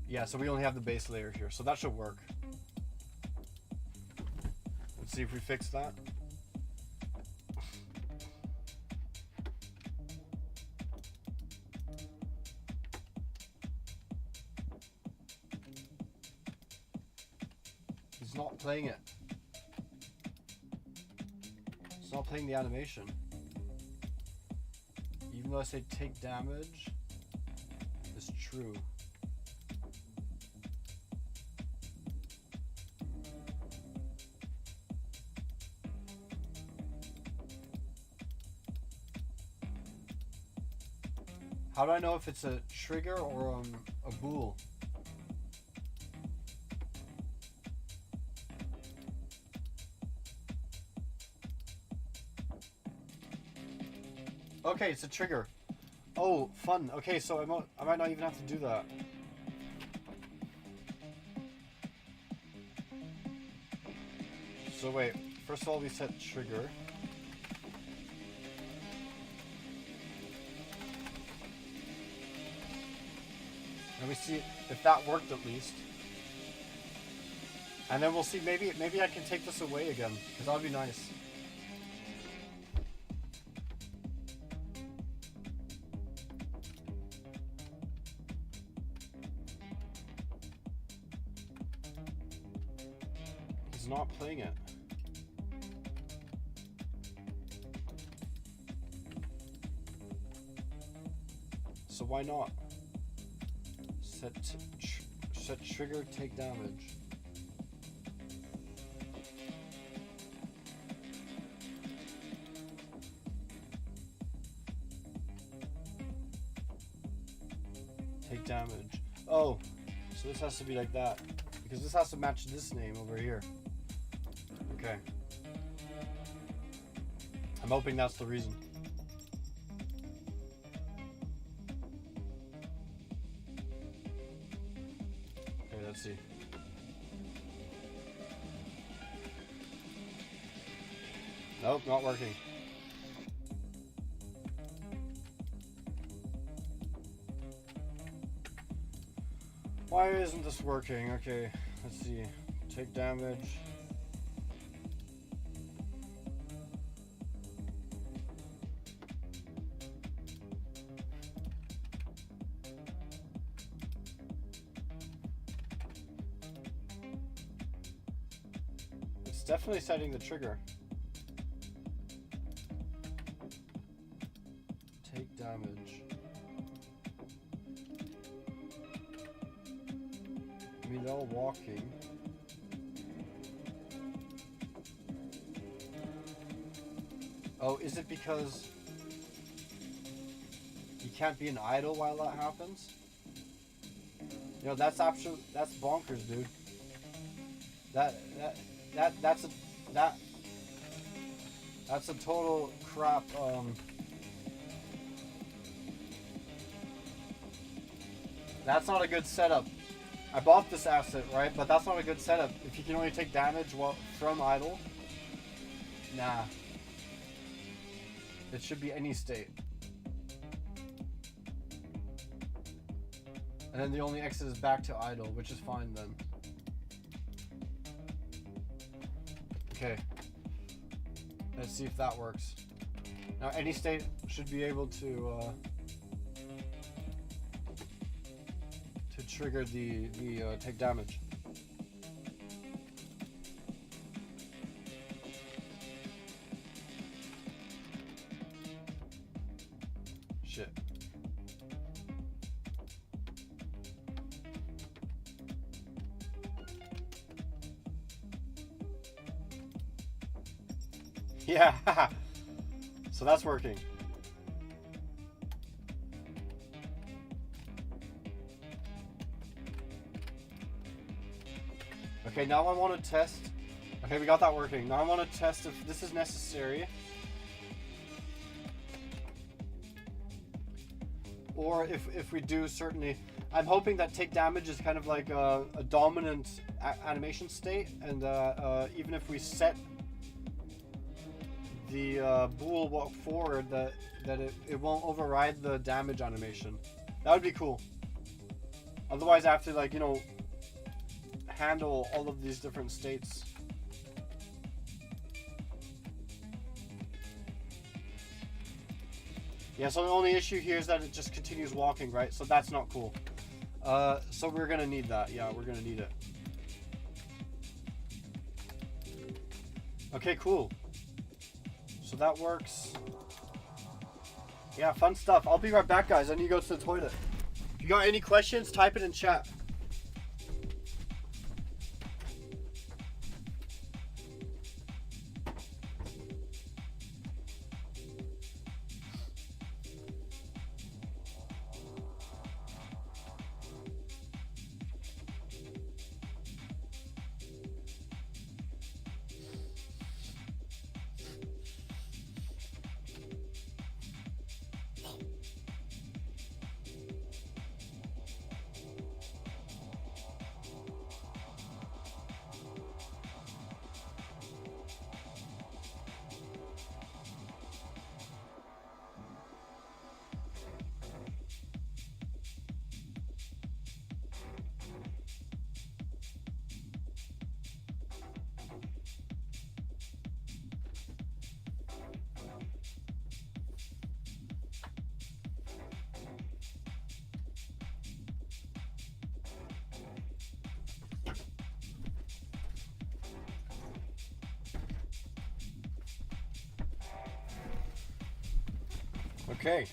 Yeah, so we only have the base layer here, so that should work. Let's see if we fix that. He's not playing it. It's not playing the animation. Even though I say take damage, it's true. How do I know if it's a trigger or a bool? Okay, it's a trigger. Oh, fun. Okay, so I might not even have to do that. So wait, first of all we set trigger. And we see if that worked at least. And then we'll see, maybe I can take this away again, because that would be nice. It's not playing it. So why not? Set trigger, take damage. Take damage. Oh, so this has to be like that. Because this has to match this name over here. Okay. I'm hoping that's the reason. Okay, let's see. Nope, not working. Why isn't this working? Okay, let's see. Take damage. It's definitely setting the trigger. Take damage. Middle walking. Oh, is it because you can't be an idol while that happens? You know, that's bonkers, dude. That's a total crap. That's not a good setup. I bought this asset, right? But that's not a good setup. If you can only take damage from idle, nah. It should be any state. And then the only exit is back to idle, which is fine then. Okay. Let's see if that works. Now any state should be able to trigger the take damage. Shit. Yeah. So that's working. Okay, now I want to test. Okay, we got that working. Now I want to test if this is necessary. Or if we do, certainly. I'm hoping that take damage is kind of like a dominant animation state. And even if we set the bool walk forward, that it won't override the damage animation. That would be cool. Otherwise I have to, like, you know, handle all of these different states. Yeah, so the only issue here is that it just continues walking, right? So that's not cool. So we're gonna need that. Yeah, we're gonna need it. Okay, cool. So that works. Yeah, fun stuff. I'll be right back, guys. I need to go to the toilet. If you got any questions, type it in chat. Okay.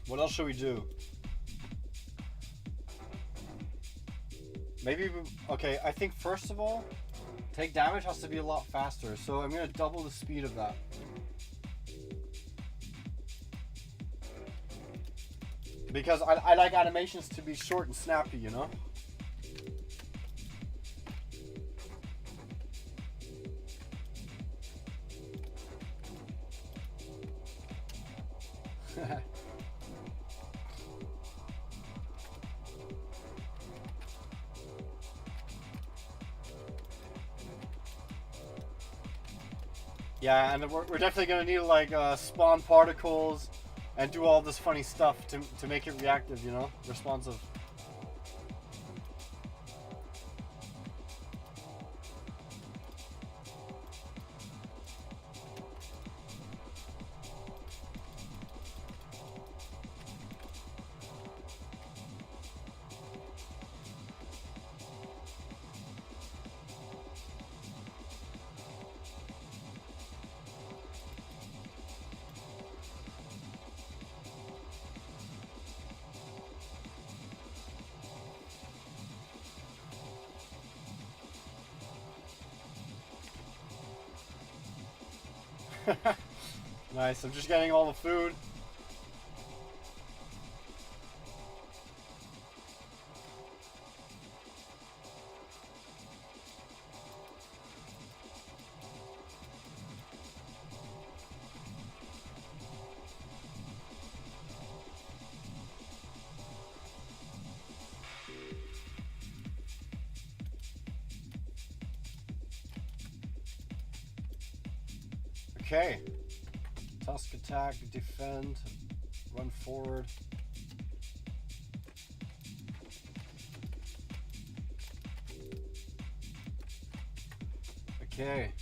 What else should we do? Maybe, okay, I think first of all, take damage has to be a lot faster, so I'm going to double the speed of that. Because I like animations to be short and snappy, you know? Yeah, and we're definitely going to need to like spawn particles and do all this funny stuff to make it reactive, you know? Responsive. Nice, I'm just getting all the food. Okay. Tusk attack, defend, run forward. Okay.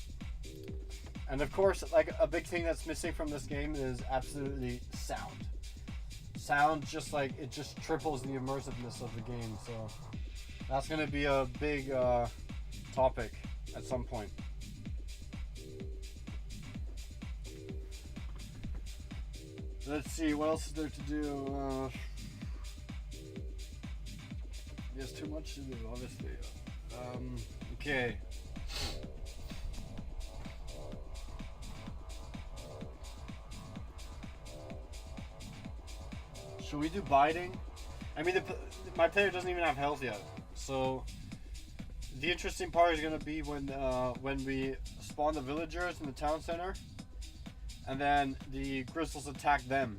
And of course, like a big thing that's missing from this game is absolutely sound. Sound just like, it just triples the immersiveness of the game, so that's going to be a big topic at some point. Let's see, what else is there to do? There's too much to do, obviously. Okay. Should we do biting? I mean, my player doesn't even have health yet, so the interesting part is going to be when we spawn the villagers in the town center. And then the Grizzles attack them,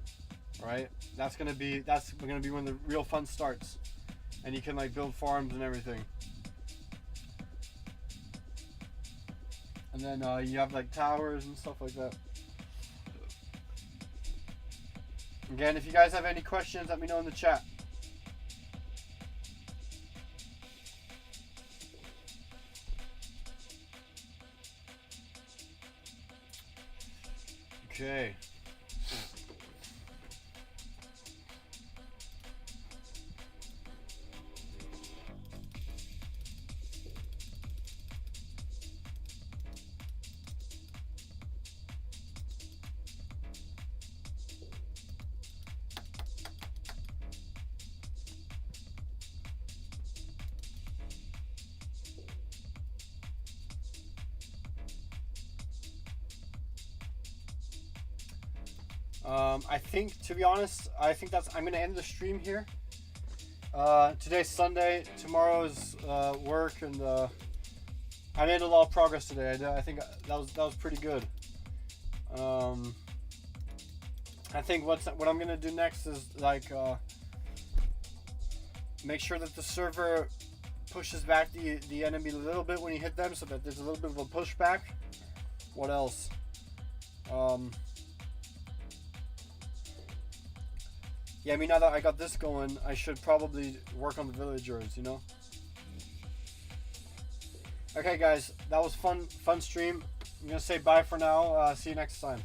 right? That's gonna be when the real fun starts, and you can like build farms and everything. And then you have like towers and stuff like that. Again, if you guys have any questions, let me know in the chat. Okay. I think, to be honest, I'm going to end the stream here. Today's Sunday, tomorrow's work, and I made a lot of progress today. I think that was pretty good. I think what I'm going to do next is like make sure that the server pushes back the enemy a little bit when you hit them, so that there's a little bit of a pushback. What else? Yeah, I mean, now that I got this going, I should probably work on the villagers, you know? Okay, guys, that was fun stream. I'm going to say bye for now. See you next time.